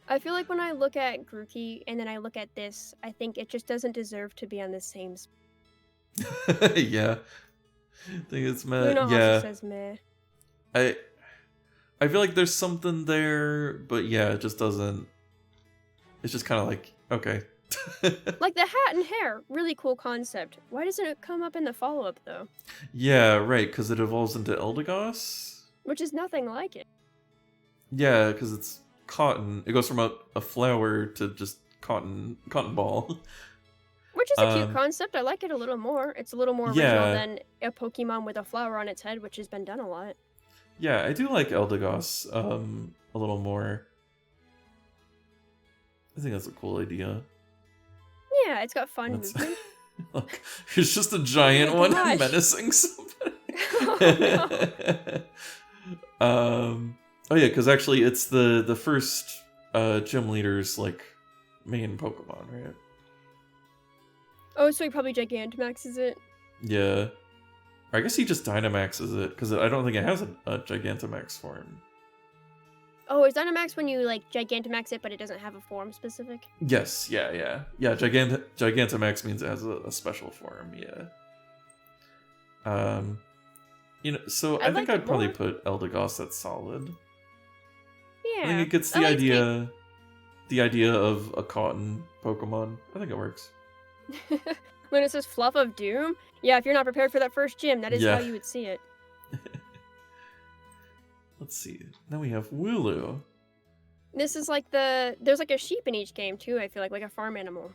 I feel like when I look at Grookey and then I look at this, I think it just doesn't deserve to be on the same. Yeah, I think it's meh. Luna also says meh. I feel like there's something there, but yeah, it just doesn't. It's just kind of like, okay. Like the hat and hair, really cool concept. Why doesn't it come up in the follow-up though? Yeah, right, because it evolves into Eldegoss. Which is nothing like it. Yeah, because it's cotton. It goes from a flower to just cotton ball. Which is a cute concept. I like it a little more. It's a little more original than a Pokemon with a flower on its head, which has been done a lot. Yeah, I do like Eldegoss a little more. I think that's a cool idea. Yeah, it's got fun movement. Look, it's just a giant one menacing somebody. Oh, no. Oh yeah, because actually it's the first gym leader's like main Pokemon, right? Oh, so he probably Gigantamaxes it? Yeah. I guess he just Dynamaxes it, because I don't think it has a Gigantamax form. Oh, is Dynamax when you, like, Gigantamax it, but it doesn't have a form specific? Yes, yeah. Yeah, Gigantamax means it has a special form, yeah. So I think I'd probably put Eldegoss at solid. Yeah. I think it gets the idea of a cotton Pokemon. I think it works. Luna says Fluff of Doom? Yeah, if you're not prepared for that first gym, that is how you would see it. Let's see. Now we have Wooloo. This is like there's like a sheep in each game too, I feel like a farm animal.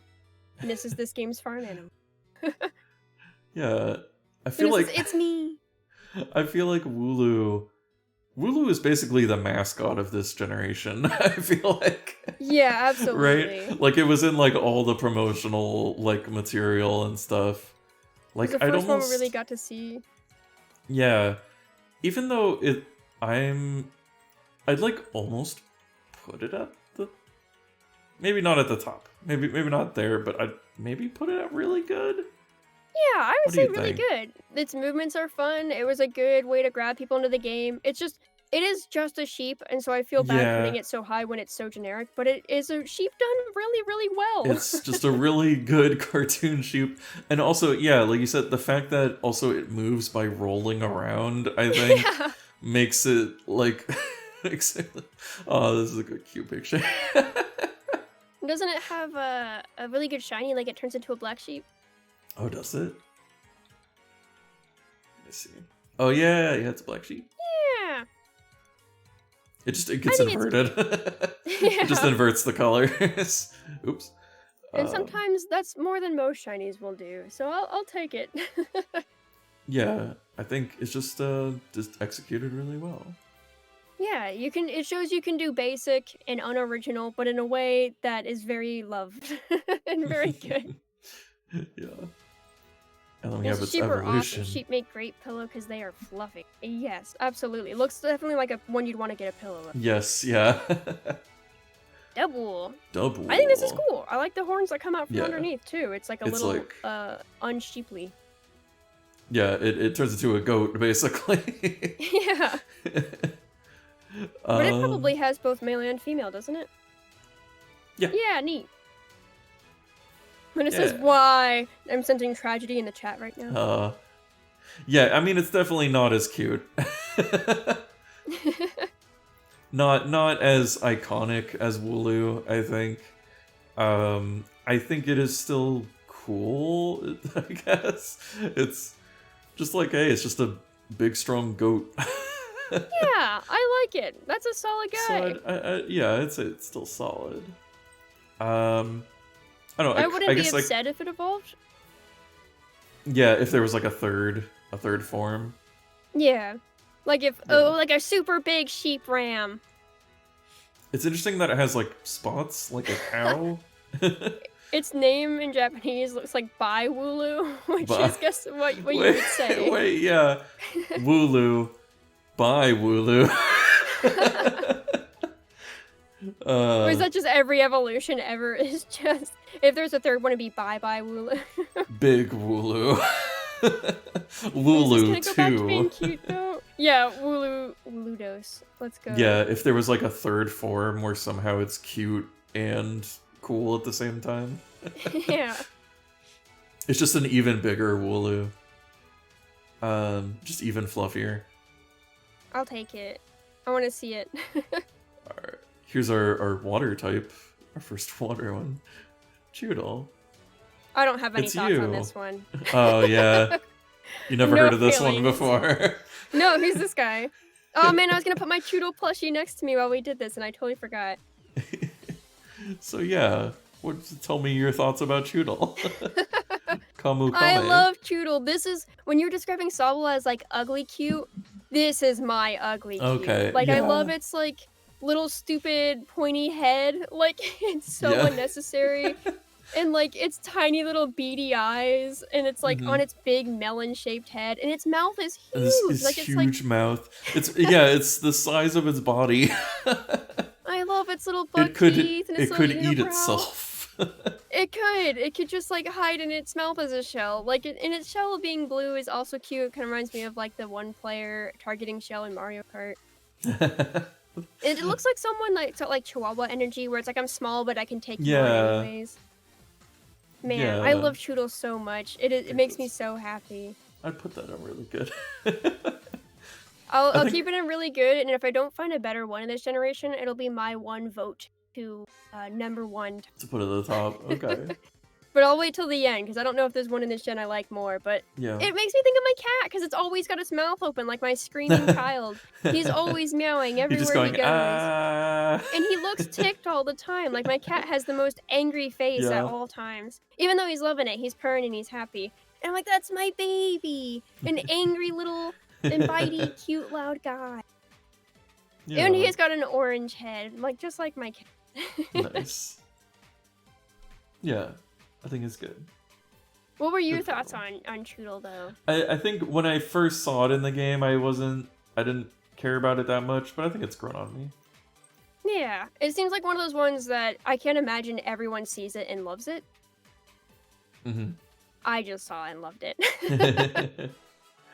And this is this game's farm animal. Yeah. I feel like it's me. I feel like Wooloo is basically the mascot of this generation. I feel like. Yeah, absolutely. Right? Like it was in like all the promotional like material and stuff. Like the first one we really got to see. Yeah. Even though I'd like almost put it at the maybe not at the top. Maybe not there, but I'd maybe put it at really good. Yeah, I would say really good. Its movements are fun. It was a good way to grab people into the game. It is just a sheep, and so I feel bad putting it so high when it's so generic, but it is a sheep done really, really well. It's just a really good cartoon sheep. And also, yeah, like you said, the fact that also it moves by rolling around, I think, makes it, like... oh, this is a good cute picture. Doesn't it have a really good shiny, like it turns into a black sheep? Oh, does it? Let me see. Oh, yeah, it's a black sheep. Yeah. It gets inverted. It just inverts the colors. Oops. And sometimes that's more than most shinies will do, so I'll take it. Yeah, I think it's just executed really well. Yeah, it shows you can do basic and unoriginal, but in a way that is very loved and very good. Yeah. And then we have its sheep evolution. Are awesome. Sheep make great pillow because they are fluffy. Yes, absolutely. It looks definitely like one you'd want to get a pillow of. Yes, yeah. Double. I think this is cool. I like the horns that come out from underneath too. It's like a little unsheeply. Yeah, it turns into a goat basically. Yeah. But it probably has both male and female, doesn't it? Yeah. Yeah, neat. When it says why, I'm sensing tragedy in the chat right now. Yeah, I mean it's definitely not as cute. not as iconic as Wooloo, I think. I think it is still cool, I guess. It's just like, hey, it's just a big strong goat. Yeah, I like it. That's a solid guy. So yeah, it's still solid. I don't know. I wouldn't be upset if it evolved. Yeah, if there was like a third form. Yeah, like like a super big sheep ram. It's interesting that it has like spots, like a cow. Its name in Japanese looks like Bai Wooloo, which is guess what you would say. Wait, yeah, Wooloo, Bai Wooloo. Or is that just every evolution ever? Is just if there's a third one, it'd be Bye Wooloo. Big Wooloo. Wooloo too. Go back to being cute though. Yeah, Wooloodos. Let's go. Yeah, if there was like a third form where somehow it's cute and cool at the same time. Yeah. It's just an even bigger Wooloo. Just even fluffier. I'll take it. I want to see it. Alright. Here's our water type. Our first water one. Choodle. I don't have any thoughts on this one. Oh, yeah. You never heard of this one before. No, who's this guy? Oh man, I was going to put my Choodle plushie next to me while we did this, and I totally forgot. So yeah, tell me your thoughts about Choodle. Kamu Kame. I love Choodle. This is, when you're describing Sobble as like ugly cute, this is my ugly cute. Okay, Like, I love its like little stupid pointy head. Like, it's so unnecessary. And like its tiny little beady eyes, and it's like on its big melon-shaped head, and its mouth is huge. It's huge mouth. It's it's the size of its body. I love its little buck teeth and its little unibrow. It could eat itself. It could just like hide in its mouth as a shell. Like in its shell being blue is also cute. It kind of reminds me of like the one-player targeting shell in Mario Kart. It looks like someone like got like Chihuahua energy, where it's like I'm small but I can take you on anyways. Man, I love Choodle so much. It makes me so happy. I'd put that on really good. I'll keep it in really good, and if I don't find a better one in this generation, it'll be my one vote to number one. To put it at the top, okay. But I'll wait till the end, because I don't know if there's one in this gen I like more, but it makes me think of my cat, because it's always got its mouth open like my screaming child. He's always meowing everywhere he goes. And he looks ticked all the time. Like, my cat has the most angry face at all times. Even though he's loving it, he's purring and he's happy. And I'm like, that's my baby! An angry little, and bitey, cute, loud guy. Yeah. And he's got an orange head, like just like my cat. Nice. Yeah, I think it's good. What were your thoughts on Choodle, though? I think when I first saw it in the game, I didn't care about it that much, but I think it's grown on me. Yeah, it seems like one of those ones that I can't imagine everyone sees it and loves it. Mm-hmm. I just saw it and loved it.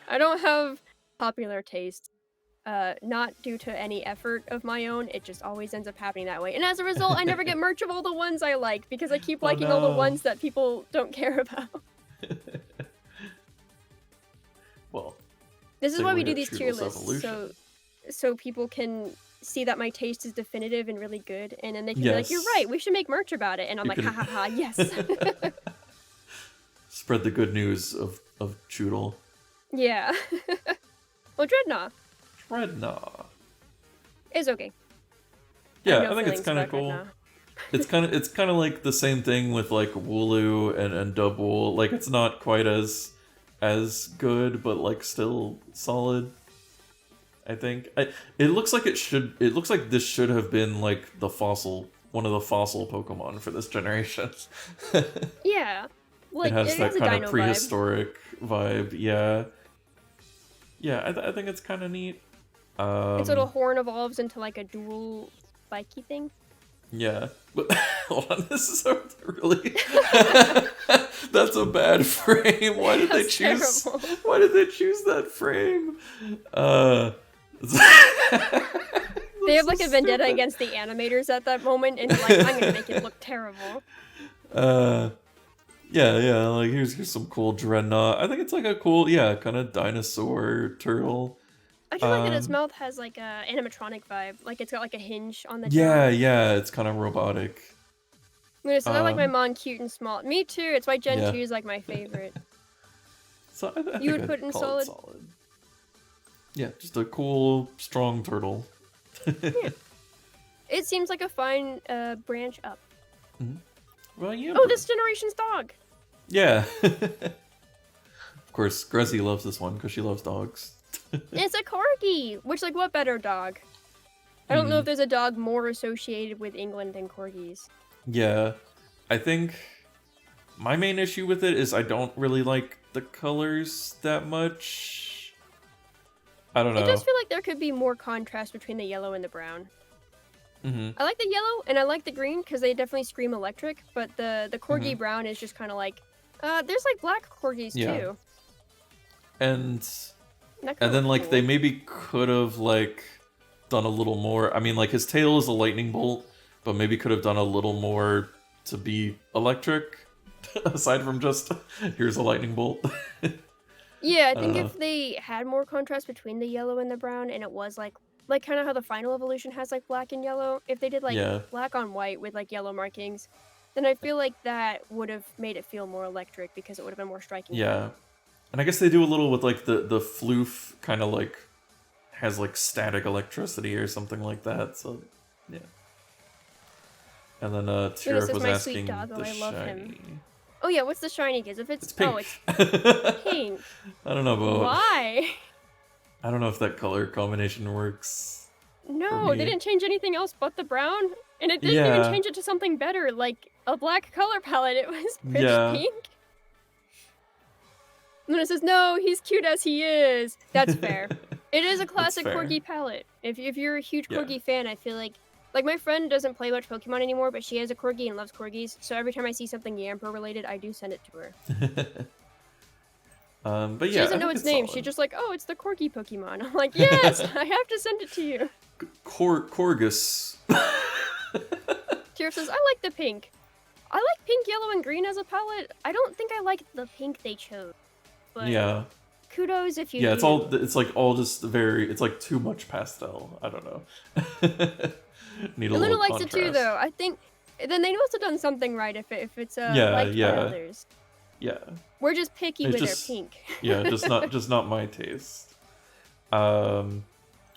I don't have popular taste. Not due to any effort of my own, it just always ends up happening that way. And as a result, I never get merch of all the ones I like, because I keep liking all the ones that people don't care about. Well, this is why we do these tier lists, so people can see that my taste is definitive and really good, and then they can be like, you're right, we should make merch about it. And I'm like, ha ha ha, yes. Spread the good news of Choodle. Yeah. Well, Dreadnought is okay. Yeah, I think it's kind of cool. It's kind of like the same thing with like Wooloo and Dubwool. Like, it's not quite as good, but like still solid. I think it looks like this should have been like one of the fossil Pokemon for this generation. Yeah, like it has that kind of prehistoric vibe. Yeah. I think it's kind of neat. Its little horn evolves into like a dual spiky thing. Yeah, but hold on, this is really that's a bad frame. Why did they choose that frame? They have like a vendetta against the animators at that moment, and like, I'm gonna make it look terrible. Yeah, like here's some cool Dreadnought. I think it's like a cool, kind of dinosaur turtle. I feel like that its mouth has like a animatronic vibe. Like, it's got like a hinge on the jaw. Yeah, it's kind of robotic. So I like my Mon cute and small. Me too. It's why Gen 2 is like my favorite. So I you would put in solid? Yeah, just a cool, strong turtle. Yeah. It seems like a fine branch up. Mm-hmm. Well, yeah. Oh, this generation's dog. Yeah. Of course, Grezzy loves this one because she loves dogs. It's a corgi, which, like, what better dog? I don't know if there's a dog more associated with England than corgis. Yeah, I think my main issue with it is I don't really like the colors that much. I don't know. It does feel like there could be more contrast between the yellow and the brown. Mm-hmm. I like the yellow and I like the green because they definitely scream electric, but the corgi brown is just kind of like, there's like black corgis too. And then like they maybe could have like done a little more. I mean, like his tail is a lightning bolt, but maybe could have done a little more to be electric, aside from just here's a lightning bolt. Yeah, I think if they had more contrast between the yellow and the brown, and it was like kind of how the final evolution has like black and yellow, if they did like black on white with like yellow markings, then I feel like that would have made it feel more electric because it would have been more striking. Yeah. And I guess they do a little with like the floof kind of like has like static electricity or something like that. So yeah. And then Tira was asking the shiny. Oh yeah, what's the shiny? Because if it's pink. Oh, it's pink. I don't know about why. I don't know if that color combination works. No, they didn't change anything else but the brown, and it didn't even change it to something better, like a black color palette. It was pitch pink. And then it says, no, he's cute as he is. That's fair. It is a classic corgi palette. If you're a huge corgi fan, I feel like my friend doesn't play much Pokemon anymore, but she has a corgi and loves corgis. So every time I see something Yamper related, I do send it to her. But she doesn't know its name. She's just like, oh, it's the corgi Pokemon. I'm like, yes, I have to send it to you. Corgus. Tira says, I like the pink. I like pink, yellow, and green as a palette. I don't think I like the pink they chose. But kudos if you do. It's like too much pastel. I don't know. Need a little Luna likes contrast. it too, though. I think then they must have done something right if it's liked by others. Yeah. We're just picky with our pink. Yeah, just not my taste.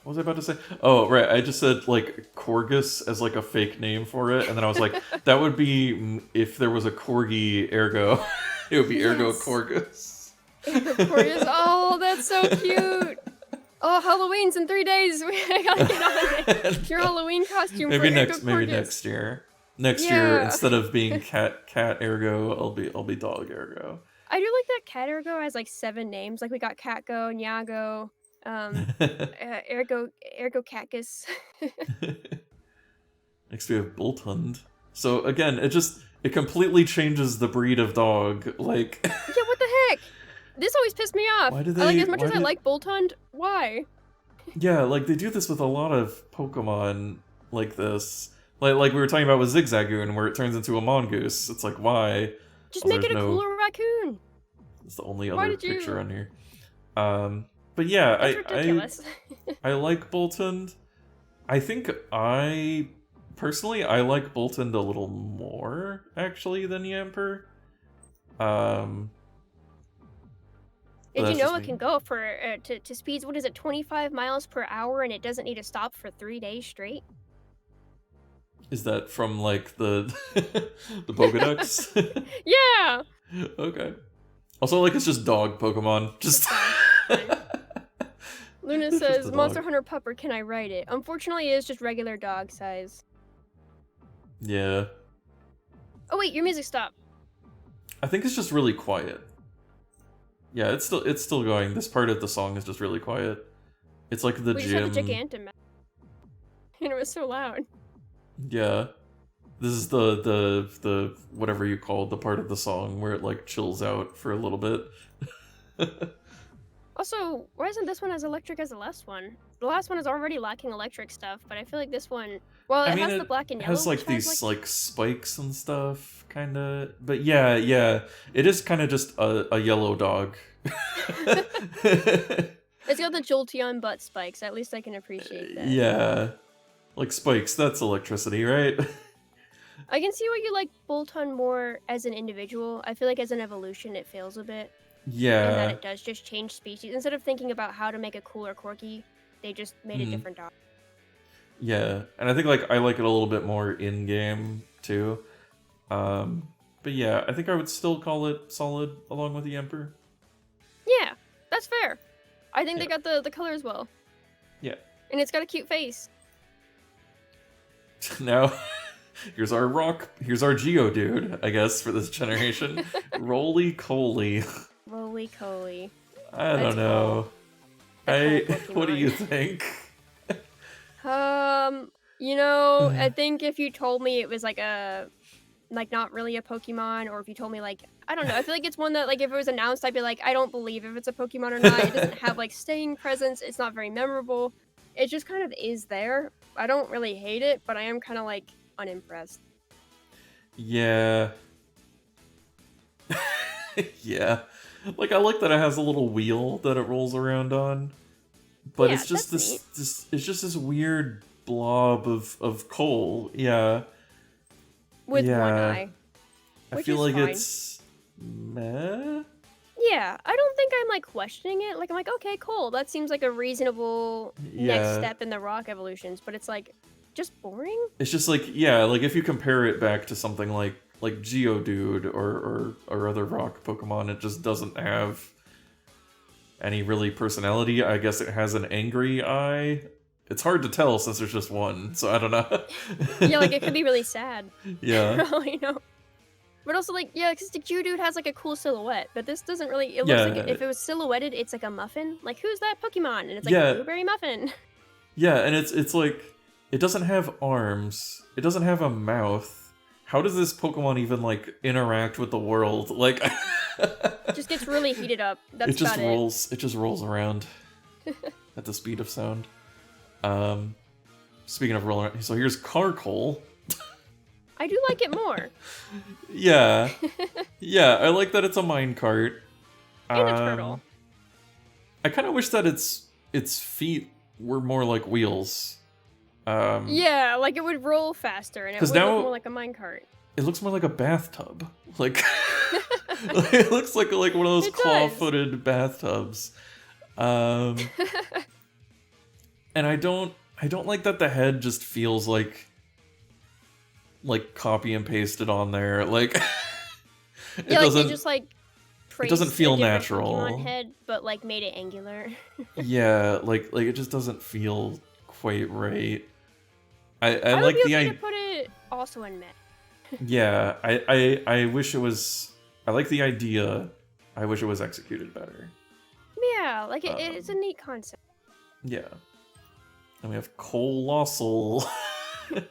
What was I about to say? Oh, right. I just said like Corgus as like a fake name for it, and then I was like, that would be if there was a corgi, ergo, it would be ergo Corgus. Ergo Corgus. Oh, that's so cute. Oh, Halloween's in 3 days. I gotta get on it. Your Halloween costume. Maybe for next, Ergo maybe Corgus. next year. Next year, instead of being cat ergo, I'll be dog ergo. I do like that cat ergo has like 7 names. Like we got Catgo, Nyago, ergo Cactus. Next we have Bolthund. So again, it completely changes the breed of dog. Like yeah, what the heck? This always pissed me off. Why do they, like as much as I like Bolthund, why? Yeah, like they do this with a lot of Pokemon like this. Like we were talking about with Zigzagoon, where it turns into a mongoose. It's like, why? Just make it a cooler raccoon. It's the only other picture on here. But yeah, That's ridiculous. I like Boltund. I think personally I like Boltund a little more actually than Yamper. Did you know it can go for to speeds? What is it, 25 miles per hour, and it doesn't need to stop for 3 days straight? Is that from like the the Pokedex? Yeah. Okay. Also, like it's just dog Pokemon. Just. Luna says, Monster Hunter Pupper, can I write it? Unfortunately, it is just regular dog size. Yeah. Oh wait, your music stopped. I think it's just really quiet. Yeah, it's still going. This part of the song is just really quiet. It's like the gym. Just had the Gigantamax. And it was so loud. Yeah. This is the whatever you call the part of the song where it like chills out for a little bit. Also, why isn't this one as electric as the last one? The last one is already lacking electric stuff, but I feel like this one, well, it has the black and yellow. It has like these like spikes and stuff, kind of. But yeah, it is kind of just a yellow dog. It's got the Jolteon butt spikes. At least I can appreciate that. Yeah, like spikes. That's electricity, right? I can see why you like Boltund more as an individual. I feel like as an evolution, it fails a bit. Yeah. And that it does just change species. Instead of thinking about how to make a cooler Corgi, they just made a different dog. Yeah, and I think like I like it a little bit more in game too. But yeah, I think I would still call it solid along with the Emperor. Yeah, that's fair. I think they got the colors well. Yeah. And it's got a cute face. Now, here's our Geodude, I guess, for this generation. Roly-Coly. Roly-Coly. I don't know. What do you think? You know, I think if you told me it was like not really a Pokemon, or if you told me like, I don't know, I feel like it's one that like if it was announced, I'd be like, I don't believe if it's a Pokemon or not. It doesn't have like staying presence. It's not very memorable. It just kind of is there. I don't really hate it, but I am kind of like unimpressed. Yeah. Yeah. Like I like that it has a little wheel that it rolls around on. But yeah, it's just this weird blob of coal. Yeah. With one eye. I feel like it's meh. Yeah, I don't think I'm like questioning it. Like I'm like, okay, cool. That seems like a reasonable next step in the rock evolutions, but it's like just boring. It's just like, yeah, like if you compare it back to something like Geodude or other rock Pokemon, it just doesn't have any really personality. I guess it has an angry eye. It's hard to tell since there's just one, so I don't know. Yeah, like it could be really sad. Yeah. You know. But also, like, yeah, because the Geodude has like a cool silhouette, but this doesn't really. It looks like if it was silhouetted, it's like a muffin. Like, who's that Pokemon? And it's like a blueberry muffin. Yeah, and it's like it doesn't have arms. It doesn't have a mouth. How does this Pokemon even like interact with the world? Like, it just gets really heated up. That's about it. It just rolls around at the speed of sound. Speaking of rolling around, so here's Carkol. I do like it more. Yeah. Yeah, I like that it's a minecart. And a turtle. I kind of wish that its feet were more like wheels. Yeah, like it would roll faster and it would look more like a minecart. It looks more like a bathtub. Like it looks like one of those claw-footed bathtubs. And And I don't like that the head just feels like copy and pasted on there. Like it Yeah, like they doesn't just like it doesn't traced a feel different Pokemon natural. head, but like made it angular. Yeah, like it just doesn't feel quite right. I I would like be the okay to put it also in Met. yeah, I wish it was. I like the idea. I wish it was executed better. Yeah, like it's a neat concept. Yeah. And we have Colossal.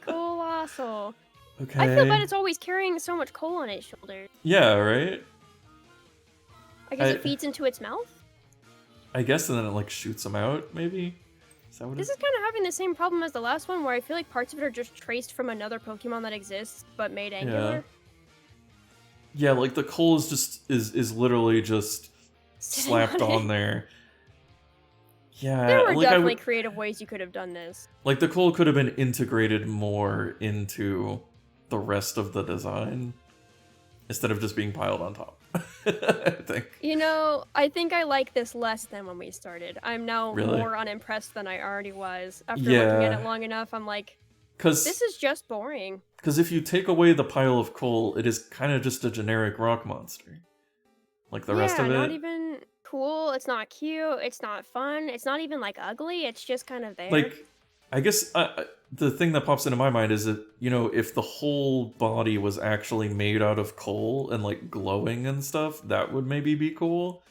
Colossal. Okay. I feel bad it's always carrying so much coal on its shoulders. Yeah, right? I guess it feeds into its mouth? I guess, and then it like shoots them out, maybe? Is that what This is kind of having the same problem as the last one, where I feel like parts of it are just traced from another Pokemon that exists, but made angular. Yeah, like the coal is just is literally just slapped on there. Yeah, there were definitely creative ways you could have done this. Like the coal could have been integrated more into the rest of the design instead of just being piled on top. I think. You know, I think I like this less than when we started. I'm now more unimpressed than I already was. After looking at it long enough, I'm like, this is just boring. Because if you take away the pile of coal, it is kind of just a generic rock monster. Like the rest of it. Not even cool, it's not cute, it's not fun, it's not even like ugly, it's just kind of there. Like, I guess the thing that pops into my mind is that, you know, if the whole body was actually made out of coal and like glowing and stuff, that would maybe be cool.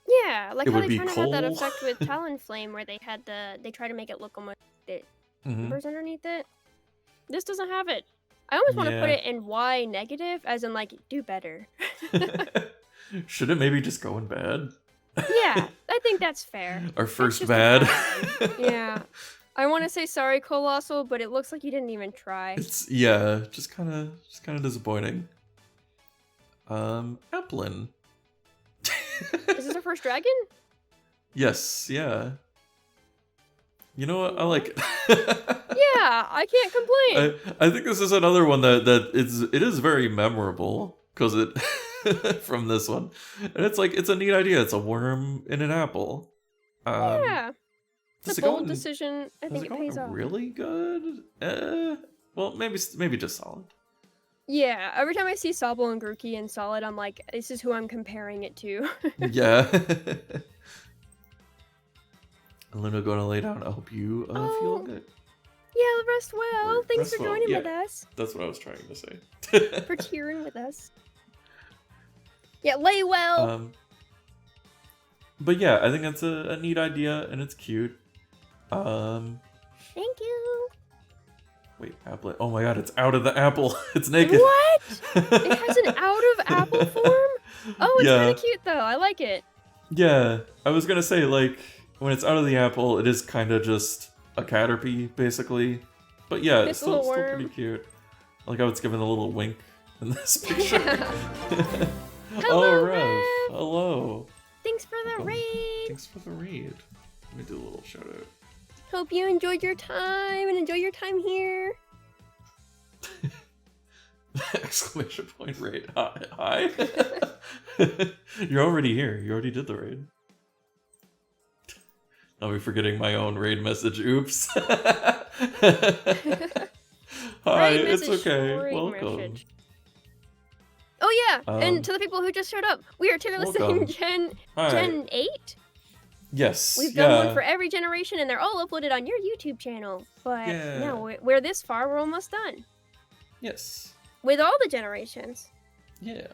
Yeah, like how they kind of had that effect with Talonflame, where they try to make it look almost like numbers underneath it. This doesn't have it. I almost want to put it in Y negative, as in like, do better. Should it maybe just go in bad? Yeah, I think that's fair. Our first bad. Yeah. I want to say sorry, Colossal, but it looks like you didn't even try. It's just kind of disappointing. Applin. Is this our first dragon? Yes, yeah. You know what? I like it. Yeah, I can't complain. I think this is another one that it is very memorable because it from this one, and it's like it's a neat idea. It's a worm in an apple. Yeah, it's a bold decision. I think it pays off. Really good. Well, maybe just solid. Yeah, every time I see Sobble and Grookey in solid, I'm like, this is who I'm comparing it to. Yeah. Luna going to lay down. I hope you feel good. Yeah, rest well. Thanks for joining with us. That's what I was trying to say. For cheering with us. Yeah, lay well. But yeah, I think that's a neat idea and it's cute. Thank you. Wait, apple. Oh my god, it's out of the apple. It's naked. What? It has an out of apple form? Oh, it's kind of cute though. I like it. Yeah, I was gonna say, like, when it's out of the apple, it is kind of just a Caterpie, basically. But yeah, it's still pretty cute. I like how it's giving a little wink in this picture. Yeah. Hello, Rev. Hello. Thanks for the raid. Thanks for the raid. Let me do a little shout out. Hope you enjoyed your time and enjoy your time here. Exclamation point raid. Hi. You're already here. You already did the raid. I'll be forgetting my own raid message. Oops. Hi, it's okay. Welcome. Message. Oh yeah, and to the people who just showed up, we are tier listing Gen 8. Yes. We've done one for every generation, and they're all uploaded on your YouTube channel. But no, we're this far. We're almost done. Yes. With all the generations. Yeah.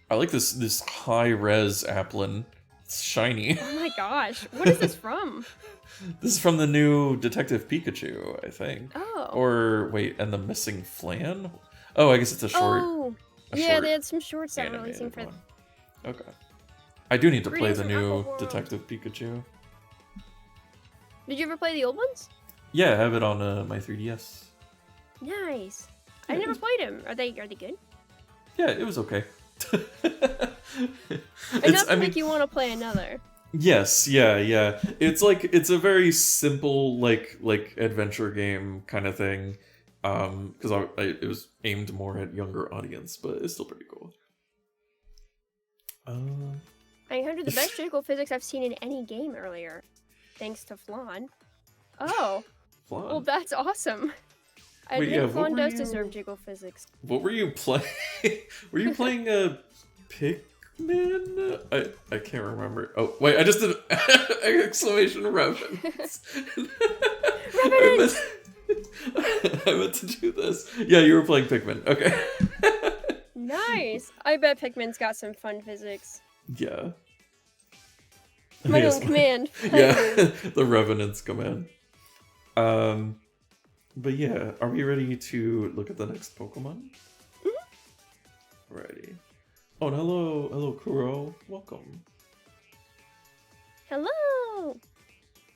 I like this high res Applin. It's shiny. Oh my gosh, what is this from? This is from the new Detective Pikachu, I think. Oh. Or wait, and the missing Flan? Oh, I guess it's a short. Oh. Yeah, they had some shorts that were releasing for. Okay. I do need to play the new Detective Pikachu. Did you ever play the old ones? Yeah, I have it on my 3DS. Nice. I never played them. Are they good? Yeah, it was okay. Enough to make you want to play another. Yes, yeah. It's a very simple like adventure game kind of thing. Because it was aimed more at younger audience, but it's still pretty cool. I heard the best critical physics I've seen in any game earlier, thanks to Flan. Oh. Flan. Well, that's awesome. I Wait, admit Flan does deserve jiggle physics. What were you playing? Were you playing Pikmin? I can't remember. Oh, wait, I just did exclamation reference. I meant to do this. Yeah, you were playing Pikmin. Okay. Nice. I bet Pikmin's got some fun physics. Yeah. My own command. Yeah, the Revenant's command. But yeah, are we ready to look at the next Pokemon? Mm-hmm. Alrighty. Oh, and hello, Kuro. Welcome. Hello.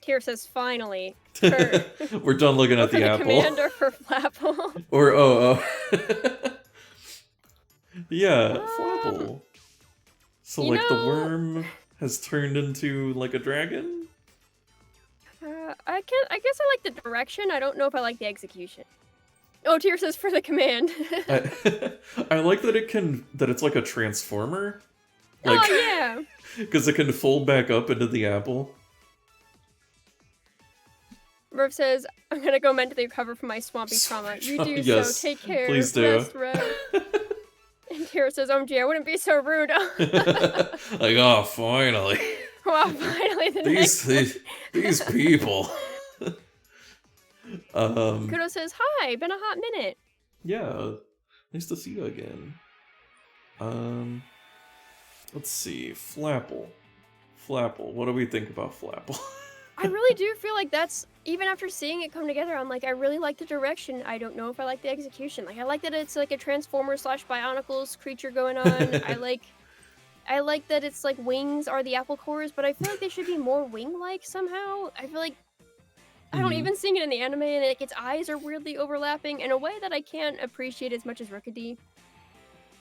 Tyr says finally. We're done looking at the apple. Commander for Flapple. Or yeah, Flapple. So like the worm has turned into like a dragon? I guess I like the direction. I don't know if I like the execution. Oh, Tyr says for the command. I like that it's like a transformer. Like, oh yeah. Because it can fold back up into the apple. Rev says, I'm gonna go mentally recover from my swampy trauma. You do yes, so. Take care. Please do. Rest, Rev. And Tyr says, OMG, I wouldn't be so rude. Like, oh, finally. Well, finally these people. Kudo says, hi, been a hot minute. Yeah, nice to see you again. Let's see, Flapple. What do we think about Flapple? I really do feel like that's, even after seeing it come together, I'm like, I really like the direction. I don't know if I like the execution. Like, I like that it's like a Transformer / Bionicles creature going on. I like that it's like wings are the apple cores, but I feel like they should be more wing-like somehow. I feel like I don't even see it in the anime, and like its eyes are weirdly overlapping in a way that I can't appreciate as much as Rookidee.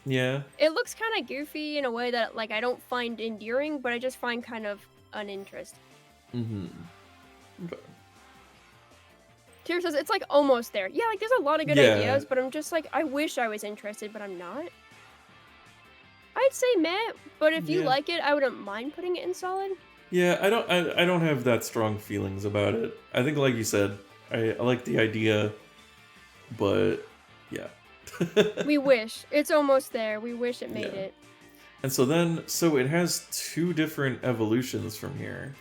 Yeah. It looks kind of goofy in a way that like I don't find endearing, but I just find kind of uninteresting. Okay. Tyr says it's like almost there. Yeah, like there's a lot of good ideas, but I'm just like, I wish I was interested, but I'm not. I'd say meh, but if you like it, I wouldn't mind putting it in solid. Yeah, I don't have that strong feelings about it. I think, like you said, I like the idea, but yeah. We wish. It's almost there. We wish it made it. And so it has two different evolutions from here.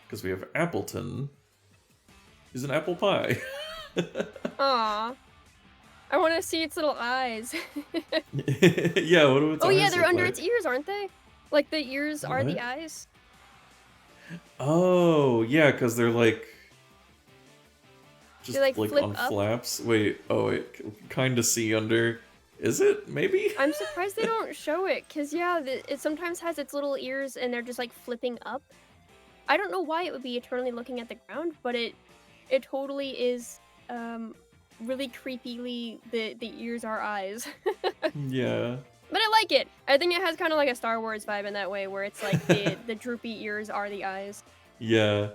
Because we have Appleton, who's an apple pie. Aww. I want to see its little eyes. Yeah, what do its eyes Oh yeah, they're under like? its ears, aren't they? Like the ears are the eyes? Oh, yeah, because they're like... Just they, like on up. Flaps? Wait, kind of see under... Is it? Maybe? I'm surprised they don't show it, because yeah, it sometimes has its little ears and they're just like flipping up. I don't know why it would be eternally looking at the ground, but it totally is really creepily the ears are eyes. Yeah. But I like it. I think it has kind of like a Star Wars vibe in that way, where it's like the droopy ears are the eyes. Yeah.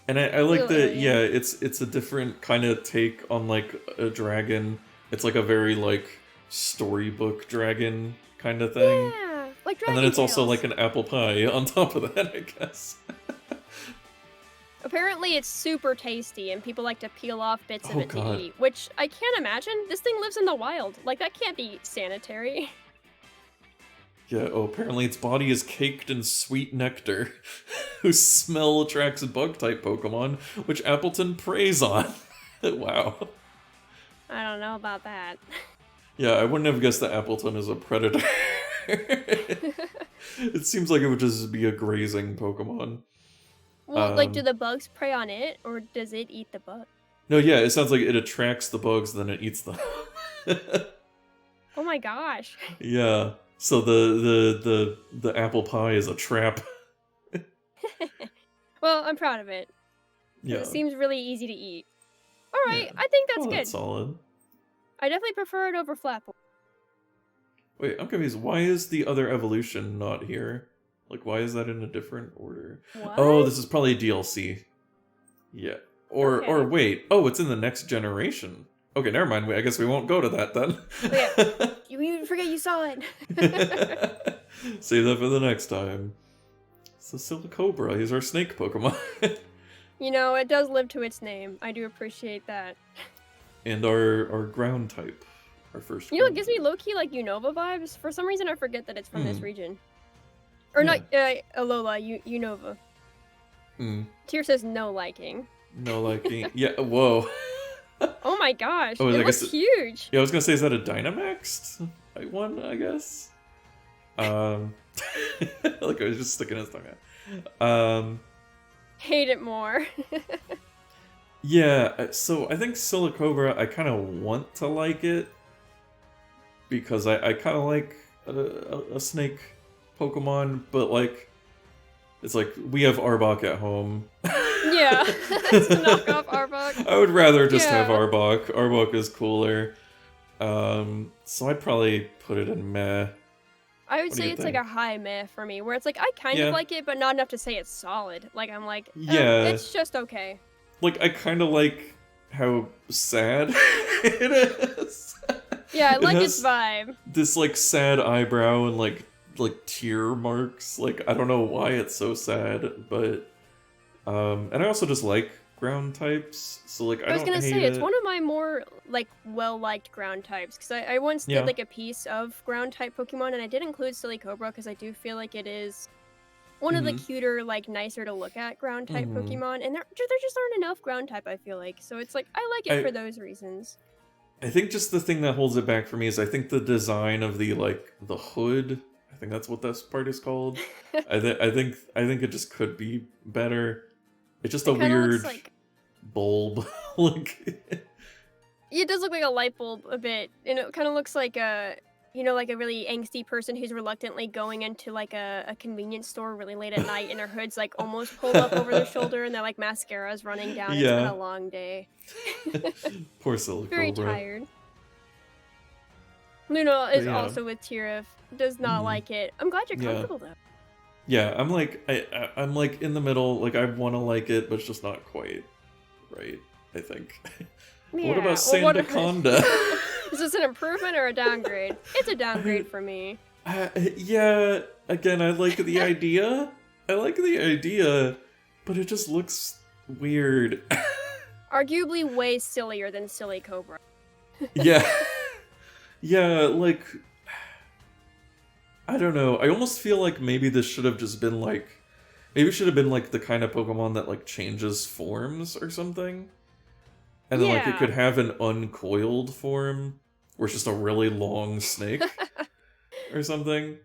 And I like that, it's a different kind of take on like a dragon. It's like a very like storybook dragon kind of thing. Yeah, like Dragon And then it's Tales. also like an apple pie on top of that, I guess. Apparently it's super tasty and people like to peel off bits of it to eat, which I can't imagine. This thing lives in the wild. Like, that can't be sanitary. Yeah, apparently its body is caked in sweet nectar, whose smell attracts bug-type Pokemon, which Appleton preys on. Wow. I don't know about that. Yeah, I wouldn't have guessed that Appleton is a predator. It seems like it would just be a grazing Pokemon. Well, like, do the bugs prey on it, or does it eat the bug? No, yeah, it sounds like it attracts the bugs, then it eats them. Oh my gosh. Yeah, so the apple pie is a trap. Well, I'm proud of it. Yeah. It seems really easy to eat. Alright, I think that's good. That's solid. I definitely prefer it over Flapple. Wait, I'm confused. Why is the other evolution not here? Like, why is that in a different order? What? Oh, this is probably DLC. Yeah. Or wait. Oh, it's in the next generation. Okay, never mind. I guess we won't go to that then. Oh, yeah. You forget you saw it. Save that for the next time. So Silicobra, he's our snake Pokemon. You know, it does live to its name. I do appreciate that. And our ground type. Our first You know, it ground gives type. me low-key, like, Unova vibes. For some reason, I forget that it's from this region. Or Yeah. not, Alola, Unova. Tier says no liking. No liking. Yeah, whoa. Oh my gosh, Oh, it looks huge. Yeah, I was gonna say, is that a Dynamax one, I guess? Like I was just sticking his tongue out. Hate it more. Yeah, so I think Silicobra, I kind of want to like it. Because I kind of like a snake Pokemon, but like, it's like, we have Arbok at home. Yeah, it's a knockoff Arbok. I would rather just have Arbok. Arbok is cooler. So I'd probably put it in meh. I would say it's like a high meh for me, where it's like, I kind of like it, but not enough to say it's solid. Like, I'm like, it's just okay. Like, I kind of like how sad it is. Yeah, I like its vibe. This, like, sad eyebrow and, like tear marks. Like, I don't know why it's so sad, but... and I also just like ground types, so, like, I was gonna say, it's one of my more, like, well-liked ground types, because I once did, like, a piece of ground-type Pokemon, and I did include Silicobra, because I do feel like it is one of the cuter, like, nicer to look at ground-type Pokemon, and there just aren't enough ground-type, I feel like, so it's like, I like it for those reasons. I think just the thing that holds it back for me is I think the design of the, like, the hood, I think that's what this part is called, I think it just could be better. It's just a weird bulb. Like, it does look like a light bulb a bit, and it kind of looks like a, you know, like a really angsty person who's reluctantly going into like a convenience store really late at night, and their hood's like almost pulled up over their shoulder, and their like mascara's running down. It's been a long day. Poor Silicobra. Very tired. Luna is also with Tirif. Does not like it. I'm glad you're comfortable though. Yeah, I'm like I'm like in the middle. Like I want to like it, but it's just not quite right. I think. Yeah. What about Sandaconda? Is this an improvement or a downgrade? It's a downgrade for me. Yeah. Again, I like the idea. But it just looks weird. Arguably way sillier than Silicobra. Yeah. Yeah, like... I don't know. I almost feel like maybe this should have just been like... Maybe it should have been like the kind of Pokemon that like changes forms or something. And then like it could have an uncoiled form, where it's just a really long snake. Or something.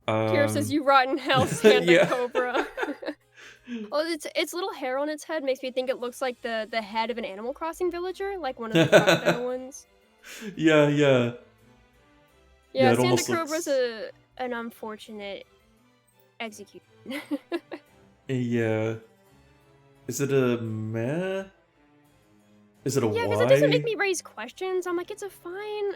Kira says, you rotten hell, Sandaconda. Oh, its little hair on its head makes me think it looks like the head of an Animal Crossing villager, like one of the crocodile ones. Yeah. Yeah, Sandacobra's an unfortunate execution. Yeah. Is it a meh? Is it a Y? Yeah, because it doesn't make me raise questions. I'm like, it's a fine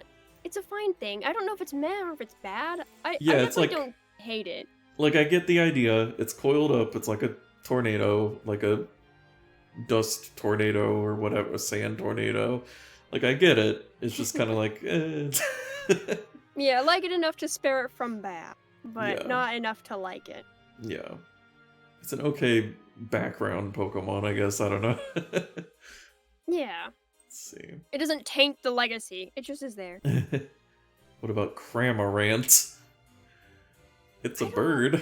thing. I don't know if it's meh or if it's bad. I definitely don't hate it. Like, I get the idea. It's coiled up. It's like a tornado, like a dust tornado or whatever, a sand tornado. Like, I get it. It's just kind of like, Yeah, I like it enough to spare it from bad, but not enough to like it. Yeah. It's an okay background Pokemon, I guess. I don't know. Yeah. Let's see. It doesn't taint the legacy. It just is there. What about Cramorant? It's a bird.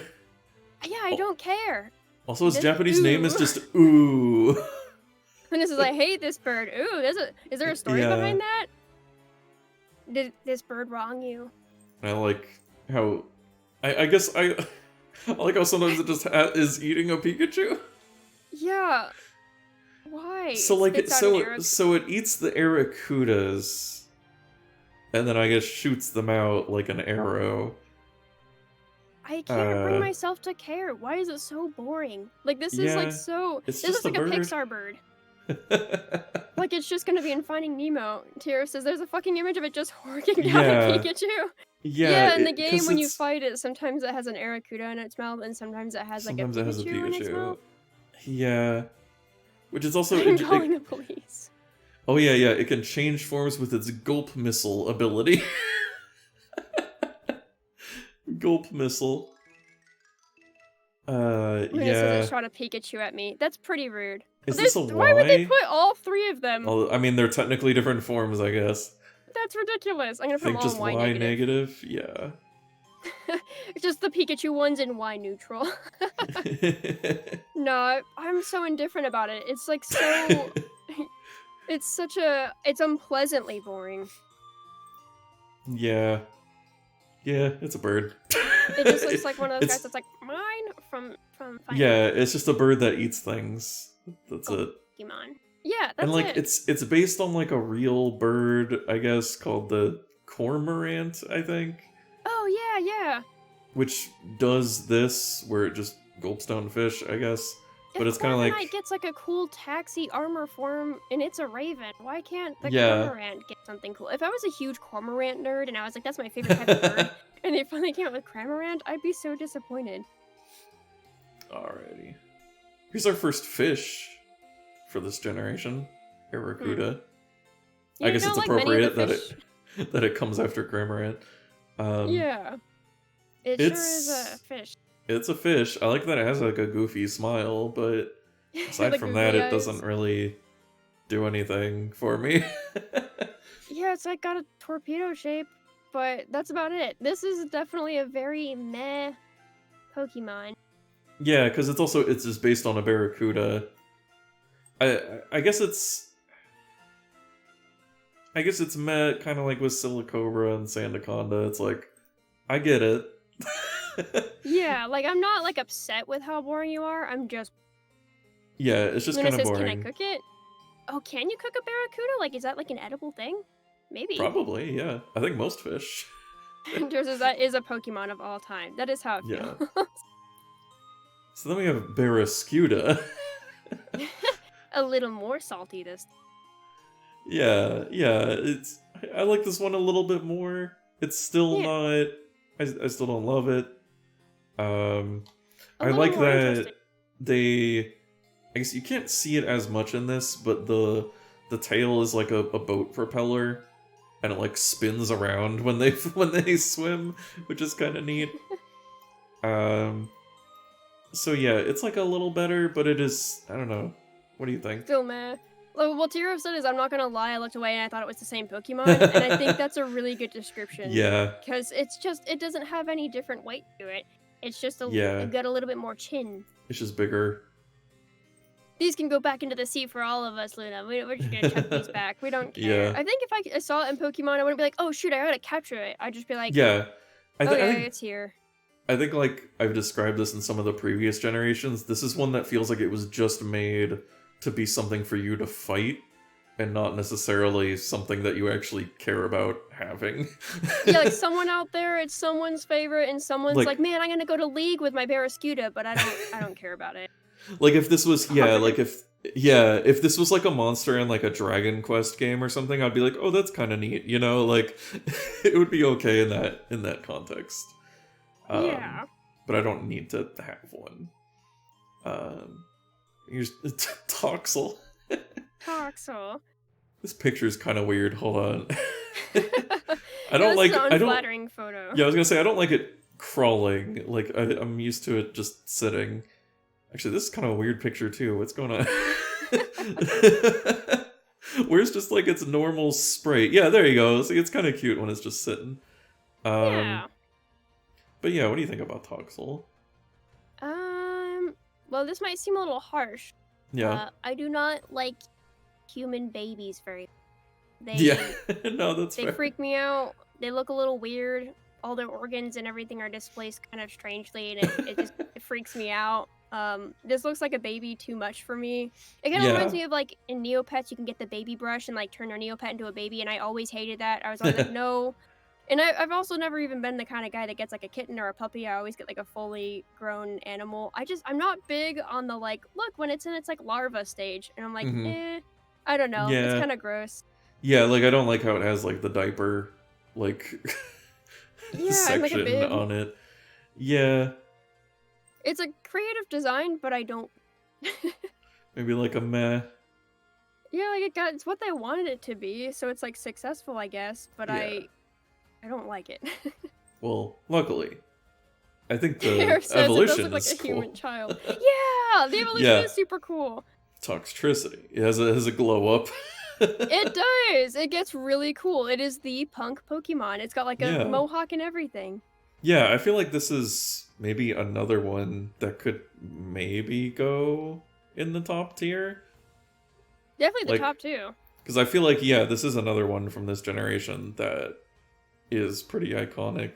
Yeah, I don't care. Also, his Japanese name is just Ooh. And this is, I hate this bird. Ooh, is there a story behind that? Did this bird wrong you? I like how... I guess I like how sometimes it just is eating a Pikachu. Yeah. Why? So like so it eats the Arracudas, and then I guess shoots them out like an arrow. I can't bring myself to care. Why is it so boring? Like this is like so. This is like a Pixar bird. Like it's just gonna be in Finding Nemo. Tira says there's a fucking image of it just horking down a Pikachu. Yeah, in the game when you fight it, sometimes it has an Arracuda in its mouth, and sometimes it has like a Pikachu in its mouth. Yeah. Which is also... I'm calling the police. Oh yeah, it can change forms with its Gulp Missile ability. Gulp Missile. Luna says it Yeah. shot a Pikachu at me. That's pretty rude. Is this a Why would they Y? put all 3 of them? Well, I mean, they're technically different forms, I guess. That's ridiculous. I'm gonna I put them think all in just Y Y negative. negative? Yeah. Just the Pikachu ones in Y neutral. No, I'm so indifferent about it. It's like so... It's unpleasantly boring. Yeah. Yeah, it's a bird. It just looks like one of those guys that's like, mine from Final Yeah, it's just a bird that eats things. That's it. Pokemon. Yeah, that's And like it. it's based on like a real bird, I guess, called the cormorant, I think. Oh yeah. Which does this where it just gulps down fish, I guess. But it's kind of like Corviknight gets like a cool taxi armor form, and it's a raven. Why can't the Yeah. Cormorant get something cool? If I was a huge Cormorant nerd and I was like, that's my favorite type of bird, and they finally came out with Cramorant, I'd be so disappointed. Alrighty. Here's our first fish for this generation. Barracuda. I guess it's like appropriate that it comes after Cramorant. Yeah. It sure is a fish. It's a fish. I like that it has like a goofy smile, but aside from that, it doesn't really do anything for me. Yeah, it's like got a torpedo shape, but that's about it. This is definitely a very meh Pokemon. Yeah, because it's just based on a Barracuda. I guess it's meh, kind of like with Silicobra and Sandaconda. It's like, I get it. Yeah, like I'm not like upset with how boring you are. I'm just... Yeah, it's just kind of boring. Can I cook it? Oh, can you cook a Barracuda? Like, is that like an edible thing? Maybe. Probably, yeah. I think most fish. That is a Pokemon of all time. That is how it feels. Yeah. So then we have Barrascuda. A little more salty this. Yeah. I like this one a little bit more. It's still not. I still don't love it. I like that they. I guess you can't see it as much in this, but the tail is like a boat propeller, and it like spins around when they swim, which is kind of neat. So yeah, it's like a little better, but it is. I don't know. What do you think? Still meh. What Tiro said is, I'm not gonna lie, I looked away and I thought it was the same Pokemon, and I think that's a really good description. Yeah. Because it doesn't have any different weight to it. It's just Yeah. got a little bit more chin. It's just bigger. These can go back into the sea for all of us, Luna. We're just gonna chuck these back. We don't care. Yeah. I think if I saw it in Pokemon, I wouldn't be like, oh shoot, I gotta capture it. I'd just be like, Yeah. I think it's here. I think, like, I've described this in some of the previous generations, this is one that feels like it was just made to be something for you to fight, and not necessarily something that you actually care about having. Yeah, like, someone out there, it's someone's favorite, and someone's like, man, I'm gonna go to League with my Barrascuda, but I don't care about it. Like, if this was, if this was, like, a monster in, like, a Dragon Quest game or something, I'd be like, oh, that's kind of neat, you know? Like, it would be okay in that context. Yeah. But I don't need to have one. Here's Toxel. Toxel. This picture's kind of weird. Hold on. I don't like. It's an unflattering photo. Yeah, I was gonna say I don't like it crawling. Like I'm used to it just sitting. Actually, this is kind of a weird picture too. What's going on? Where's just like its normal sprite? Yeah, there you go. See, it's kind of cute when it's just sitting. Yeah. But yeah, what do you think about Toxel? Well, this might seem a little harsh. Yeah. I do not like human babies very. Yeah. No, that's fair. They freak me out. They look a little weird. All their organs and everything are displaced kind of strangely, and it freaks me out. This looks like a baby too much for me. It kind of reminds me of, like, in Neopets, you can get the baby brush and, like, turn your Neopet into a baby, and I always hated that. I was always like, no. And I've also never even been the kind of guy that gets, like, a kitten or a puppy. I always get, like, a fully grown animal. I'm not big on the, like, look, when it's in its, like, larva stage. And I'm like, I don't know. Yeah. It's kind of gross. Yeah, like, I don't like how it has, like, the diaper, like, section like on it. Yeah. It's a creative design, but I don't... Maybe, like, a meh. Yeah, like, it's what they wanted it to be, so it's, like, successful, I guess. But I don't like it. Well, luckily, I think the Air says it does evolution look like is a cool. human child. Yeah, the evolution Yeah. is super cool. Toxtricity. It has a glow up. It does. It gets really cool. It is the punk Pokemon. It's got like a Yeah. mohawk and everything. Yeah, I feel like this is maybe another one that could maybe go in the top tier. Definitely the Like, top two. because I feel like, yeah, this is another one from this generation that is pretty iconic.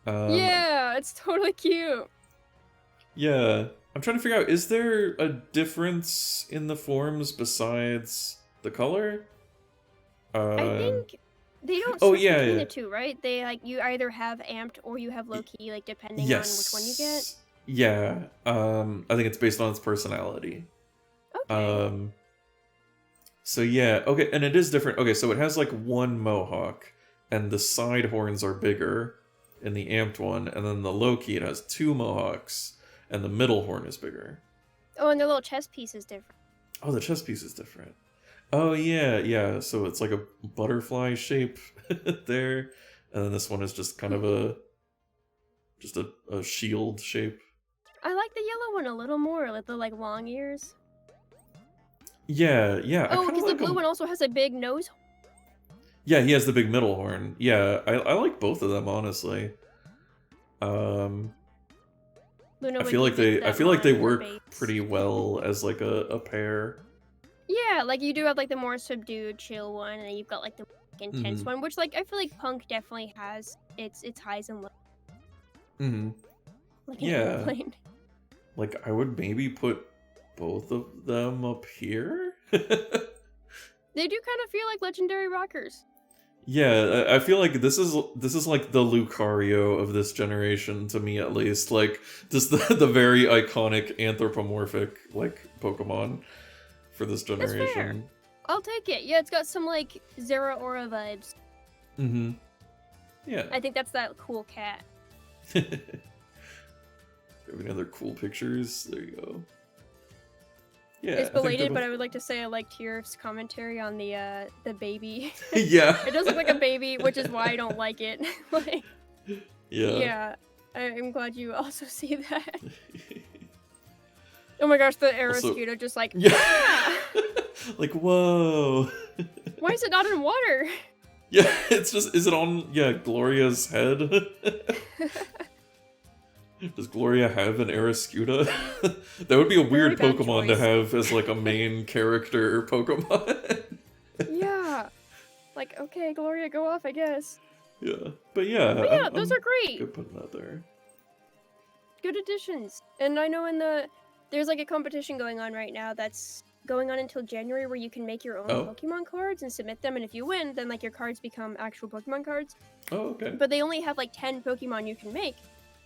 Yeah, it's totally cute. Yeah. I'm trying to figure out, is there a difference in the forms besides the color? I think they don't Oh, switch yeah, between yeah. the two, right? They like you either have amped or you have low key, like depending on which one you get. Yes. Yeah. I think it's based on its personality. Okay. So yeah, okay, and it is different. Okay, so it has like one mohawk, and the side horns are bigger in the amped one, and then the low key it has two mohawks, and the middle horn is bigger. Oh, and their little chest piece is different. Oh, the chest piece is different. Oh yeah, yeah. So it's like a butterfly shape there, and then this one is just kind of a shield shape. I like the yellow one a little more, with the like long ears. Yeah, yeah. Oh, because like the blue one also has a big nose. Yeah, he has the big middle horn. Yeah, I like both of them honestly. Luna I feel like they work base. pretty well as like a pair. Yeah, like you do have like the more subdued, chill one, and then you've got like the intense one, which like I feel like Punk definitely has its highs and lows. Like an airplane. Like I would maybe put both of them up here. They do kind of feel like legendary rockers. Yeah, I feel like this is like the Lucario of this generation to me at least. Like just the very iconic anthropomorphic like Pokemon for this generation. That's fair. I'll take it. Yeah, it's got some like Zera Aura vibes. Yeah. I think that's that cool cat. Any other cool pictures? There you go. Yeah, it's belated, but I would like to say I liked your commentary on the baby. Yeah. It does look like a baby, which is why I don't like it. Like, yeah. Yeah, I'm glad you also see that. Oh my gosh, the Aeroscudo just like, yeah. Like, whoa. Why is it not in water? Yeah, it's just, is it on, Gloria's head? Does Gloria have an Aeroscuda? That would be a weird Pokemon to have as like a main character Pokemon. Yeah. Like, okay, Gloria, go off, I guess. Yeah. But yeah. But yeah, those are great. Good putting that there. Good additions. And I know there's like a competition going on right now that's going on until January where you can make your own Pokemon cards and submit them, and if you win, then like your cards become actual Pokemon cards. Oh, okay. But they only have like 10 Pokemon you can make.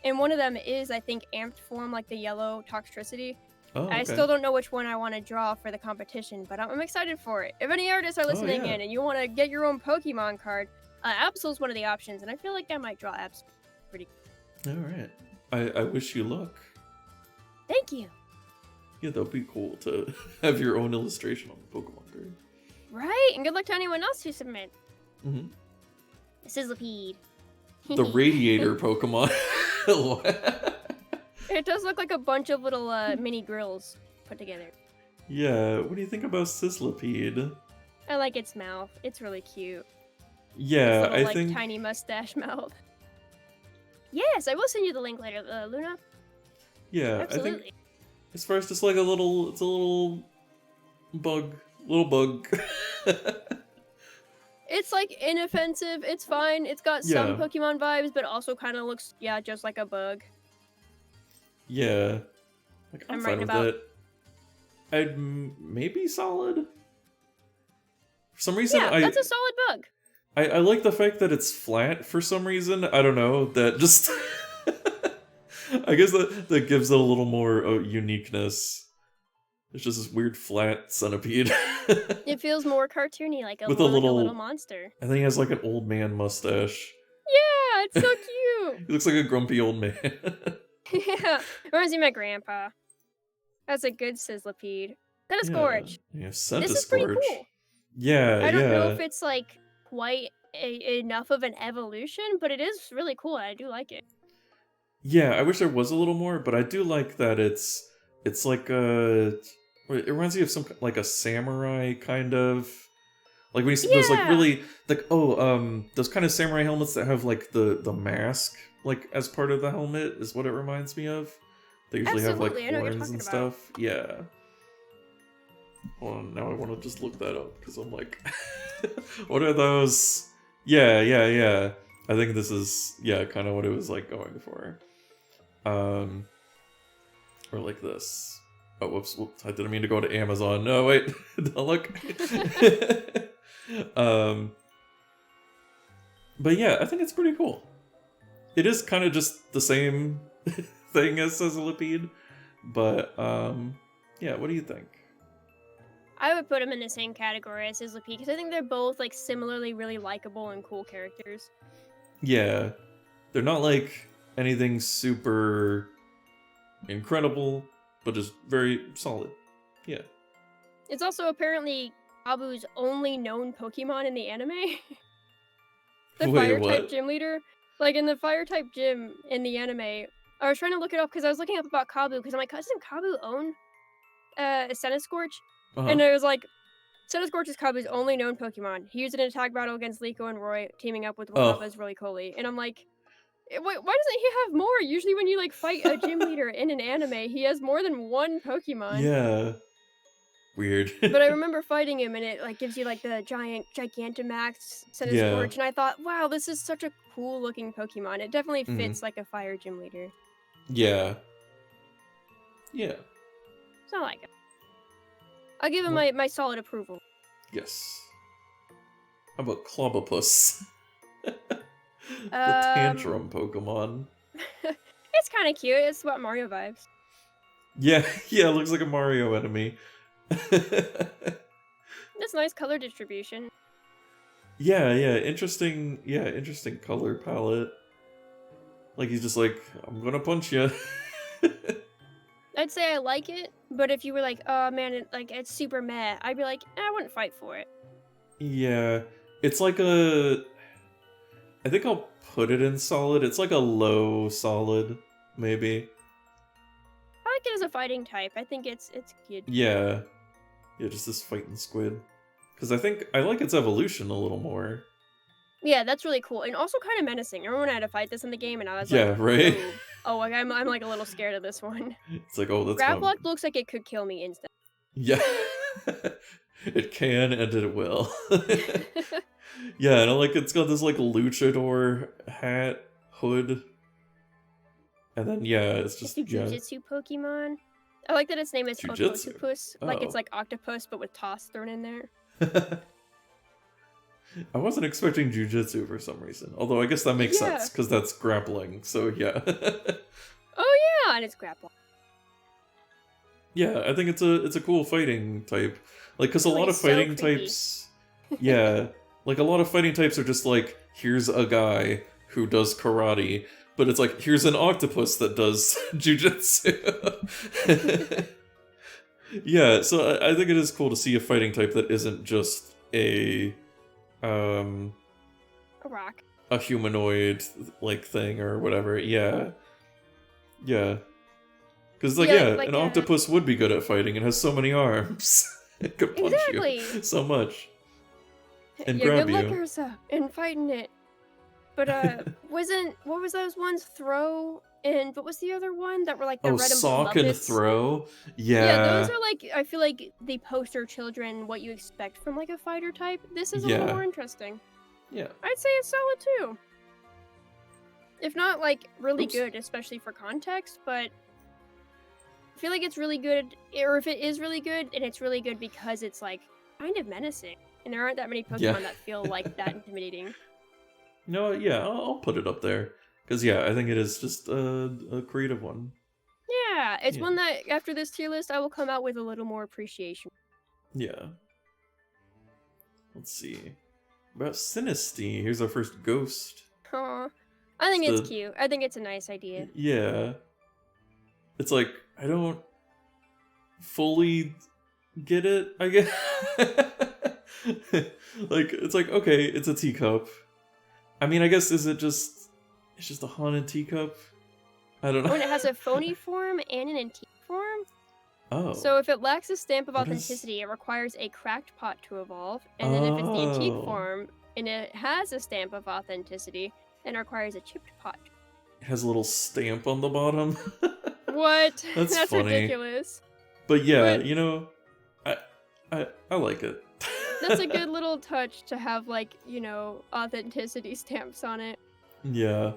And one of them is, I think, amped form, like the yellow Toxtricity. Oh, okay. I still don't know which one I want to draw for the competition, but I'm excited for it. If any artists are listening in and you want to get your own Pokemon card, Absol's one of the options, and I feel like I might draw Absol pretty good. Alright. I wish you luck. Thank you. Yeah, that would be cool to have your own illustration on the Pokemon card. Right, and good luck to anyone else who submit. Sizzlipede. The Radiator Pokemon. It does look like a bunch of little mini grills put together. Yeah, what do you think about Sizzlipede? I like its mouth. It's really cute. Yeah, its little, I think tiny mustache mouth. Yes, I will send you the link later, Luna. Yeah, absolutely. I think as far as just like it's a little bug. It's like inoffensive, it's fine, it's got some Pokemon vibes, but also kind of looks, just like a bug. Yeah. Like, I'm fine with it. I'd maybe solid. For some reason, that's a solid bug. I like the fact that it's flat for some reason. I don't know, that just... I guess that gives it a little more uniqueness. It's just this weird flat centipede. It feels more cartoony, like a little monster. I think he has like an old man mustache. Yeah, it's so cute. He looks like a grumpy old man. Yeah, reminds me of my grandpa. That's a good Sizzlipede. Got a Scourge. Yeah, this is pretty cool. Yeah, I don't know if it's like quite enough of an evolution, but it is really cool. I do like it. Yeah, I wish there was a little more, but I do like that it's like it reminds me of some like a samurai kind of like when you see those like Yeah, really like those kind of samurai helmets that have like the mask like as part of the helmet is what it reminds me of. They usually have like absolutely. I know what you're horns talking and about. stuff. Yeah. Well, now I want to just look that up because I'm like, what are those? Yeah, yeah, yeah. I think this is yeah, kind of what it was like going for. Um, or like this. Oh, whoops, whoops! I didn't mean to go to Amazon. No, wait, don't look. um, but yeah, I think it's pretty cool. It is kind of just the same thing as Sizzlipede, but yeah. What do you think? I would put them in the same category as Sizzlipede because I think they're both like similarly really likable and cool characters. Yeah, they're not like anything super incredible, but just very solid. Yeah. It's also apparently Kabu's only known Pokemon in the anime. The Wait, fire type what? gym leader. Like in the fire type gym in the anime, I was trying to look it up because I was looking up about Kabu because I'm like, doesn't Kabu own a Scorch? Uh-huh. And it was like, Scorch is Kabu's only known Pokemon. He used it in an attack battle against Liko and Roy, teaming up with one of Oh, his Roly-Coly. And I'm like, wait, why doesn't he have more? Usually when you like fight a gym leader in an anime, he has more than one Pokemon. yeah. Weird. But I remember fighting him, and it like gives you like the Gigantamax Yeah. Scorch, and I thought, wow, this is such a cool looking Pokemon. It definitely Mm. fits like a fire gym leader. Yeah. Yeah. So I like it. I'll give him Well, my solid approval. yes. How about Clobopus? The Um, tantrum Pokemon. it's kind of cute. It's what Mario vibes. Yeah, yeah, it looks like a Mario enemy. That's nice color distribution. Yeah, interesting color palette. Like he's just like, I'm gonna punch you. I'd say I like it, but if you were like, oh man, it's super meh, I'd be like, I wouldn't fight for it. Yeah, it's like a. I think I'll put it in solid. It's like a low solid, maybe. I like it as a fighting type. I think it's good. Yeah, yeah, just this fighting squid. Because I think I like its evolution a little more. Yeah, that's really cool, and also kind of menacing. I remember when I had to fight this in the game, and I was like, Yeah, right. like I'm like a little scared of this one. It's like, oh, that's Grab kind of. lock looks like it could kill me instantly. Yeah, it can and it will. Yeah, and like it's got this like luchador hat hood, and then yeah, it's It's just a yeah, jujitsu Pokemon. I like that its name is jujitsu. Ototopus, like it's like octopus but with toss thrown in there. I wasn't expecting jujitsu for some reason, although I guess that makes Yeah. sense because that's grappling. So yeah, Oh yeah, and it's grapple. yeah, I think it's a cool fighting type, like because a Oh, lot of it's so fighting creepy. types, yeah, like a lot of fighting types are just like here's a guy who does karate, but it's like here's an octopus that does jujitsu. Yeah, so I think it is cool to see a fighting type that isn't just um A rock. a humanoid like thing or whatever. Yeah. Yeah. Because like Yeah, yeah, like an octopus would be good at fighting. It has so many arms. It could punch exactly. you so much. And Yeah, grab good luck, you. Ursa, in fighting it. But what was those ones? Throw and what was the other one that were like the Oh, red and blue sock and Muppets? throw. Yeah, those Yeah. are like I feel like the poster children what you expect from like a fighter type. This is a little Yeah. more interesting. Yeah. I'd say it's solid too. If not like really Oops. good, especially for context, but I feel like it's really good, or if it is really good, and it's really good because it's like kind of menacing, and there aren't that many Pokemon Yeah. that feel like that intimidating. No, yeah, I'll put it up there. Because, yeah, I think it is just a creative one. Yeah, it's Yeah. one that after this tier list, I will come out with a little more appreciation. Yeah. Let's see. About Sinistea, here's our first ghost. Aw, I think it's cute. I think it's a nice idea. Yeah. It's like, I don't fully get it, I guess. Like, it's like, okay, it's a teacup. I mean, I guess, it's just a haunted teacup? I don't know. When it has a phony form and an antique form. Oh. So if it lacks a stamp of What is... authenticity, it requires a cracked pot to evolve. And then if it's the antique Oh. form and it has a stamp of authenticity, then it requires a chipped pot. It has a little stamp on the bottom. What? That's That's funny. ridiculous. But yeah, you know, I like it. That's a good little touch to have, like, you know, authenticity stamps on it. Yeah.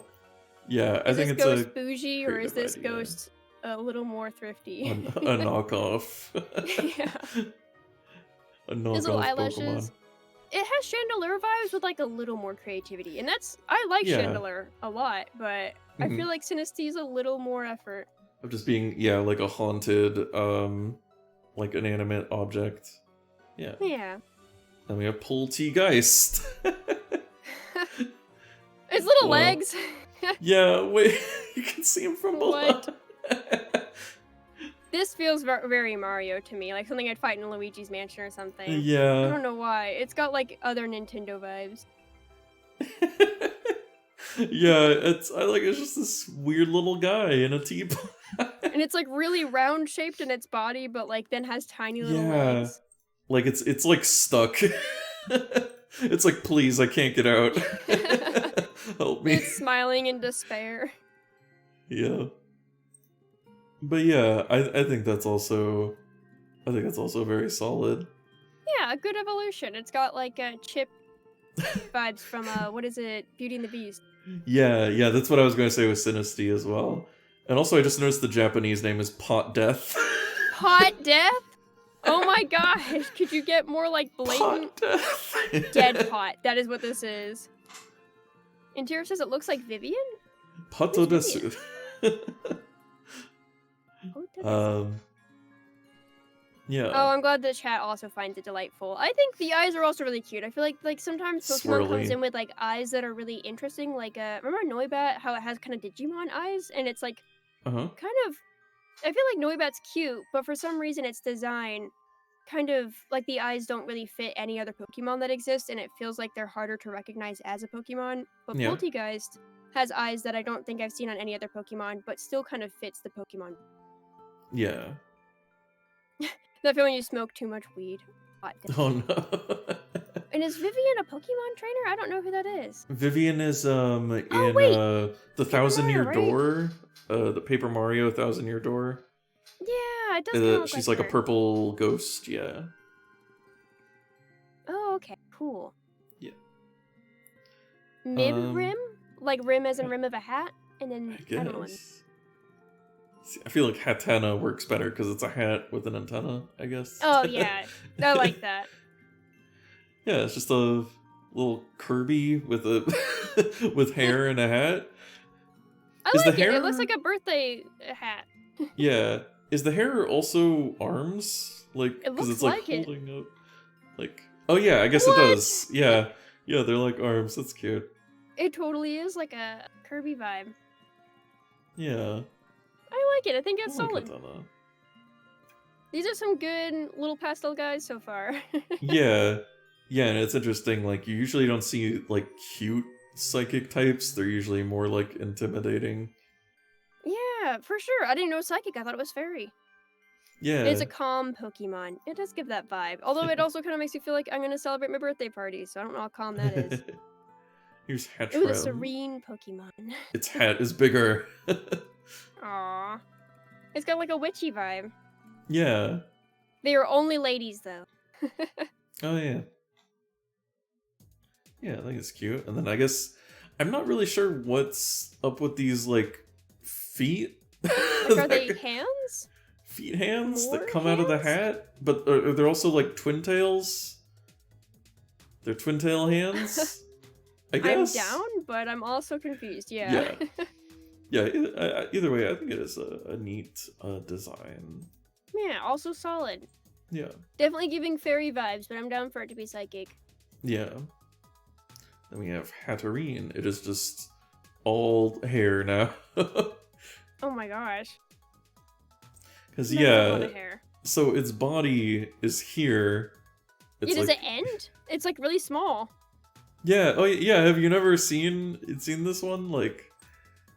Yeah, I think it's a... Is this ghost bougie, or is this idea. ghost a little more thrifty? A knockoff. Yeah. A knockoff His little Pokemon. eyelashes. It has Chandelure vibes with, like, a little more creativity. And that's... I like Chandelure a lot, but I feel like Sinistee a little more effort. Of just being, yeah, like a haunted, like an animate object. Yeah. Yeah. Then we have Poltegeist. His little legs. Yeah, wait, you can see him from below. What? This feels very Mario to me, like something I'd fight in Luigi's Mansion or something. Yeah. I don't know why. It's got like other Nintendo vibes. Yeah, it's just this weird little guy in a teapot. And it's like really round shaped in its body, but like then has tiny little legs. Like it's like stuck. It's like, please, I can't get out. Help me. It's smiling in despair. Yeah. But yeah, I think that's also very solid. Yeah, a good evolution. It's got like chip vibes from what is it, Beauty and the Beast. Yeah, that's what I was going to say with Sinistee as well. And also I just noticed the Japanese name is Pot Death. Pot Death? Oh my gosh, could you get more like blatant? Pot Death. Dead pot, that is what this is. Interior says it looks like Vivian? Pato desu. Yeah. Oh, I'm glad the chat also finds it delightful. I think the eyes are also really cute. I feel like sometimes Pokemon comes in with like eyes that are really interesting. Like remember Noibat, how it has kind of Digimon eyes, and it's like kind of. I feel like Noibat's cute, but for some reason its design kind of like the eyes don't really fit any other Pokemon that exists, and it feels like they're harder to recognize as a Pokemon. But Poltegeist has eyes that I don't think I've seen on any other Pokemon, but still kind of fits the Pokemon. Yeah. That feeling you smoke too much weed. Oh no. And is Vivian a Pokemon trainer? I don't know who that is. Vivian is the Thousand Year Door, the Paper Mario 1,000 Year Door. Yeah, it does look she's like a purple ghost, yeah. Oh, okay, cool. Yeah. Mid-rim? Like rim as in rim of a hat? And then, I don't know. See, I feel like Hatana works better because it's a hat with an antenna, I guess. Oh, yeah. I like that. Yeah, it's just a little Kirby with a with hair and a hat. I like it. It looks like a birthday hat. Yeah. Is the hair also arms? Like, because it's like holding up. Like, oh yeah, I guess it does. Yeah. Yeah, they're like arms. That's cute. It totally is like a Kirby vibe. Yeah. I like it. I think it's solid. Katana. These are some good little pastel guys so far. Yeah. Yeah, and it's interesting, like, you usually don't see, like, cute psychic types. They're usually more, like, intimidating. Yeah, for sure. I didn't know psychic. I thought it was fairy. Yeah. It's a calm Pokemon. It does give that vibe. Although it also kind of makes me feel like I'm going to celebrate my birthday party, so I don't know how calm that is. Here's Hatram. It was a serene Pokemon. Its hat is bigger. Aww. It's got like a witchy vibe. Yeah. They are only ladies, though. Oh, yeah. Yeah, I think it's cute. And then I guess I'm not really sure what's up with these, like, feet. Like, are they hands? Feet hands More that come out of the hat? But are they also, like, twin tails? They're twin tail hands? I guess. I'm down, but I'm also confused, yeah. Yeah, either way, I think it is a neat design. Yeah, also solid. Yeah. Definitely giving fairy vibes, but I'm down for it to be psychic. Yeah. Then we have Hatterene. It is just all hair now. Oh my gosh. Because, yeah, so its body is here. It's does it end? It's, like, really small. Yeah, oh yeah, have you never seen this one? Like,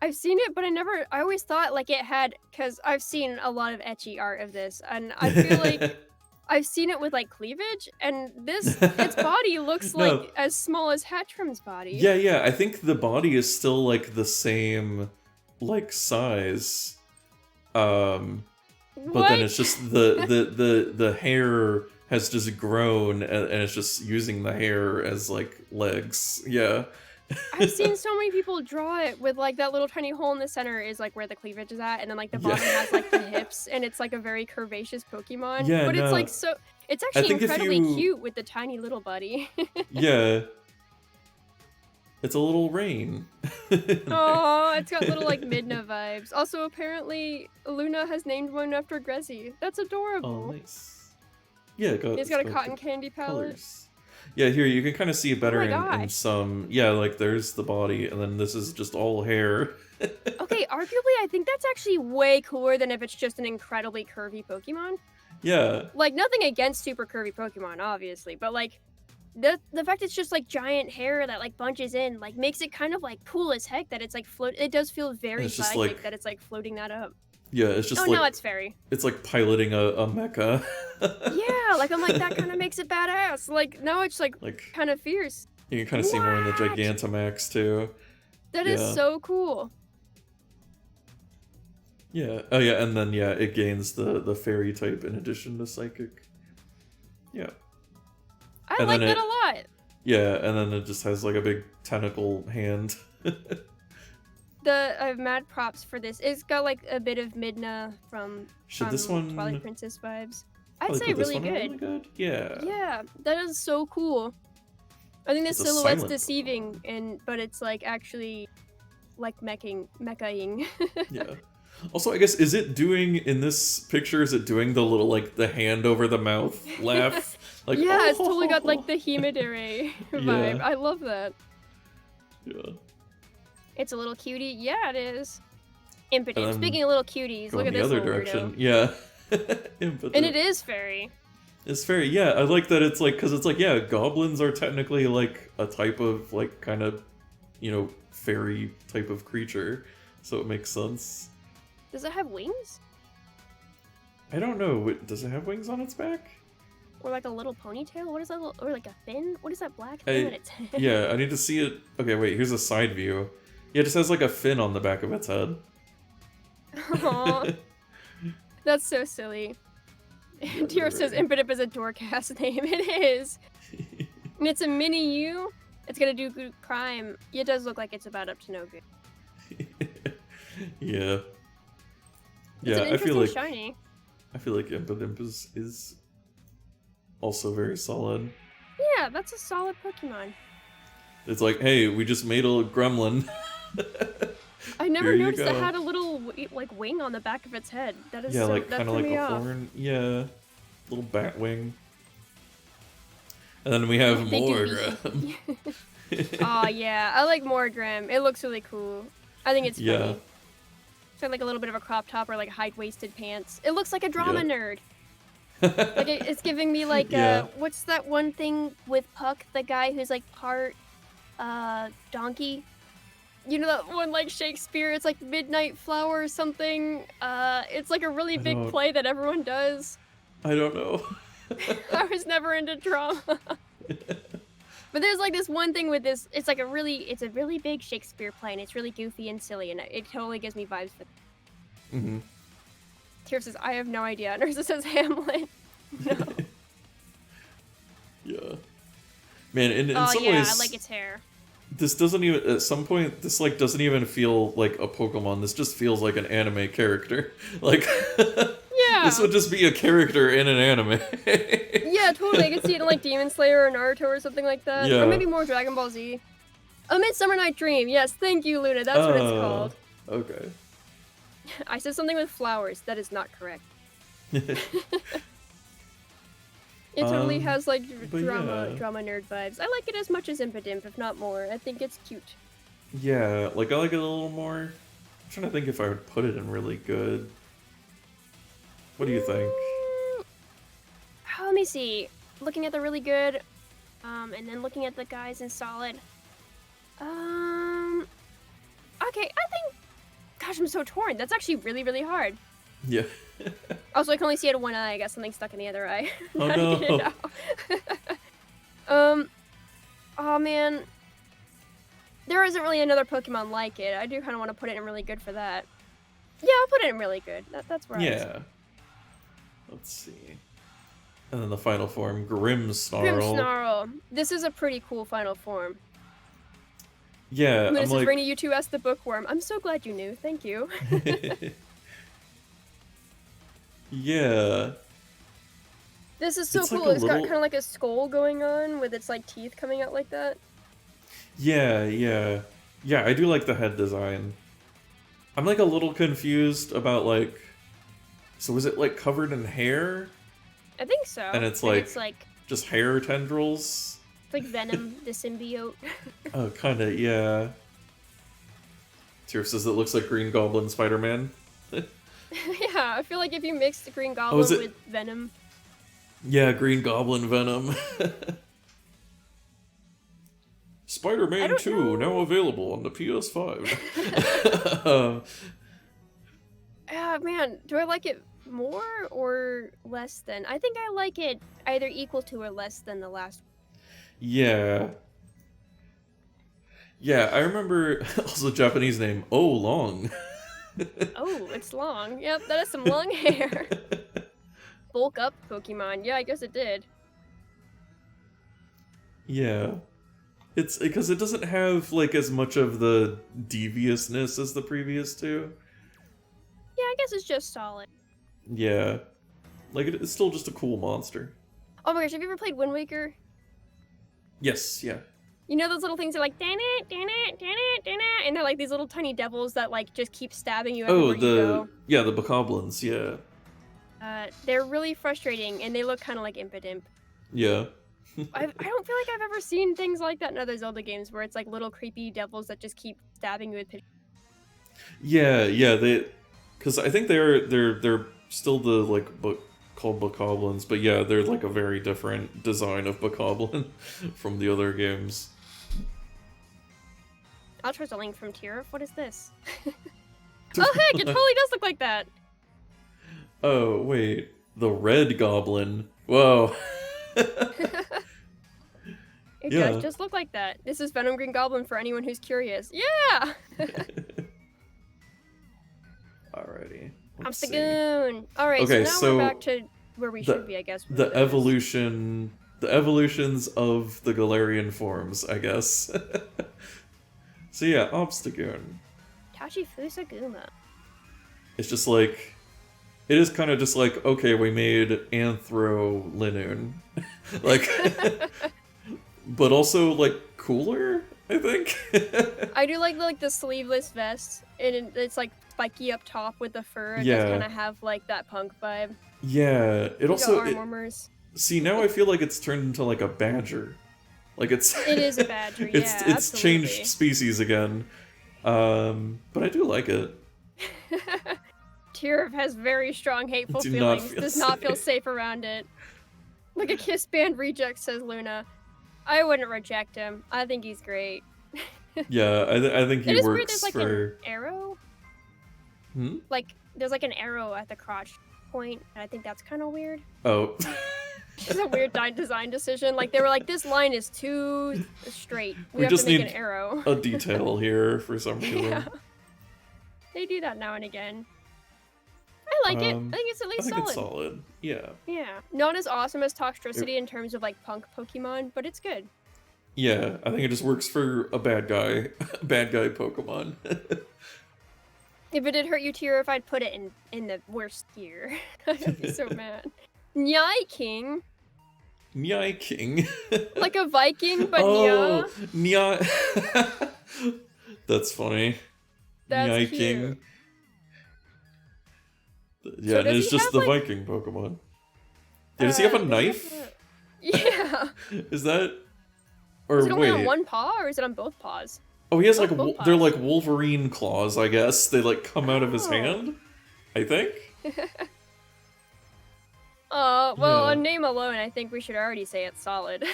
I've seen it, but I always thought like it had, because I've seen a lot of ecchi art of this, and I feel like I've seen it with like cleavage, and its body looks No. like as small as Hatchrim's body. Yeah, yeah. I think the body is still like the same, like size. But then What? it's just the hair has just grown, and it's just using the hair as like legs. Yeah. I've seen so many people draw it with like that little tiny hole in the center is like where the cleavage is at, and then like the bottom has like the hips, and it's like a very curvaceous Pokemon. Yeah, But it's like no. so, it's I actually think if incredibly you cute with the tiny little body. yeah, it's a little rain. Oh, it's got little like Midna vibes. Also, apparently, Luna has named one after Grezzy. That's Oh, adorable. nice. Yeah, It's got a the cotton candy palette. colors. Yeah, here you can kind of see it better Oh my in gosh. some. Yeah, like there's the body, and then this is just all hair. Okay, arguably, I think that's actually way cooler than if it's just an incredibly curvy Pokemon. Yeah. Like, nothing against super curvy Pokemon, obviously, but like, the fact it's just like giant hair that like bunches in like makes it kind of like cool as heck that it's like float. It does feel And very it's just psychic like that it's like floating that up. yeah, it's Oh just no, like it's fairy. it's like piloting a mecha. Yeah, like I'm like that kind of makes it badass. Like now it's like Like kind of fierce. you can kind of see more in the What? Gigantamax too. That is Yeah. so cool. Yeah. Oh yeah, and then yeah, it gains the fairy type in addition to psychic. Yeah. I And like then that a lot. Yeah, and then it just has like a big tentacle hand. I have mad props for this. It's got like a bit of Midna from Should this one Twilight Princess vibes. I'd probably say put this really one on good. really good? Yeah. Yeah, that is so cool. I think the It's a silhouette's silent deceiving, but it's like actually like mechaing. Yeah. Also, I guess is it doing in this picture? Is it doing the little like the hand over the mouth laugh? Like Yeah, oh! it's totally got like the Himedere vibe. Yeah. I love that. Yeah. It's a little cutie. Yeah, it is. Impotent. And Speaking of little cuties, look going at the this other little direction. weirdo. Yeah. And it is fairy. It's fairy. Yeah, I like that. It's like because it's like yeah, goblins are technically like a type of like kind of fairy type of creature, so it makes sense. Does it have wings? I don't know. Does it have wings on its back? Or like a little ponytail? What is that? Or like a fin? What is that black thing on its head? Yeah, I need to see it. Okay, wait. Here's a side view. Yeah, it just has like a fin on the back of its head. Aww. That's so silly. Tiro says Impidip is a Doorcast name. It is. And it's a mini U. It's gonna do good crime. It does look like it's about up to no good. Yeah. It's an I feel like shiny. Impidimp is also very solid. Yeah, that's a solid Pokemon. It's like, hey, we just made a gremlin. I never Here you noticed it go. had a little like wing on the back of its head. That is Yeah, so, like that kind of threw like me a off. horn. Yeah, little bat wing. And then we have They do Morgrem. Oh yeah, I like Morgrem. It looks really cool. I think it's funny. Yeah. It's got like a little bit of a crop top or like high-waisted pants. It looks like a drama Yeah. nerd. Like it's giving me like Yeah. what's that one thing with Puck, the guy who's like part donkey? You know that one like Shakespeare, it's like Midnight Flower or something. It's like a really big don't- play that everyone does. I don't know. I was never into drama. But there's like this one thing with this, it's a really big Shakespeare play and it's really goofy and silly and it totally gives me vibes for Mm-hmm. Tyr says, I have no idea. Nurse says Hamlet. No. Yeah. Man, in Oh some yeah, ways, I like its hair. this doesn't even, at some point, this like doesn't even feel like a Pokemon. This just feels like an anime character. Like, Yeah. this would just be a character in an anime. Yeah, totally. I could see it in like Demon Slayer or Naruto or something like that. Yeah. Or maybe more Dragon Ball Z. A Midsummer Night Dream. Yes, thank you, Luna. That's what it's called. Okay. I said something with flowers. That is not correct. It totally has like but yeah. drama nerd vibes. I like it as much as Impidimp, if not more. I think it's cute. Yeah, like I like it a little more. I'm trying to think if I would put it in really good. What do you think? Let me see. Looking at the really good, and then looking at the guys in solid. Okay, I think Gosh, I'm so torn. That's actually really, really hard. Yeah. Also, I can only see out of one eye. I got something stuck in the other eye. Oh no. Oh man. There isn't really another Pokemon like it. I do kind of want to put it in really good for that. Yeah, I'll put it in really good. That's where Yeah. Let's see. And then the final form, Grimmsnarl. Grimmsnarl. This is a pretty cool final form. Yeah, This is Rainy U2 as the bookworm. I'm so glad you knew. Thank you. Yeah. This is so cool. It's got kind of like a skull going on with its like teeth coming out like that. Yeah, yeah. Yeah, I do like the head design. I'm like a little confused about like, so is it like covered in hair? I think so. And it's like just hair tendrils? It's like Venom, the symbiote. Oh, kinda, yeah. Tier says it looks like Green Goblin Spider-Man. Yeah, I feel like if you mixed Green Goblin with Venom. Yeah, Green Goblin Venom. Spider-Man 2, now available on the PS5. Man, do I like it more or less than? I think I like it either equal to or less than the last one. Yeah. Yeah, I remember also Japanese name, Oh Long. Oh, it's long. Yep, that is some long hair. Bulk up Pokemon. Yeah, I guess it did. Yeah. It's because it doesn't have like as much of the deviousness as the previous two. Yeah, I guess it's just solid. Yeah. Like it's still just a cool monster. Oh my gosh, have you ever played Wind Waker? Yes, yeah. You know those little things that are like, dan it, dan it, dan it, dan it, and they're like these little tiny devils that like just keep stabbing you everywhere you go. Yeah, the Bokoblins, yeah. They're really frustrating, and they look kind of like Impidimp. Yeah. I don't feel like I've ever seen things like that in other Zelda games where it's like little creepy devils that just keep stabbing you with pitch. Yeah, because I think they're still the like called Bokoblins, but yeah, they're like a very different design of Bokoblin from the other games. I'll try a link from Tira. What is this? Oh heck, it totally does look like that. Oh wait, the Red Goblin. Whoa. It does just look like that. This is Venom Green Goblin for anyone who's curious. Yeah! Alrighty. Obstagoon! Alright, okay, so now we're back to where we should be, I guess. The evolutions of the Galarian forms, I guess. So yeah, Obstagoon. Tachifusaguma. It's just like, it is kind of just like, okay, we made Anthro Linoon. Like, but also, like, cooler, I think? I do like the sleeveless vest, and it's like spiky up top with the fur. It does kind of have like that punk vibe. Yeah, it also... arm warmers. See, now I feel like it's turned into like a badger. Like it is a badger, it's changed species again. But I do like it. Tira has very strong hateful feelings. Does not feel safe around it. Like a Kiss Band reject, says Luna. I wouldn't reject him. I think he's great. Yeah, I think he works there's like for... an arrow? Hmm? Like, there's like an arrow at the crotch point, and I think that's kind of weird. Oh. It's a weird design decision. Like, they were like, this line is too straight. We have just to make need an arrow. a detail here for some reason. Yeah. They do that now and again. I like it. I think it's at least solid. It's solid. Yeah. Yeah. Not as awesome as Toxtricity in terms of like punk Pokemon, but it's good. Yeah, I think it just works for a bad guy Pokemon. If it did hurt you, Tira, if I'd put it in the worst gear, I'd be so mad. Nyai King. Nyai King. Like a Viking, but Nyai. That's funny. That's Nyai cute. King. Yeah, so it's just the Viking Pokemon. Yeah, does he have a knife? Yeah. Is that... Or is it only on one paw, or is it on both paws? Oh, he has like... They're like Wolverine claws, I guess. They like come out of his hand, I think? Well, on name alone, I think we should already say it's solid.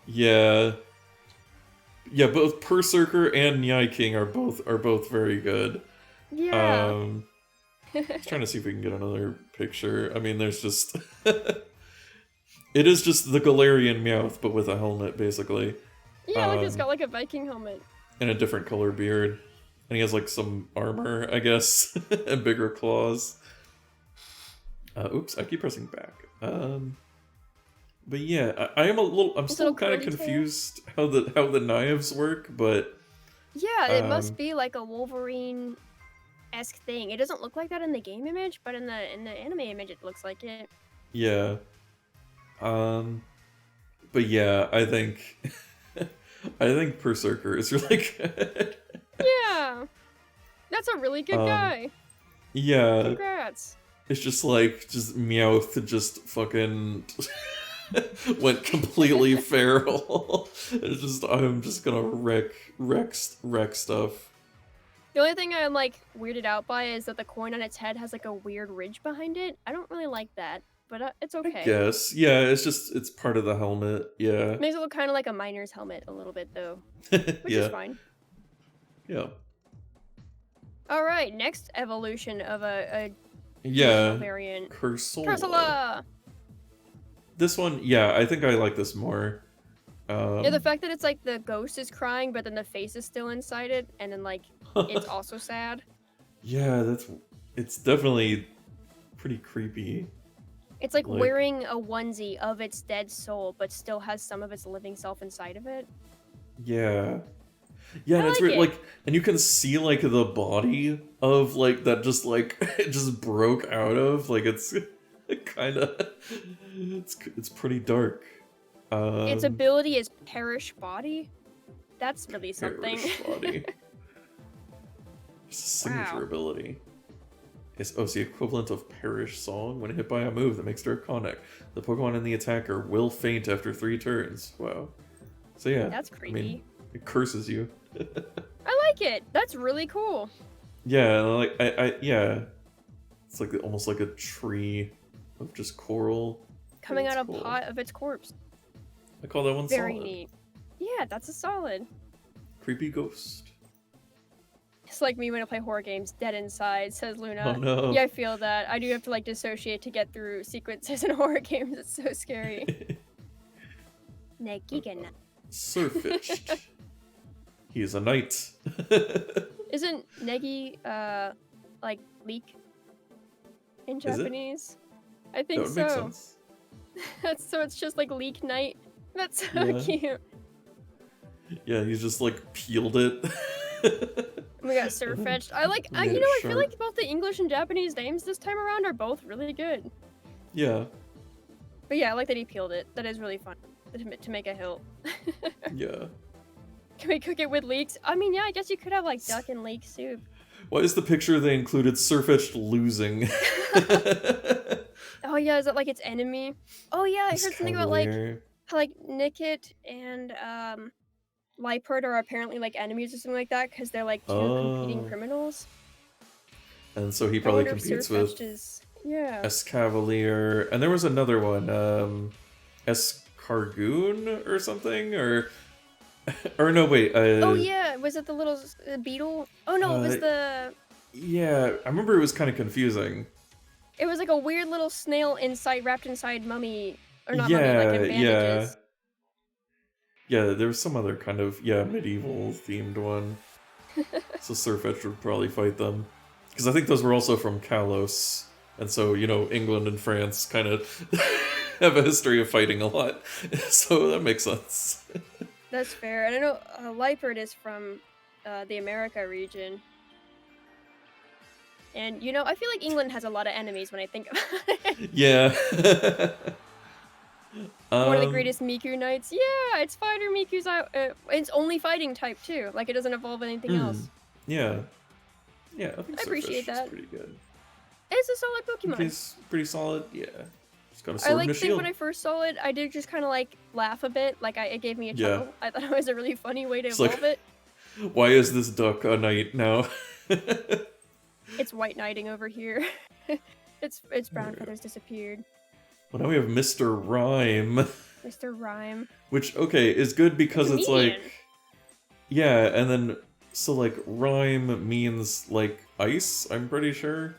Yeah. Yeah, both Berserker and Nyai King are both very good. Yeah. I was trying to see if we can get another picture. I mean, there's just... It is just the Galarian Meowth, but with a helmet, basically. Yeah, like it's got like a Viking helmet. And a different color beard. And he has like some armor, I guess. And bigger claws. Oops, I keep pressing back. But yeah, I am I'm still kind of confused how the knives work, but... Yeah, it must be like a Wolverine-esque thing. It doesn't look like that in the game image, but in the anime image it looks like it. Yeah. But yeah, I think Berserker is really good. Yeah. That's a really good guy. Yeah. Congrats. It's just like Meowth just fucking went completely feral. It's just I'm just gonna wreck stuff. The only thing I'm like weirded out by is that the coin on its head has like a weird ridge behind it. I don't really like that, but it's okay. I guess. Yeah, it's part of the helmet. Yeah. Makes it look kind of like a miner's helmet a little bit though, which is fine. Yeah. All right, next evolution of a variant. Cursola. This one, yeah, I think I like this more. Yeah, the fact that it's like the ghost is crying, but then the face is still inside it, and then like it's also sad. Yeah, it's definitely pretty creepy. It's like wearing a onesie of its dead soul, but still has some of its living self inside of it. Yeah. Yeah, and it's weird, like, and you can see like the body of like that just like it just broke out of, like it's kind of it's pretty dark. Its ability is perish body. That's really something. Perish body. Signature ability. It's the equivalent of perish song. When hit by a move that makes Draconic, the Pokemon and the attacker will faint after 3 turns. Wow. So yeah. That's creepy. I mean, it curses you. I like it. That's really cool. Yeah, like yeah. It's like almost like a tree of just coral coming out of a pot of its corpse. I call that one very solid. Neat. Yeah, that's a solid. Creepy ghost. It's like me when I play horror games, dead inside, says Luna. Oh no. Yeah, I feel that. I do have to like dissociate to get through sequences in horror games. It's so scary. Negigan. Surfetched. He is a knight. Isn't Negi like leek in Japanese? I think so. That would make sense. So it's just like leek knight. That's so cute. Yeah, he's just like peeled it. We got Surfetched. I like, I feel like both the English and Japanese names this time around are both really good. Yeah. But yeah, I like that he peeled it. That is really fun to make a hilt. Yeah. Can we cook it with leeks? I mean, yeah, I guess you could have like duck and leek soup. Why is the picture they included Surfetched losing? Oh yeah, is that like its enemy? Oh yeah, I heard something about like how like Nickit and Liepard are apparently like enemies or something like that because they're like two competing criminals. And so he probably competes with Escavalier, and there was another one, Escargoon or something, or no, wait. Oh yeah, was it the little beetle? Oh no, it was the. Yeah, I remember it was kind of confusing. It was like a weird little snail wrapped inside mummy, or not mummy, like in bandages. Yeah, there was some other kind of medieval themed one. So Surfetched would probably fight them, because I think those were also from Kalos, and so England and France kind of have a history of fighting a lot, so that makes sense. That's fair, and I know Liepard is from the America region. And, I feel like England has a lot of enemies when I think about it. Yeah. One of the greatest Miku Knights. Yeah, it's Fighter Miku's it's only fighting type, too. Like, it doesn't evolve anything else. Yeah. Yeah, I think I appreciate that. Pretty good. It's a solid Pokemon. It's pretty solid, yeah. Just got a sword and a shield. When I first saw it, I did just kind of, like, laugh a bit. Like, it gave me a chuckle. Yeah. I thought it was a really funny way to evolve it. Why is this duck a knight now? It's white knighting over here. Its brown feathers disappeared. Well, now we have Mr. Rhyme. Mr. Rhyme. Which, okay, is good because it's like... Yeah, and then So, like, rhyme means, like, ice, I'm pretty sure.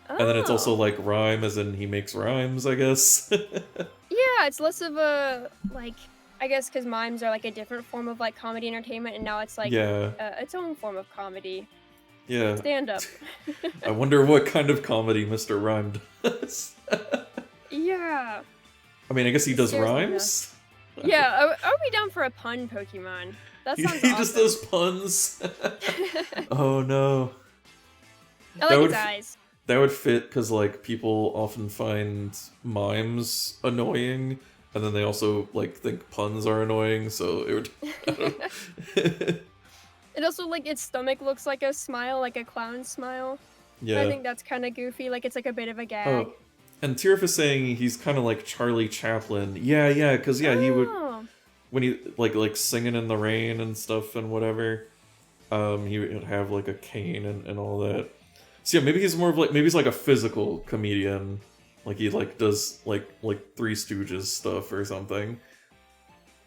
Oh. And then it's also, like, rhyme as in he makes rhymes, I guess. Yeah, it's less of a, like, I guess because mimes are, like, a different form of, like, comedy entertainment, and now it's, like, Yeah. its own form of comedy. Yeah. Stand-up. I wonder what kind of comedy Mr. Rhyme does. Yeah. I mean, I guess he does Scares me rhymes? Yeah, I would be down for a pun Pokemon. That He sounds awesome. just does puns. Oh no. I like his eyes. That would fit because, like, people often find mimes annoying, and then they also, like, think puns are annoying, so it would... I don't know. It also, like, its stomach looks like a smile, like a clown smile. Yeah. I think that's kind of goofy, like it's like a bit of a gag. Oh, and Tirf is saying he's kind of like Charlie Chaplin. Yeah, because, yeah, he would... When he, like, singing in the rain and stuff and whatever, he would have, like, a cane and all that. So yeah, maybe he's more of, like, maybe he's, like, a physical comedian. Like, he, like, does, like Three Stooges stuff or something.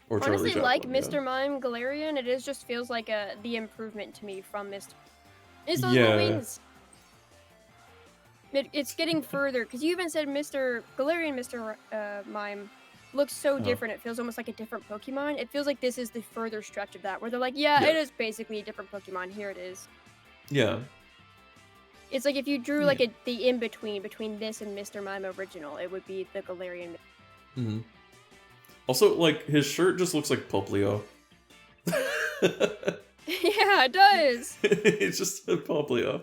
Or honestly, Charlie like Chaplin, Mr. Mime Galarian, it just feels like the improvement to me from Mr. It's those little wings. It's getting further, because you even said Mr. Galarian, Mr. Mime looks so different. It feels almost like a different Pokemon. It feels like this is the further stretch of that, where they're like, yeah, it is basically a different Pokemon. Here it is. Yeah. It's like if you drew like the in-between between this and Mr. Mime original, it would be the Galarian. Mm-hmm. Also, like, his shirt just looks like Poplio. Yeah, it does. It's just a Poplio.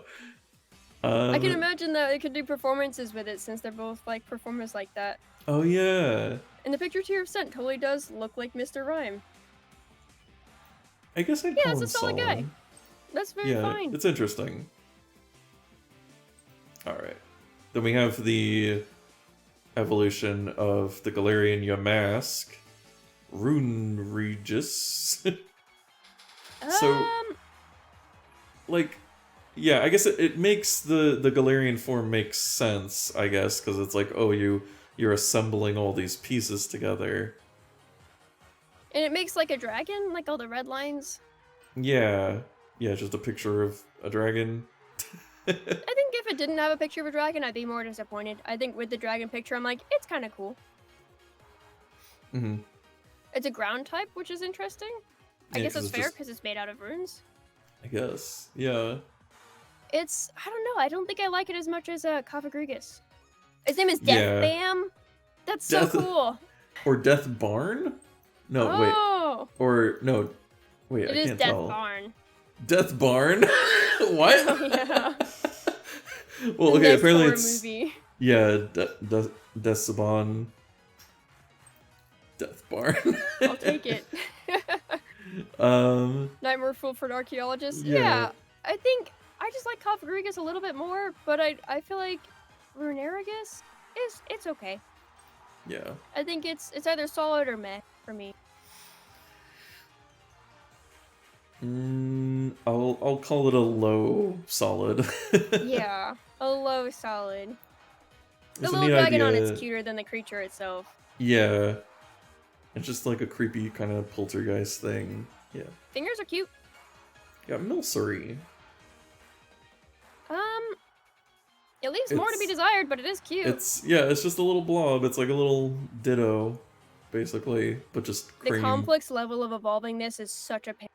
I can imagine that they could do performances with it, since they're both like performers like that. Oh yeah. And the picture Tirf sent totally does look like Mr. Rhyme. I guess I'd call him that's a solid guy. That's very fine. It's interesting. Alright. Then we have the evolution of the Galarian Yamask, Rune Regis. So, like, yeah, I guess it makes the Galarian form makes sense, I guess, because it's like, oh, you're assembling all these pieces together. And it makes like a dragon, like all the red lines. Yeah, just a picture of a dragon. I think if it didn't have a picture of a dragon, I'd be more disappointed. I think with the dragon picture, I'm like, it's kind of cool. Mm-hmm. It's a ground type, which is interesting. I guess that's fair, because it's made out of runes. I guess, yeah. I don't know, I don't think I like it as much as Kafagrigus. His name is Death Bam? That's so cool. Or Death Barn? No, wait. Or, no, wait, I can't tell. It is Death Barn. Death Barn? What? Oh, yeah. Well, okay, apparently it's... movie. Yeah, Death Saban. Death Barn. I'll take it. Nightmare Fuel for an Archaeologist? Yeah, I think I just like Kafagrigus a little bit more, but I feel like Runerigus it's okay. Yeah. I think it's either solid or meh for me. I'll call it a low solid. Yeah, a low solid. The little dragon on it's cuter than the creature itself. Yeah. It's just like a creepy kind of poltergeist thing. Yeah. Fingers are cute. Yeah, Milcery. It leaves more to be desired, but it is cute. It's just a little blob. It's like a little Ditto, basically, but just cream. The complex level of evolving this is such a pain.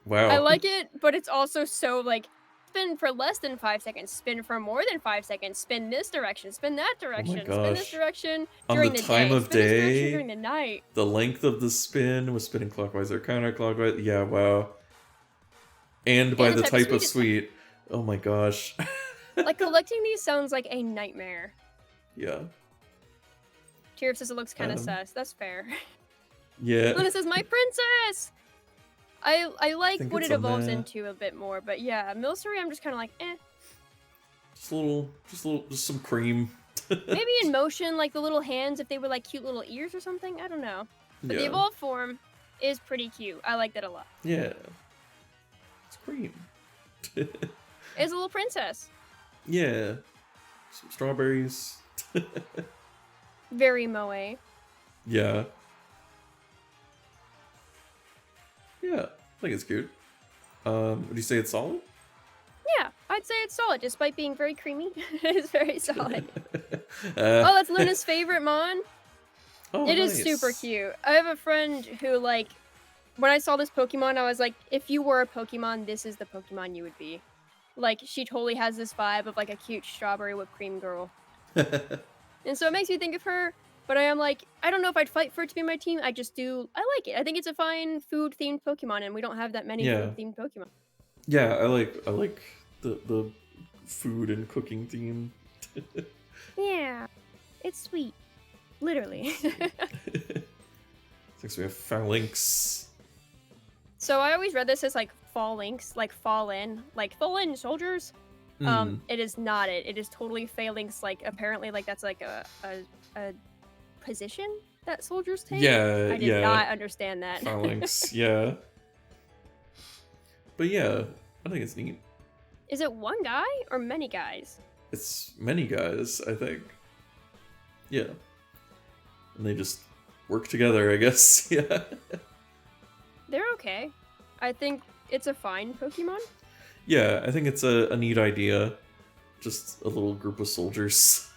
Wow. I like it, but it's also so like, spin for less than 5 seconds, spin for more than 5 seconds, spin this direction, spin that direction, spin this direction during the time of day, during the night. The length of the spin was spinning clockwise or counterclockwise. Yeah, wow. And by the type of sweet. Oh my gosh. Like, collecting these sounds like a nightmare. Yeah. Tirf says it looks kind of sus. That's fair. Yeah. Luna says, my princess! I like what it evolves into a bit more, but yeah, Milcery, I'm just kind of like, eh. Just some cream. Maybe in motion, like the little hands, if they were like cute little ears or something, I don't know. But the evolved form is pretty cute. I like that a lot. Yeah. It's cream. It's a little princess. Yeah. Some strawberries. Very moe. Yeah. Yeah, I think it's cute. Would you say it's solid? Yeah, I'd say it's solid, despite being very creamy. It's very solid. Oh, that's Luna's favorite Mon. Oh, it nice. is super cute. I have a friend who, like, when I saw this Pokemon, I was like, if you were a Pokemon, this is the Pokemon you would be. Like, she totally has this vibe of, like, a cute strawberry whipped cream girl. And so it makes me think of her, but I am like, I don't know if I'd fight for it to be my team. I like it. I think it's a fine food-themed Pokemon, and we don't have that many food-themed Pokemon. Yeah, I like the food and cooking theme. Yeah, it's sweet. Literally. Next we have Phalanx. So I always read this as like Phalanx, like fallen soldiers. It is not it. It is totally Phalanx. Like apparently, like that's like a position that soldiers take. Yeah, I did not understand that. Phalanx, yeah. But yeah, I think it's neat. Is it one guy or many guys? It's many guys, I think. Yeah. And they just work together, I guess. Yeah. They're okay. I think it's a fine Pokemon. Yeah, I think it's a neat idea. Just a little group of soldiers.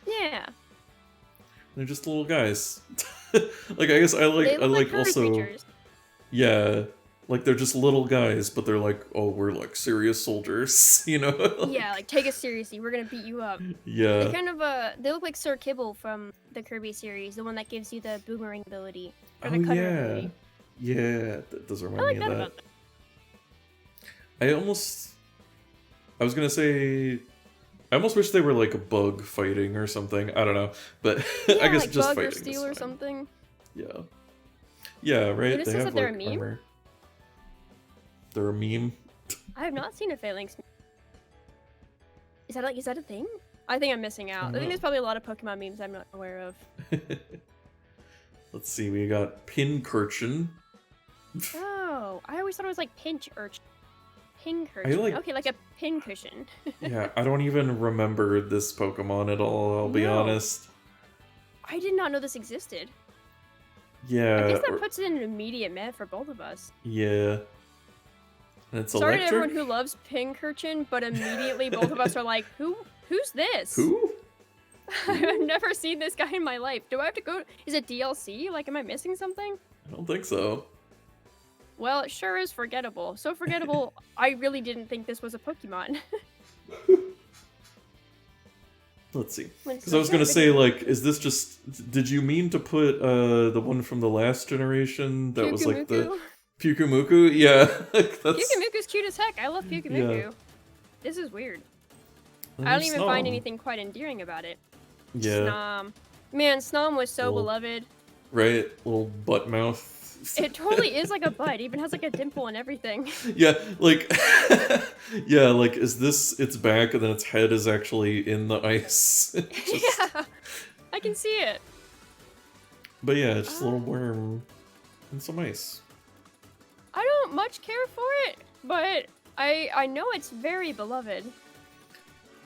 Yeah. They're just little guys. Like, I guess I like also... creatures. Yeah. Like, they're just little guys, but they're like, oh, we're like serious soldiers, you know? Yeah, like, take us seriously, we're gonna beat you up. Yeah. They kind of, they look like Sir Kibble from the Kirby series, the one that gives you the boomerang ability. Or the cutter ability. Yeah, that does remind me of that. About that. I was gonna say, I almost wish they were like a bug fighting or something. I don't know, but Yeah, I guess like just bug fighting or steel or something. Yeah. Yeah, right? It They says have that they're like a meme? armor. They're a meme. I have not seen a Phalanx. Is that a thing? I think I'm missing out. I think there's probably a lot of Pokemon memes I'm not aware of. Let's see, we got Pincurchin. Oh, I always thought it was like pinch urchin. Pincurchin. Okay, like a pincushion. Yeah, I don't even remember this Pokemon at all, I'll be honest. I did not know this existed. Yeah. I guess that puts it in an immediate meh for both of us. Yeah. And it's Sorry electric? to everyone who loves Pincurchin, but immediately both of us are like, who's this? Who? I've never seen this guy in my life. Do I have to go? Is it DLC? Like, am I missing something? I don't think so. Well, it sure is forgettable. So forgettable, I really didn't think this was a Pokemon. Let's see. Because I was gonna say, like, is this just... Did you mean to put the one from the last generation that was like the... Pyukumuku? Yeah. That's... Pyukumuku's cute as heck. I love Pyukumuku. Yeah. This is weird. I don't even find anything quite endearing about it. Yeah. Snom. Man, Snom was so beloved. Right? Little butt mouth. It totally is like a butt. It even has like a dimple and everything. Yeah, like... yeah, like, is this its back and then its head is actually in the ice? Yeah. I can see it. But yeah, it's just a little worm and some ice. I don't much care for it, but I know it's very beloved.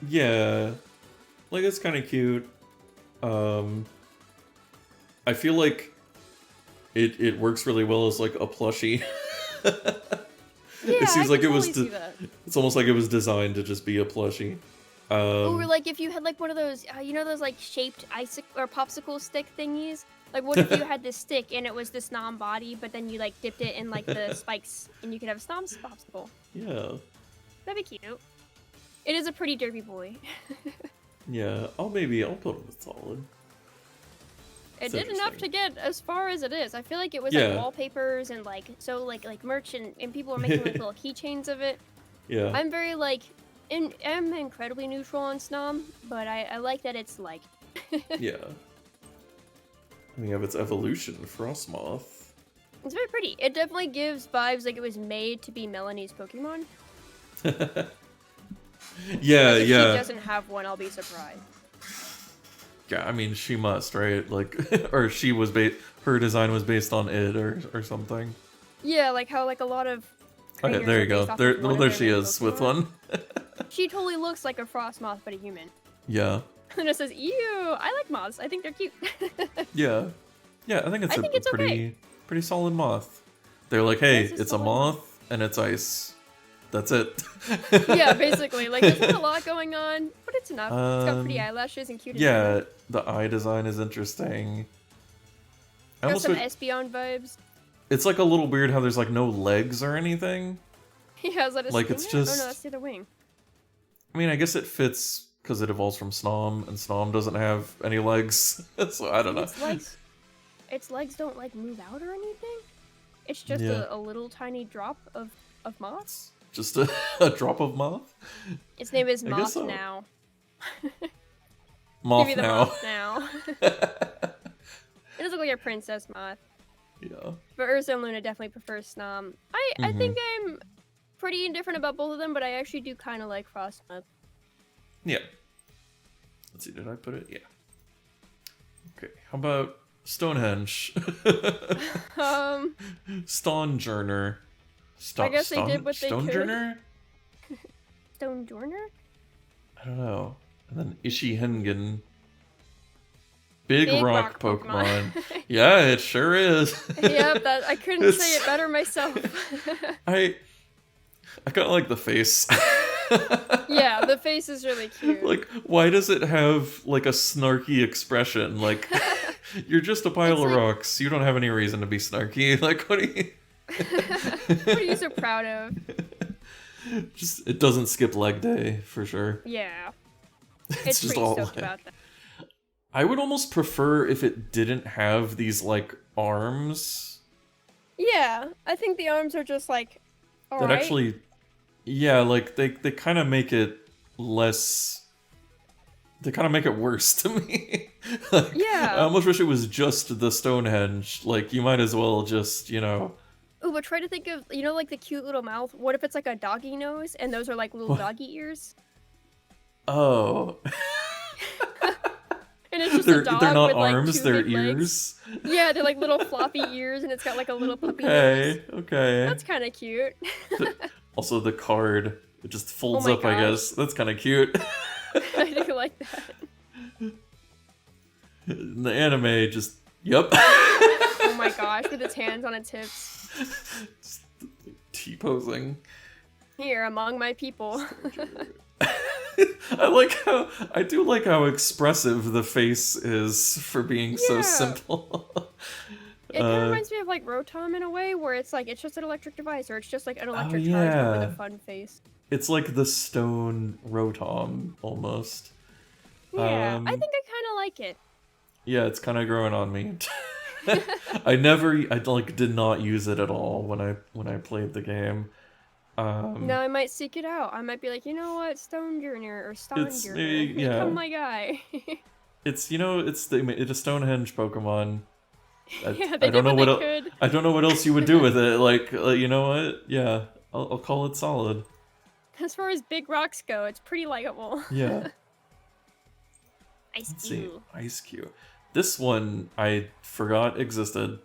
Yeah, like it's kind of cute. I feel like it works really well as like a plushie. Yeah, it seems like it was. It's almost like it was designed to just be a plushie. Or like if you had like one of those, you know, those like shaped icicle or popsicle stick thingies. Like, what if you had this stick and it was the Snom body, but then you, like, dipped it in, like, the spikes, and you could have a Snom popsicle? Yeah. That'd be cute. It is a pretty derpy boy. Yeah, I'll put him with solid. It did enough to get as far as it is. I feel like it was, like, wallpapers and, like, so, like merch, and people were making, like, little keychains of it. Yeah. I'm very, like, I'm incredibly neutral on Snom, but I like that it's, like... Yeah. We have its evolution, Frostmoth. It's very pretty. It definitely gives vibes like it was made to be Melanie's Pokemon. Yeah, like if yeah. she doesn't have one, I'll be surprised. Yeah, I mean, she must, right? Like, or she was her design was based on it or something. Yeah, like how like a lot of... Okay, there you go. There she is with one. She totally looks like a Frostmoth, but a human. Yeah. And it says, ew, I like moths. I think they're cute. Yeah, I think it's a pretty solid moth. They're like, hey, it's a moth. and it's ice. That's it. Yeah, basically. Like, there's not a lot going on, but it's enough. It's got pretty eyelashes and cute Yeah, design. the eye design is interesting. Got some Espeon vibes. It's like a little weird how there's like no legs or anything. Yeah, is that a like it's stinger? just. Oh no, that's the other wing. I mean, I guess it fits because it evolves from Snom, and Snom doesn't have any legs, so I don't know. Its legs don't like move out or anything. It's just a little tiny drop of moth. Just a drop of moth. Its name is Moth so. Now. Moth Give me the now. Moth Now. It does look like a princess moth. Yeah. But Ursa and Luna definitely prefer Snom. I think I'm pretty indifferent about both of them, but I actually do kind of like Frostmoth. Yeah. Let's see, did I put it? Yeah. Okay, how about Stonehenge? Stonejourner. I guess they did what they could. Stonejourner? Stonejourner? I don't know. And then Ishihengen. Big rock Pokemon. Yeah, it sure is. Yep, I couldn't say it better myself. I kind of like the face. Yeah, the face is really cute. Like, why does it have like a snarky expression? Like, you're just a pile of rocks. You don't have any reason to be snarky. Like, what are you? What are you so proud of? Just it doesn't skip leg day for sure. Yeah, it's just pretty all stoked about that. I would almost prefer if it didn't have these like arms. Yeah, I think the arms are just like that actually, yeah, like they kind of make it less. They kind of make it worse to me. Like, yeah, I almost wish it was just the Stonehenge. Like you might as well just Ooh, but try to think of like the cute little mouth. What if it's like a doggy nose and those are like little doggy ears? Oh. And it's just they're a dog not with, like, arms, two they're big ears. Legs. Yeah, they're like little floppy ears, and it's got like a little puppy nose. Okay. That's kind of cute. Also, the card it just folds my up. I guess that's kind of cute. I do like that. In the anime, just yep. Oh my gosh, with its hands on its hips. T-posing. Here, among my people. I do like how expressive the face is for being so simple. It kind of reminds me of like Rotom in a way, where it's like it's just an electric device, or it's just like an electric charge but with a fun face. It's like the stone Rotom almost. Yeah, I think I kind of like it. Yeah, it's kind of growing on me. I did not use it at all when I played the game. Now I might seek it out. I might be like, you know what, Stonejourner or Stonejourner, become my guy. It's it's a Stonehenge Pokemon. I don't know what I don't know what else you would do with it. Like you know what? Yeah, I'll call it solid. As far as big rocks go, it's pretty likable. Yeah. Ice Cube. This one I forgot existed.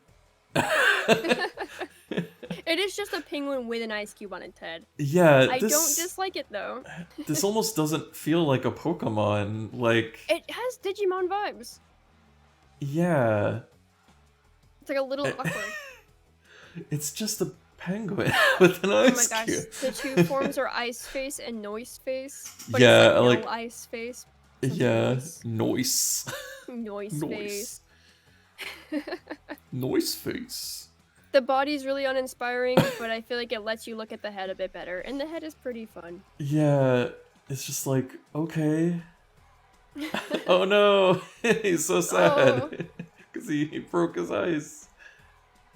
It is just a penguin with an ice cube on its head. Yeah, I don't dislike it though. This almost doesn't feel like a Pokemon. Like it has Digimon vibes. Yeah. It's like a little awkward. It's just a penguin with an ice cube. Oh my gosh, the two forms are Ice Face and Noise Face. But yeah, it's like no Ice Face. Yeah, noise. Noise Face. Noise Face. The body's really uninspiring, but I feel like it lets you look at the head a bit better, and the head is pretty fun. Yeah, it's just like, okay. Oh no, he's so sad because he broke his ice.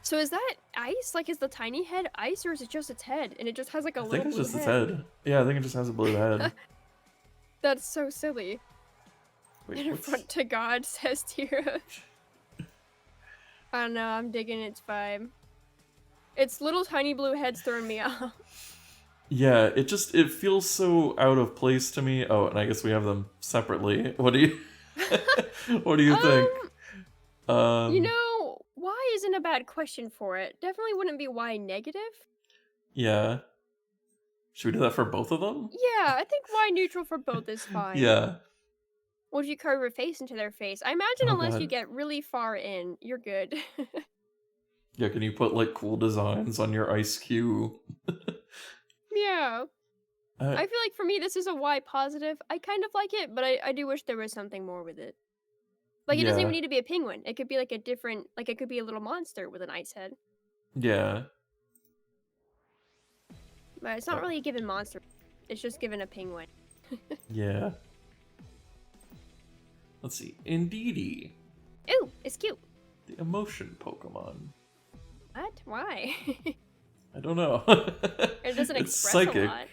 So is that ice? Like, is the tiny head ice, or is it just its head? And it just has like a little blue head? I think it's just its head. Yeah, I think it just has a blue head. That's so silly. Wait, in front to God, says Tira. I don't know, I'm digging its vibe. Its little tiny blue head's throwing me off. Yeah, it feels so out of place to me. Oh, and I guess we have them separately. What do you what do you think? You know, Y isn't a bad question for it. Definitely wouldn't be Y negative. Yeah. Should we do that for both of them? Yeah, I think Y neutral for both is fine. Yeah. What if you carve your face into their face? I imagine unless you get really far in, you're good. Yeah, can you put like cool designs on your ice cube? Yeah. I feel like for me, this is a Y positive. I kind of like it, but I do wish there was something more with it. Like, it doesn't even Yeah. need to be a penguin. It could be like a different, like, it could be a little monster with an ice head. Yeah. But it's not really a given monster. It's just given a penguin. Yeah. Let's see. Indeedee. Ooh, it's cute. The emotion Pokemon. What? Why? I don't know. It doesn't It's express psychic. a lot.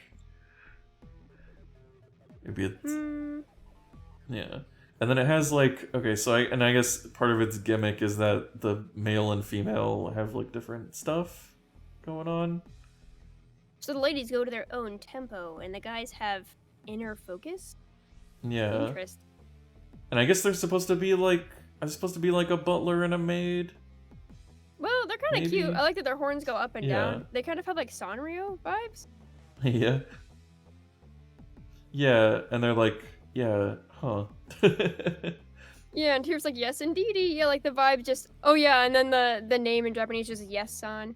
Maybe it's... Yeah. And then it has like... Okay, so I guess part of its gimmick is that the male and female have like different stuff going on. So the ladies go to their own tempo, and the guys have inner focus? Yeah. Interest. And I guess they're supposed to be like... I'm supposed to be like a butler and a maid. Well, they're kind of cute. I like that their horns go up and down. They kind of have like Sanrio vibes. Yeah. Yeah, and they're like, yeah, huh. Yeah, and Tear's like, yes, indeedy. Yeah, like the vibe just... Oh, yeah, and then the name in Japanese is yes-san.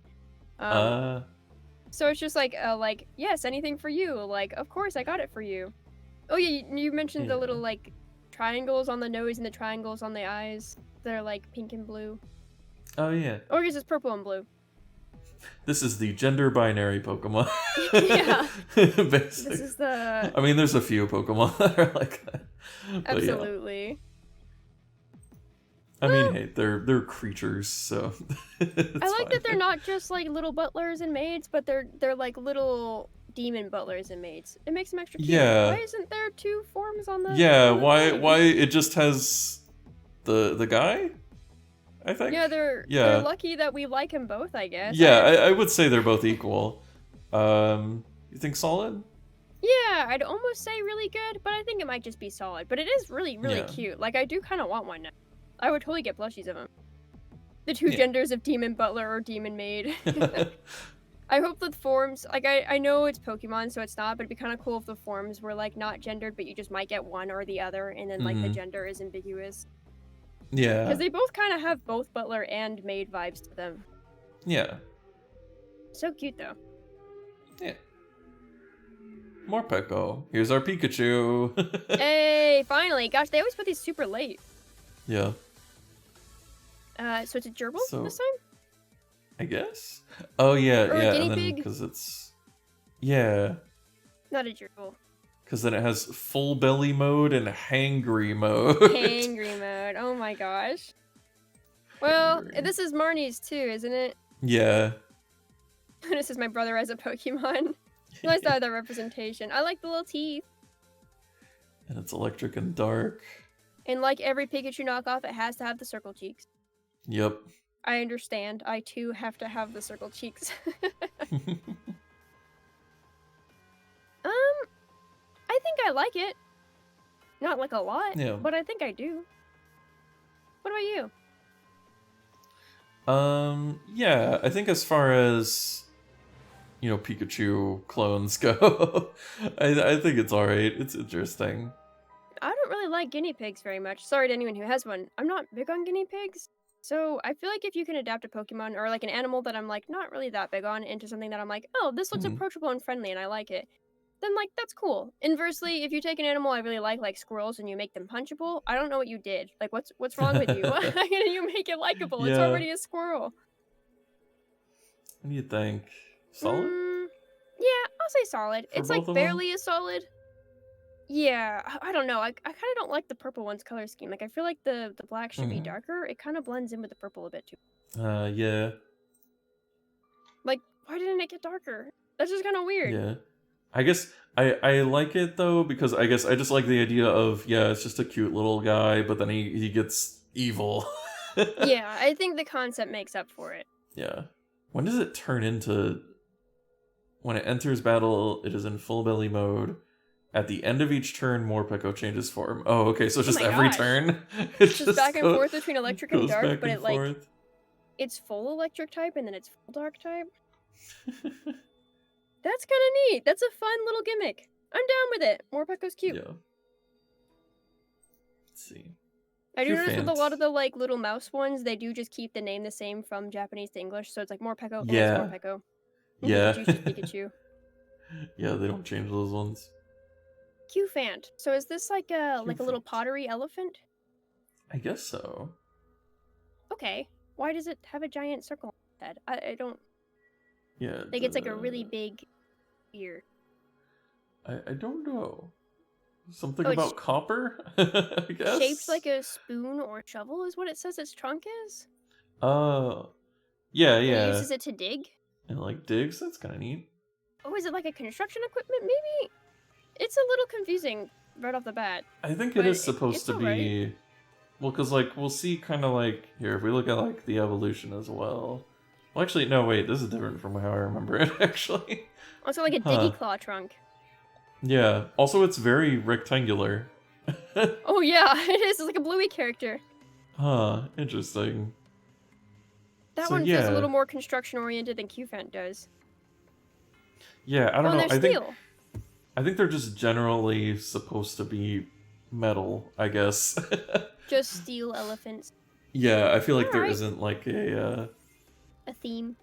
So it's just like, yes, anything for you. Like, of course, I got it for you. Oh, yeah, you mentioned the little, like, triangles on the nose and the triangles on the eyes. They're, like, pink and blue. Oh, yeah. Or I guess it's purple and blue. This is the gender binary Pokemon. Yeah. Basically. This is the... I mean, there's a few Pokemon that are like that. Absolutely. Yeah. I mean, hey, they're creatures, so I like that they're not just like little butlers and maids, but they're like little demon butlers and maids. It makes them extra cute. Yeah. Why isn't there two forms on the... Yeah, on the why it just has the guy? I think. Yeah, they're lucky that we like them both, I guess. Yeah, I would say they're both equal. You think solid? Yeah, I'd almost say really good, but I think it might just be solid. But it is really, really cute. Like, I do kind of want one now. I would totally get plushies of them. The two genders of Demon Butler or Demon Maid. I hope the forms, like, I know it's Pokemon, so it's not, but it'd be kind of cool if the forms were, like, not gendered, but you just might get one or the other, and then, like, the gender is ambiguous. Yeah. Because they both kind of have both Butler and Maid vibes to them. Yeah. So cute, though. Yeah. More Peko. Here's our Pikachu. Hey, finally. Gosh, they always put these super late. Yeah. So it's a gerbil this time? I guess. Oh yeah, or yeah. A guinea and then pig? because it's Not a gerbil. Because then it has full belly mode and hangry mode. Hangry mode. Oh my gosh. Well, this is Marnie's too, isn't it? Yeah. This is my brother as a Pokemon. Nice to have that representation. I like the little teeth. And it's electric and dark. And like every Pikachu knockoff, it has to have the circle cheeks. Yep. I understand. I too have to have the circle cheeks. I think I like it. Not like a lot, but I think I do. What about you? Yeah, I think as far as, you know, Pikachu clones go, I think it's alright. It's interesting. I don't really like guinea pigs very much. Sorry to anyone who has one. I'm not big on guinea pigs. So I feel like if you can adapt a Pokemon or like an animal that I'm like not really that big on into something that I'm like, oh, this looks approachable and friendly and I like it, then like that's cool. Inversely, if you take an animal I really like squirrels, and you make them punchable, I don't know what you did. Like what's wrong with you? Why didn't you make it likable? It's already a squirrel. What do you think? Solid? Yeah, I'll say solid. It's like barely a solid. Yeah, I don't know. I kind of don't like the purple one's color scheme. Like, I feel like the black should be darker. It kind of blends in with the purple a bit, too. Yeah. Like, why didn't it get darker? That's just kind of weird. Yeah. I guess I like it, though, because I guess I just like the idea of, yeah, it's just a cute little guy, but then he gets evil. Yeah, I think the concept makes up for it. Yeah. When does it turn into... When it enters battle, it is in full belly mode. At the end of each turn, Morpeko changes form. Oh, okay, so it's just every turn? It's just back and forth between electric and dark, but it like... It's full electric type, and then it's full dark type. That's kind of neat. That's a fun little gimmick. I'm down with it. Morpeko's cute. Yeah. Let's see. I do notice with a Cufant. lot of the like little mouse ones, they do just keep the name the same from Japanese to English, so it's like Morpeko and it's Yeah. Morpeko. And Yeah. Pikachu's just Pikachu. Yeah, they don't change those ones. Cufant. So is this like a little Cufant. pottery elephant? I guess so. Okay. Why does it have a giant circle on its head? I don't. Yeah. Like it's like a really big ear. I don't know. Something Oh, about copper? I guess. shaped like a spoon or shovel is what it says its trunk is. Yeah, And it yeah. uses it to dig. And like digs. That's kind of neat. Oh, is it like a construction equipment? Maybe. It's a little confusing right off the bat. I think it is supposed it's to be. right. Well, because like we'll see, kind of like here if we look at like the evolution as well. Well, actually, no. Wait, this is different from how I remember it. Actually. Also, like a diggy claw trunk. Yeah. Also, it's very rectangular. Oh yeah, it is. It's like a Bluey character. Huh. Interesting. That one feels a little more construction oriented than Cufant does. Yeah, I don't know. I think they're just generally supposed to be metal, I guess. Just steel elephants. Yeah, I feel like there isn't like a theme.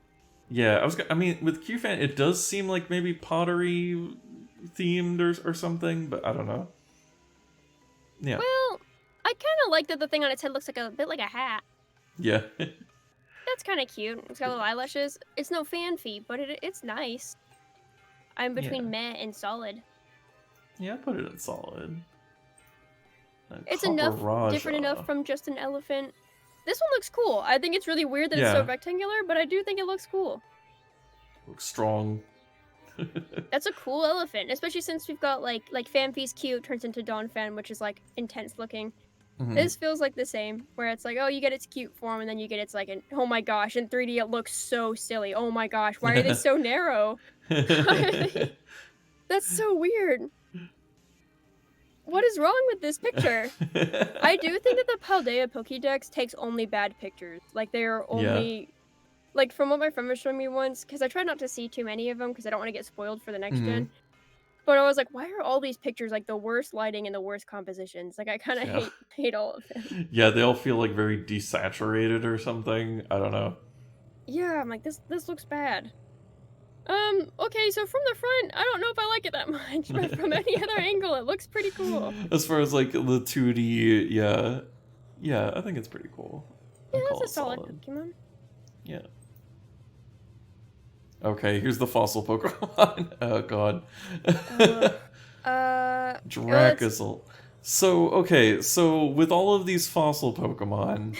Yeah, I mean, with Qfan, it does seem like maybe pottery themed or something, but I don't know. Yeah. Well, I kind of like that the thing on its head looks like a bit like a hat. Yeah. That's kind of cute. It's got little eyelashes. It's no fancy, but it's nice. I'm between meh and solid. Yeah, I put it in solid. It's different enough from just an elephant. This one looks cool. I think it's really weird that it's so rectangular, but I do think it looks cool. Looks strong. That's a cool elephant, especially since we've got like Fanfi's cute turns into Donphan, which is like intense looking. This feels like the same, where it's like, oh, you get its cute form, and then you get its like, oh my gosh, in 3D it looks so silly. Oh my gosh, why are they so narrow? That's so weird. What is wrong with this picture? I do think that the Paldea Pokédex takes only bad pictures. Like, they're only... Like, from what my friend was showing me once, because I tried not to see too many of them, because I don't want to get spoiled for the next gen. But I was like, why are all these pictures, like, the worst lighting and the worst compositions? Like, I kind of hate all of them. Yeah, they all feel, like, very desaturated or something. I don't know. Yeah, I'm like, this looks bad. Okay, so from the front, I don't know if I like it that much, but from any other angle, it looks pretty cool. As far as, like, the 2D, yeah, I think it's pretty cool. Yeah, that's a solid Pokemon. Yeah. Okay, here's the fossil Pokemon. Oh, God. Dracazyl. So, okay, so with all of these fossil Pokemon,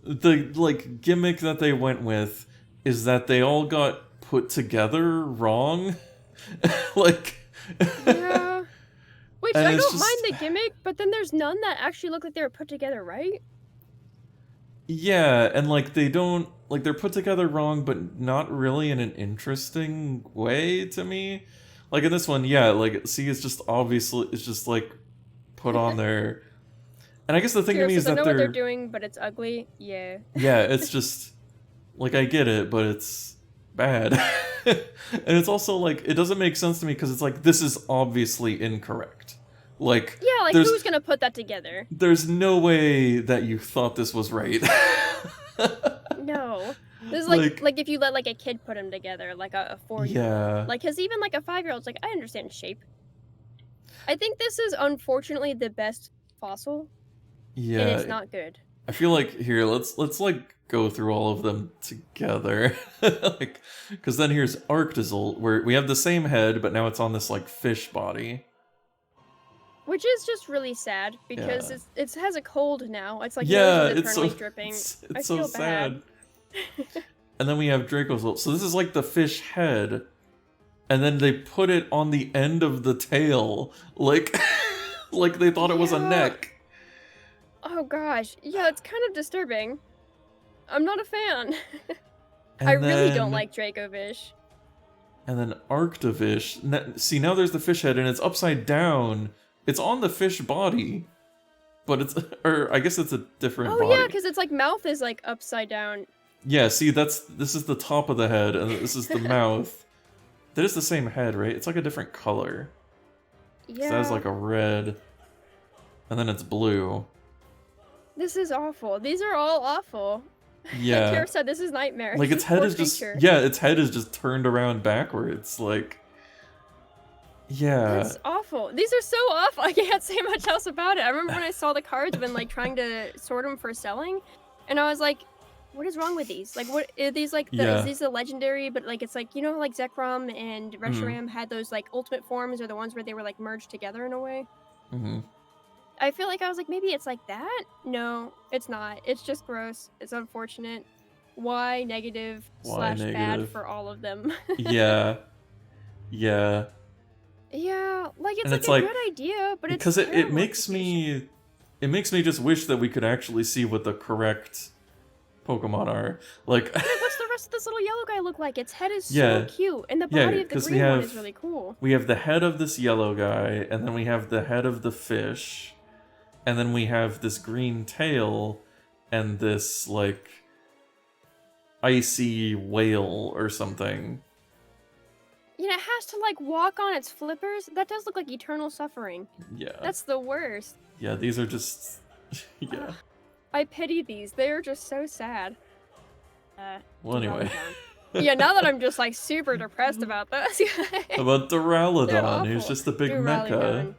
the, like, gimmick that they went with is that they all got put together wrong. Like... Yeah. Which, I don't mind the gimmick, but then there's none that actually look like they were put together right. Yeah, and, like, they don't... Like, they're put together wrong, but not really in an interesting way to me. Like, in this one, yeah, like, see, it's just obviously... It's just, like, put on there. And I guess the thing to me is that know what they're doing, but it's ugly. Yeah. Yeah, it's just... Like, I get it, but it's bad. And it's also, like, it doesn't make sense to me, because it's like, this is obviously incorrect. Like... Yeah, like, who's gonna put that together? There's no way that you thought this was right. No. This is like if you let like a kid put them together, like a 4-year-old. Yeah. Like, because even like a 5-year-old's like, I understand shape. I think this is unfortunately the best fossil. Yeah. And it's not good. I feel like here, let's like go through all of them together. Like, because then here's Arctozyl, where we have the same head, but now it's on this like fish body. Which is just really sad because it has a cold now. It's like it's so dripping. It's I so feel sad. bad. And then we have Dracozyl. So this is like the fish head, and then they put it on the end of the tail, like like they thought it was a neck. Oh gosh, yeah, it's kind of disturbing. I'm not a fan. I really don't like Dracovish. And then Arctovish. See, now there's the fish head, and it's upside down. It's on the fish body, but it's, or I guess it's a different body. Oh yeah, because it's like mouth is like upside down. Yeah, see, this is the top of the head, and this is the mouth. That is the same head, right? It's like a different color. Yeah. So that has like a red, and then it's blue. This is awful. These are all awful. Like Yeah. Tara said, this is nightmare. Like its head Poor is just creature. its head is just turned around backwards. Like, yeah. That's awful. These are so awful. I can't say much else about it. I remember when I saw the cards when like trying to sort them for selling, and I was like, what is wrong with these? Like, what are these like? Is these the legendary? But like, it's like, you know, like Zekrom and Reshiram had those like ultimate forms, or the ones where they were like merged together in a way. I feel like I was like, maybe it's like that. No, it's not. It's just gross. It's unfortunate. Why negative slash bad for all of them? Yeah. Yeah. Yeah, like it's like a good idea, but it's terrible it makes me just wish that we could actually see what the correct Pokemon are. Like, what's the rest of this little yellow guy look like? Its head is so cute, and the body of the green one is really cool. We have the head of this yellow guy, and then we have the head of the fish, and then we have this green tail, and this like icy whale or something. Yeah, it has to like walk on its flippers. That does look like eternal suffering. Yeah. That's the worst. Yeah, these are just yeah. I pity these. They are just so sad. Well, anyway. Yeah, now that I'm just like super depressed about this. About Duraludon, who's just a big mecha.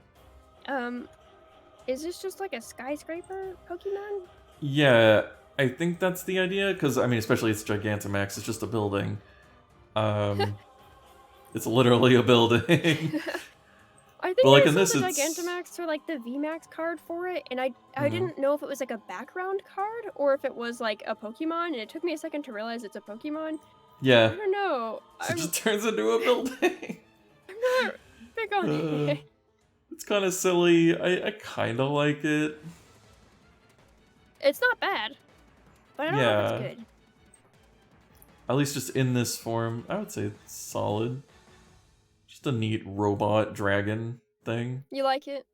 Is this just like a skyscraper Pokemon? Yeah, I think that's the idea, because, I mean, especially it's Gigantamax, it's just a building. It's literally a building. I think like, I saw the Gigantamax or like the VMAX card for it, and I didn't know if it was like a background card or if it was like a Pokemon, and it took me a second to realize it's a Pokemon. Yeah. I don't know. So it just turns into a building. I'm not big on it. It's kind of silly. I kind of like it. It's not bad, but I don't know if it's good. At least just in this form, I would say it's solid. Just a neat robot dragon thing. You like it?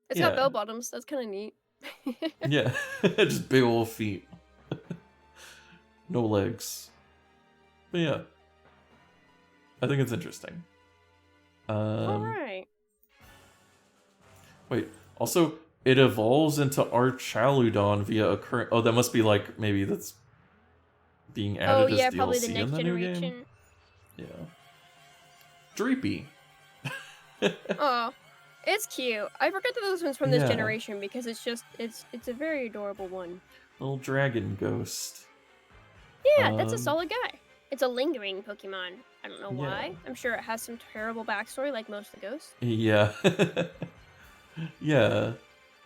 It's got bell bottoms. That's kind of neat. Yeah, just big old feet. No legs. But yeah, I think it's interesting. Alright. Wait, also, it evolves into Archaludon via a current... Oh, that must be like, maybe that's being added as DLC probably the next in the generation. new game? Yeah. Dreepy. Oh, it's cute. I forget that this one's from this generation because it's just, it's a very adorable one. Little dragon ghost. Yeah, that's a solid guy. It's a lingering Pokemon. I don't know why. I'm sure it has some terrible backstory like most of the ghosts. Yeah. Yeah.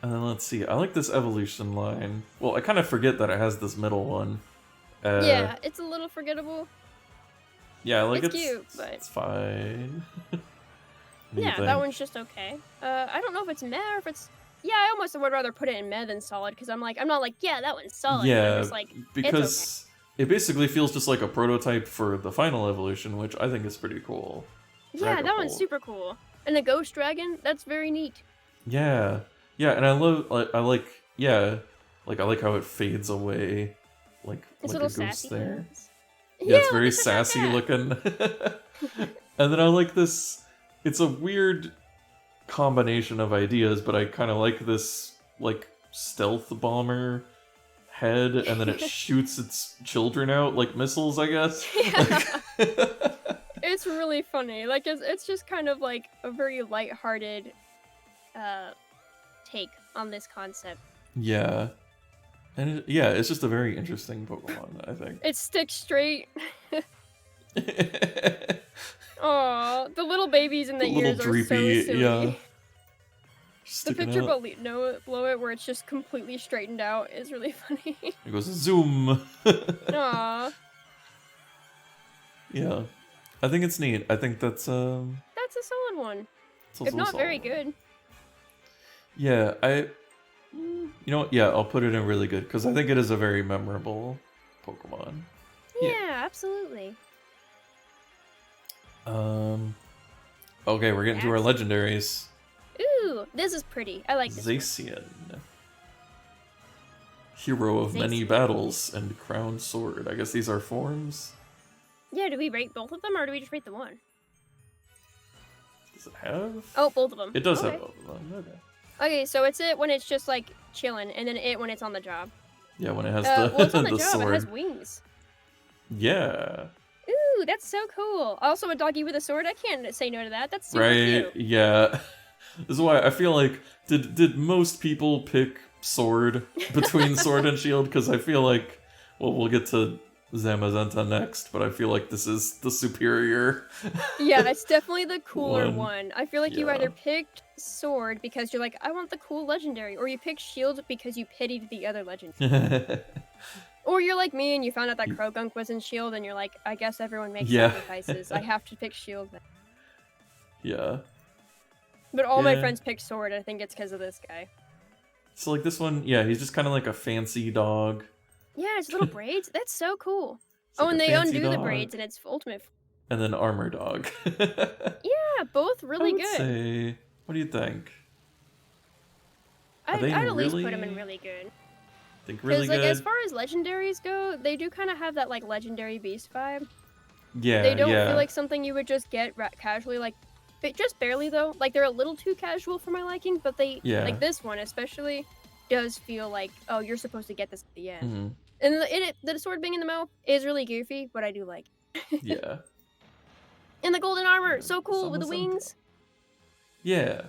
And then let's see. I like this evolution line. Well, I kind of forget that it has this middle one. Yeah, it's a little forgettable. Yeah, like it's cute, but it's fine. Yeah, that one's just okay. I don't know if it's meh or if it's... Yeah, I almost would rather put it in meh than solid, because I'm not like, yeah, that one's solid. Yeah, I'm just like, because it's okay. It basically feels just like a prototype for the final evolution, which I think is pretty cool. Yeah, that one's super cool. And the ghost dragon, that's very neat. Yeah. Yeah, and I like how it fades away like a ghost there. Yeah, it's very sassy looking. And then I like this, it's a weird combination of ideas, but I kind of like this like stealth bomber head, and then it shoots its children out like missiles, I guess. Yeah. It's really funny. Like it's just kind of like a very lighthearted take on this concept. Yeah. And it's just a very interesting Pokemon, I think. It sticks straight. Aw, the little babies in the ears are so silly. Yeah. The picture below it where it's just completely straightened out is really funny. It goes zoom. Aww. Yeah. I think it's neat. I think that's a solid one. If not very good. Yeah, you know what? Yeah, I'll put it in really good, because I think it is a very memorable Pokemon. Yeah, absolutely. Okay, we're getting to our legendaries. Ooh, this is pretty. I like this Zacian. Hero of many battles and crowned sword. I guess these are forms? Yeah, do we rate both of them, or do we just rate the one? Does it have? Oh, both of them. It does have both of them, okay. Okay, so it's it when it's just like chilling, and then it when it's on the job. Yeah, when it has Well, it's on the the job. It sword. has wings. Yeah. Ooh, that's so cool. Also, a doggy with a sword. I can't say no to that. That's super Right? cute. Yeah. This is why I feel like did most people pick sword between sword and shield? Because I feel like, well, we'll get to Zamazenta next, but I feel like this is the superior Yeah, it's definitely the cooler one. one. I feel like you Yeah. either picked sword because you're like, I want the cool legendary, or you picked shield because you pitied the other legendary. Or you're like me and you found out that Krogunk was in shield, and you're like, I guess everyone makes Yeah. sacrifices. I have to pick shield then. Yeah. But all my friends picked sword. I think it's because of this guy. So like this one, yeah, he's just kind of like a fancy dog. Yeah, his little braids. That's so cool. It's like and they fancy undo the dog. braids, and it's ultimate. And then armor dog. Yeah, both really I would good. say, what do you think? I'd at least put them in really good. Think really like, good. as far as legendaries go, they do kind of have that like legendary beast vibe. Yeah, they don't feel like something you would just get casually, like just barely though. Like they're a little too casual for my liking, but they like this one especially does feel like, oh, you're supposed to get this at the end. And the sword being in the mouth is really goofy, but I do like it. Yeah. And the golden armor, so cool with the wings. Yeah.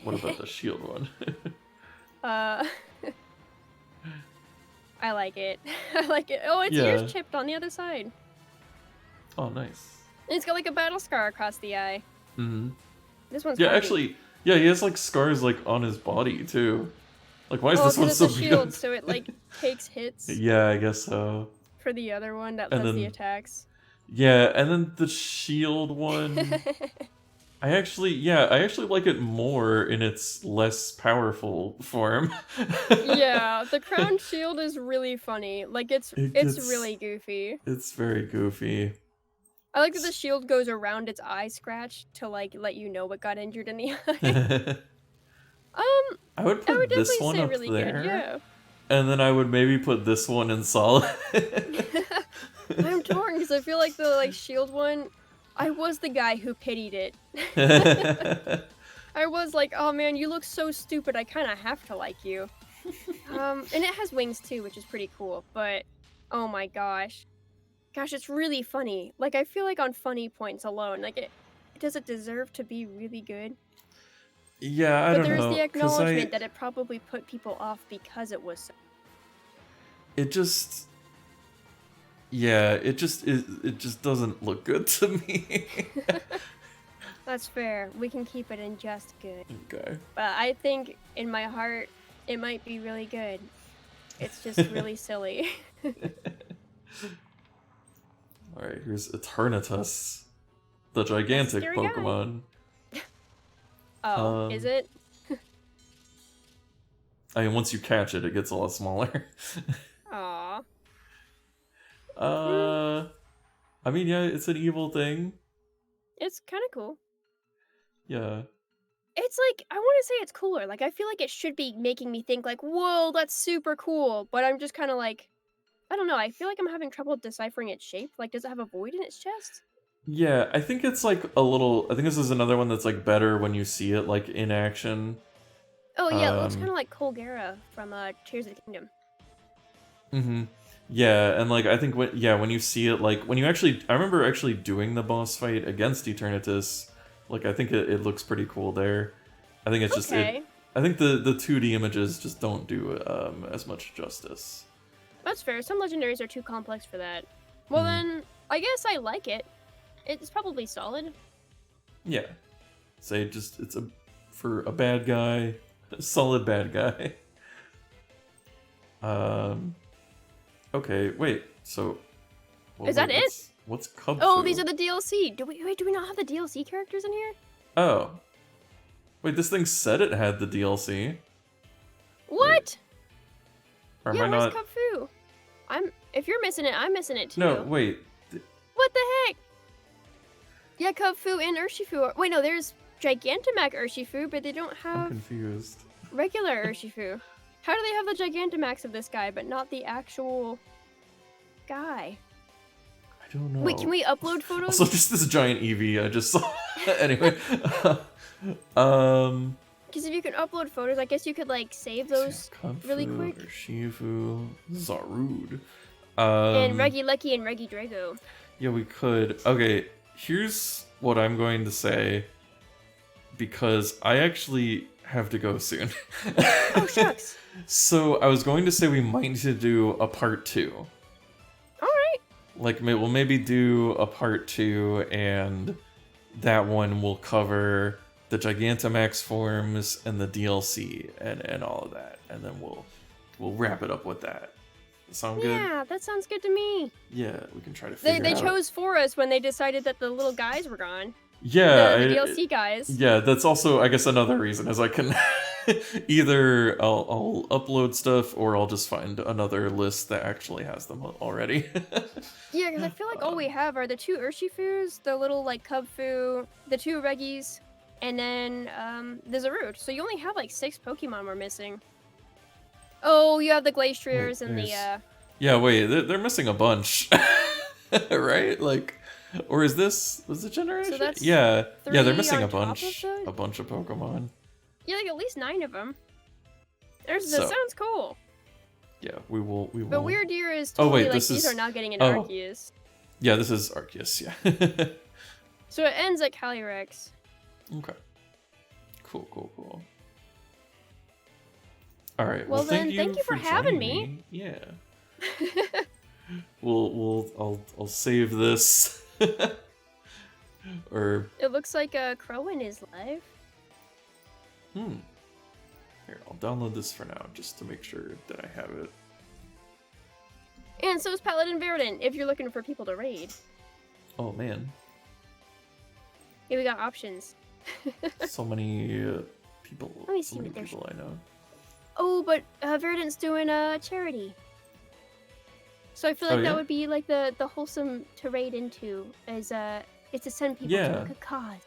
What about the shield one? I like it. I like it. Oh, its ears chipped on the other side. Oh, nice. And it's got like a battle scar across the eye. This one's actually, yeah, he has like scars like on his body too. Like, why is this one so good? Shield, so it like takes hits. Yeah, I guess so. For the other one that does the attacks. Yeah, and then the shield one. I actually like it more in its less powerful form. Yeah, the crown shield is really funny. Like it's really goofy. It's very goofy. I like that the shield goes around its eye scratch to like let you know what got injured in the eye. I would put this one up really there. Good, yeah. And then I would maybe put this one in solid. I'm torn because I feel like the shield one, I was the guy who pitied it. I was like, oh man, you look so stupid. I kind of have to like you. And it has wings too, which is pretty cool. But oh my gosh, it's really funny. Like I feel like on funny points alone, like does it deserve to be really good? Yeah, I don't know. But there's the acknowledgement that it probably put people off because it was so. It just. Yeah, it just doesn't look good to me. That's fair. We can keep it in just good. Okay. But I think in my heart, it might be really good. It's just really silly. Alright, here's Eternatus, the gigantic Pokemon. Oh, is it? I mean, once you catch it, it gets a lot smaller. Aww. I mean, yeah, it's an evil thing. It's kind of cool. Yeah. It's like, I want to say it's cooler. Like, I feel like it should be making me think like, whoa, that's super cool. But I'm just kind of like, I don't know. I feel like I'm having trouble deciphering its shape. Like, does it have a void in its chest? Yeah, I think it's like a little. I think this is another one that's like better when you see it like in action. Oh yeah, it looks kind of like Colgera from Tears of the Kingdom. Yeah, and like I think when you see it, like when you actually, I remember actually doing the boss fight against Eternatus. Like I think it looks pretty cool there. I think it's just I think the 2D images just don't do as much justice. That's fair. Some legendaries are too complex for that. Well then, I guess I like it. It's probably solid. Yeah. Say it's for a bad guy, a solid bad guy. Okay, wait. So is that it? What's Cubfu? Oh, these are the DLC. Do we not have the DLC characters in here? Oh. Wait, this thing said it had the DLC. What? Or am I not? Where's Cubfu? If you're missing it, I'm missing it too. No, wait. What the heck? Yeah, Cubfu and Urshifu. Wait, no, there's Gigantamax Urshifu, but they don't have... I'm confused. Regular Urshifu. How do they have the Gigantamax of this guy, but not the actual guy? I don't know. Wait, can we upload photos? Also, just this giant Eevee I just saw. Anyway. Because if you can upload photos, I guess you could like save those really quick. Shifu, Zarud. And Regieleki and Regidrago. Yeah, we could. Okay, here's what I'm going to say, because I actually have to go soon. Oh, shucks. So I was going to say we might need to do a part 2. Alright. Like, we'll maybe do a part 2, and that one will cover the Gigantamax forms and the DLC and all of that. And then we'll wrap it up with that. Sound good? Yeah, that sounds good to me. Yeah, we can try to figure it out. They chose for us when they decided that the little guys were gone. Yeah, the DLC guys. Yeah, that's also, I guess, another reason is I can either I'll upload stuff or I'll just find another list that actually has them already. Yeah, because I feel like all we have are the 2 Urshifus, the little like Cubfu, the 2 Reggies, and then the Zarud. So you only have like 6 Pokemon we're missing. Oh, you have the Glaciers and the Yeah, wait, they're missing a bunch. Right? Like, or is this, was it generation? So that's yeah, they're missing a bunch of Pokemon. Yeah, like at least 9 of them. That So, sounds cool. Yeah, we will. But Weirdeer is totally these are not getting into Arceus. Yeah, this is Arceus, yeah. So it ends at Calyrex. Okay. Cool. All right. Well then, thank you for having me. Yeah. I'll save this. Or it looks like Crowin is live. Here, I'll download this for now just to make sure that I have it. And so is Paladin Verdant if you're looking for people to raid. Oh man. Yeah, we got options. So many people. Let me see so many what people I know. Oh, but Verdant's doing a charity. So I feel like that would be like the wholesome to raid into is it's to send people to a good cause.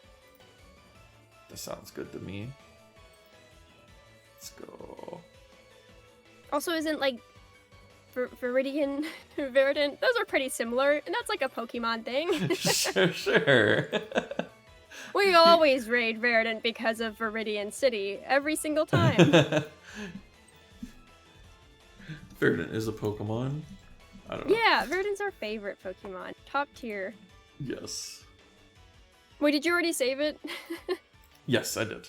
That sounds good to me. Let's go. Also, isn't like Viridian Verdant? Those are pretty similar, and that's like a Pokemon thing. Sure. We always raid Verdant because of Viridian City every single time. Verdant is a Pokemon. I don't know. Yeah, Verdant's our favorite Pokemon. Top tier. Yes. Wait, did you already save it? Yes, I did.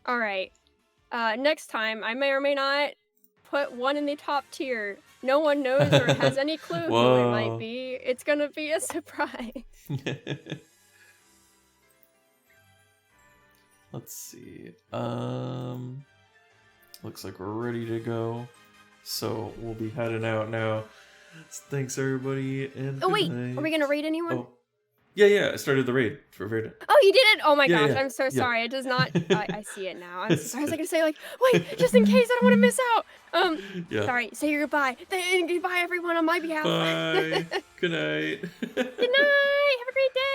Alright. Next time, I may or may not put one in the top tier. No one knows or has any clue who it might be. It's gonna be a surprise. Let's see. Looks like we're ready to go. So we'll be heading out now. Thanks everybody, and oh wait, are we gonna raid anyone? Oh. Yeah, I started the raid for Verdant. Oh, you did it? Oh my gosh, I'm so sorry. It does not. I see it now. I'm so sorry. I was gonna say like, wait, just in case I don't want to miss out. Sorry. Say your goodbye. Goodbye, everyone, on my behalf. Bye. Good night. Good night. Have a great day.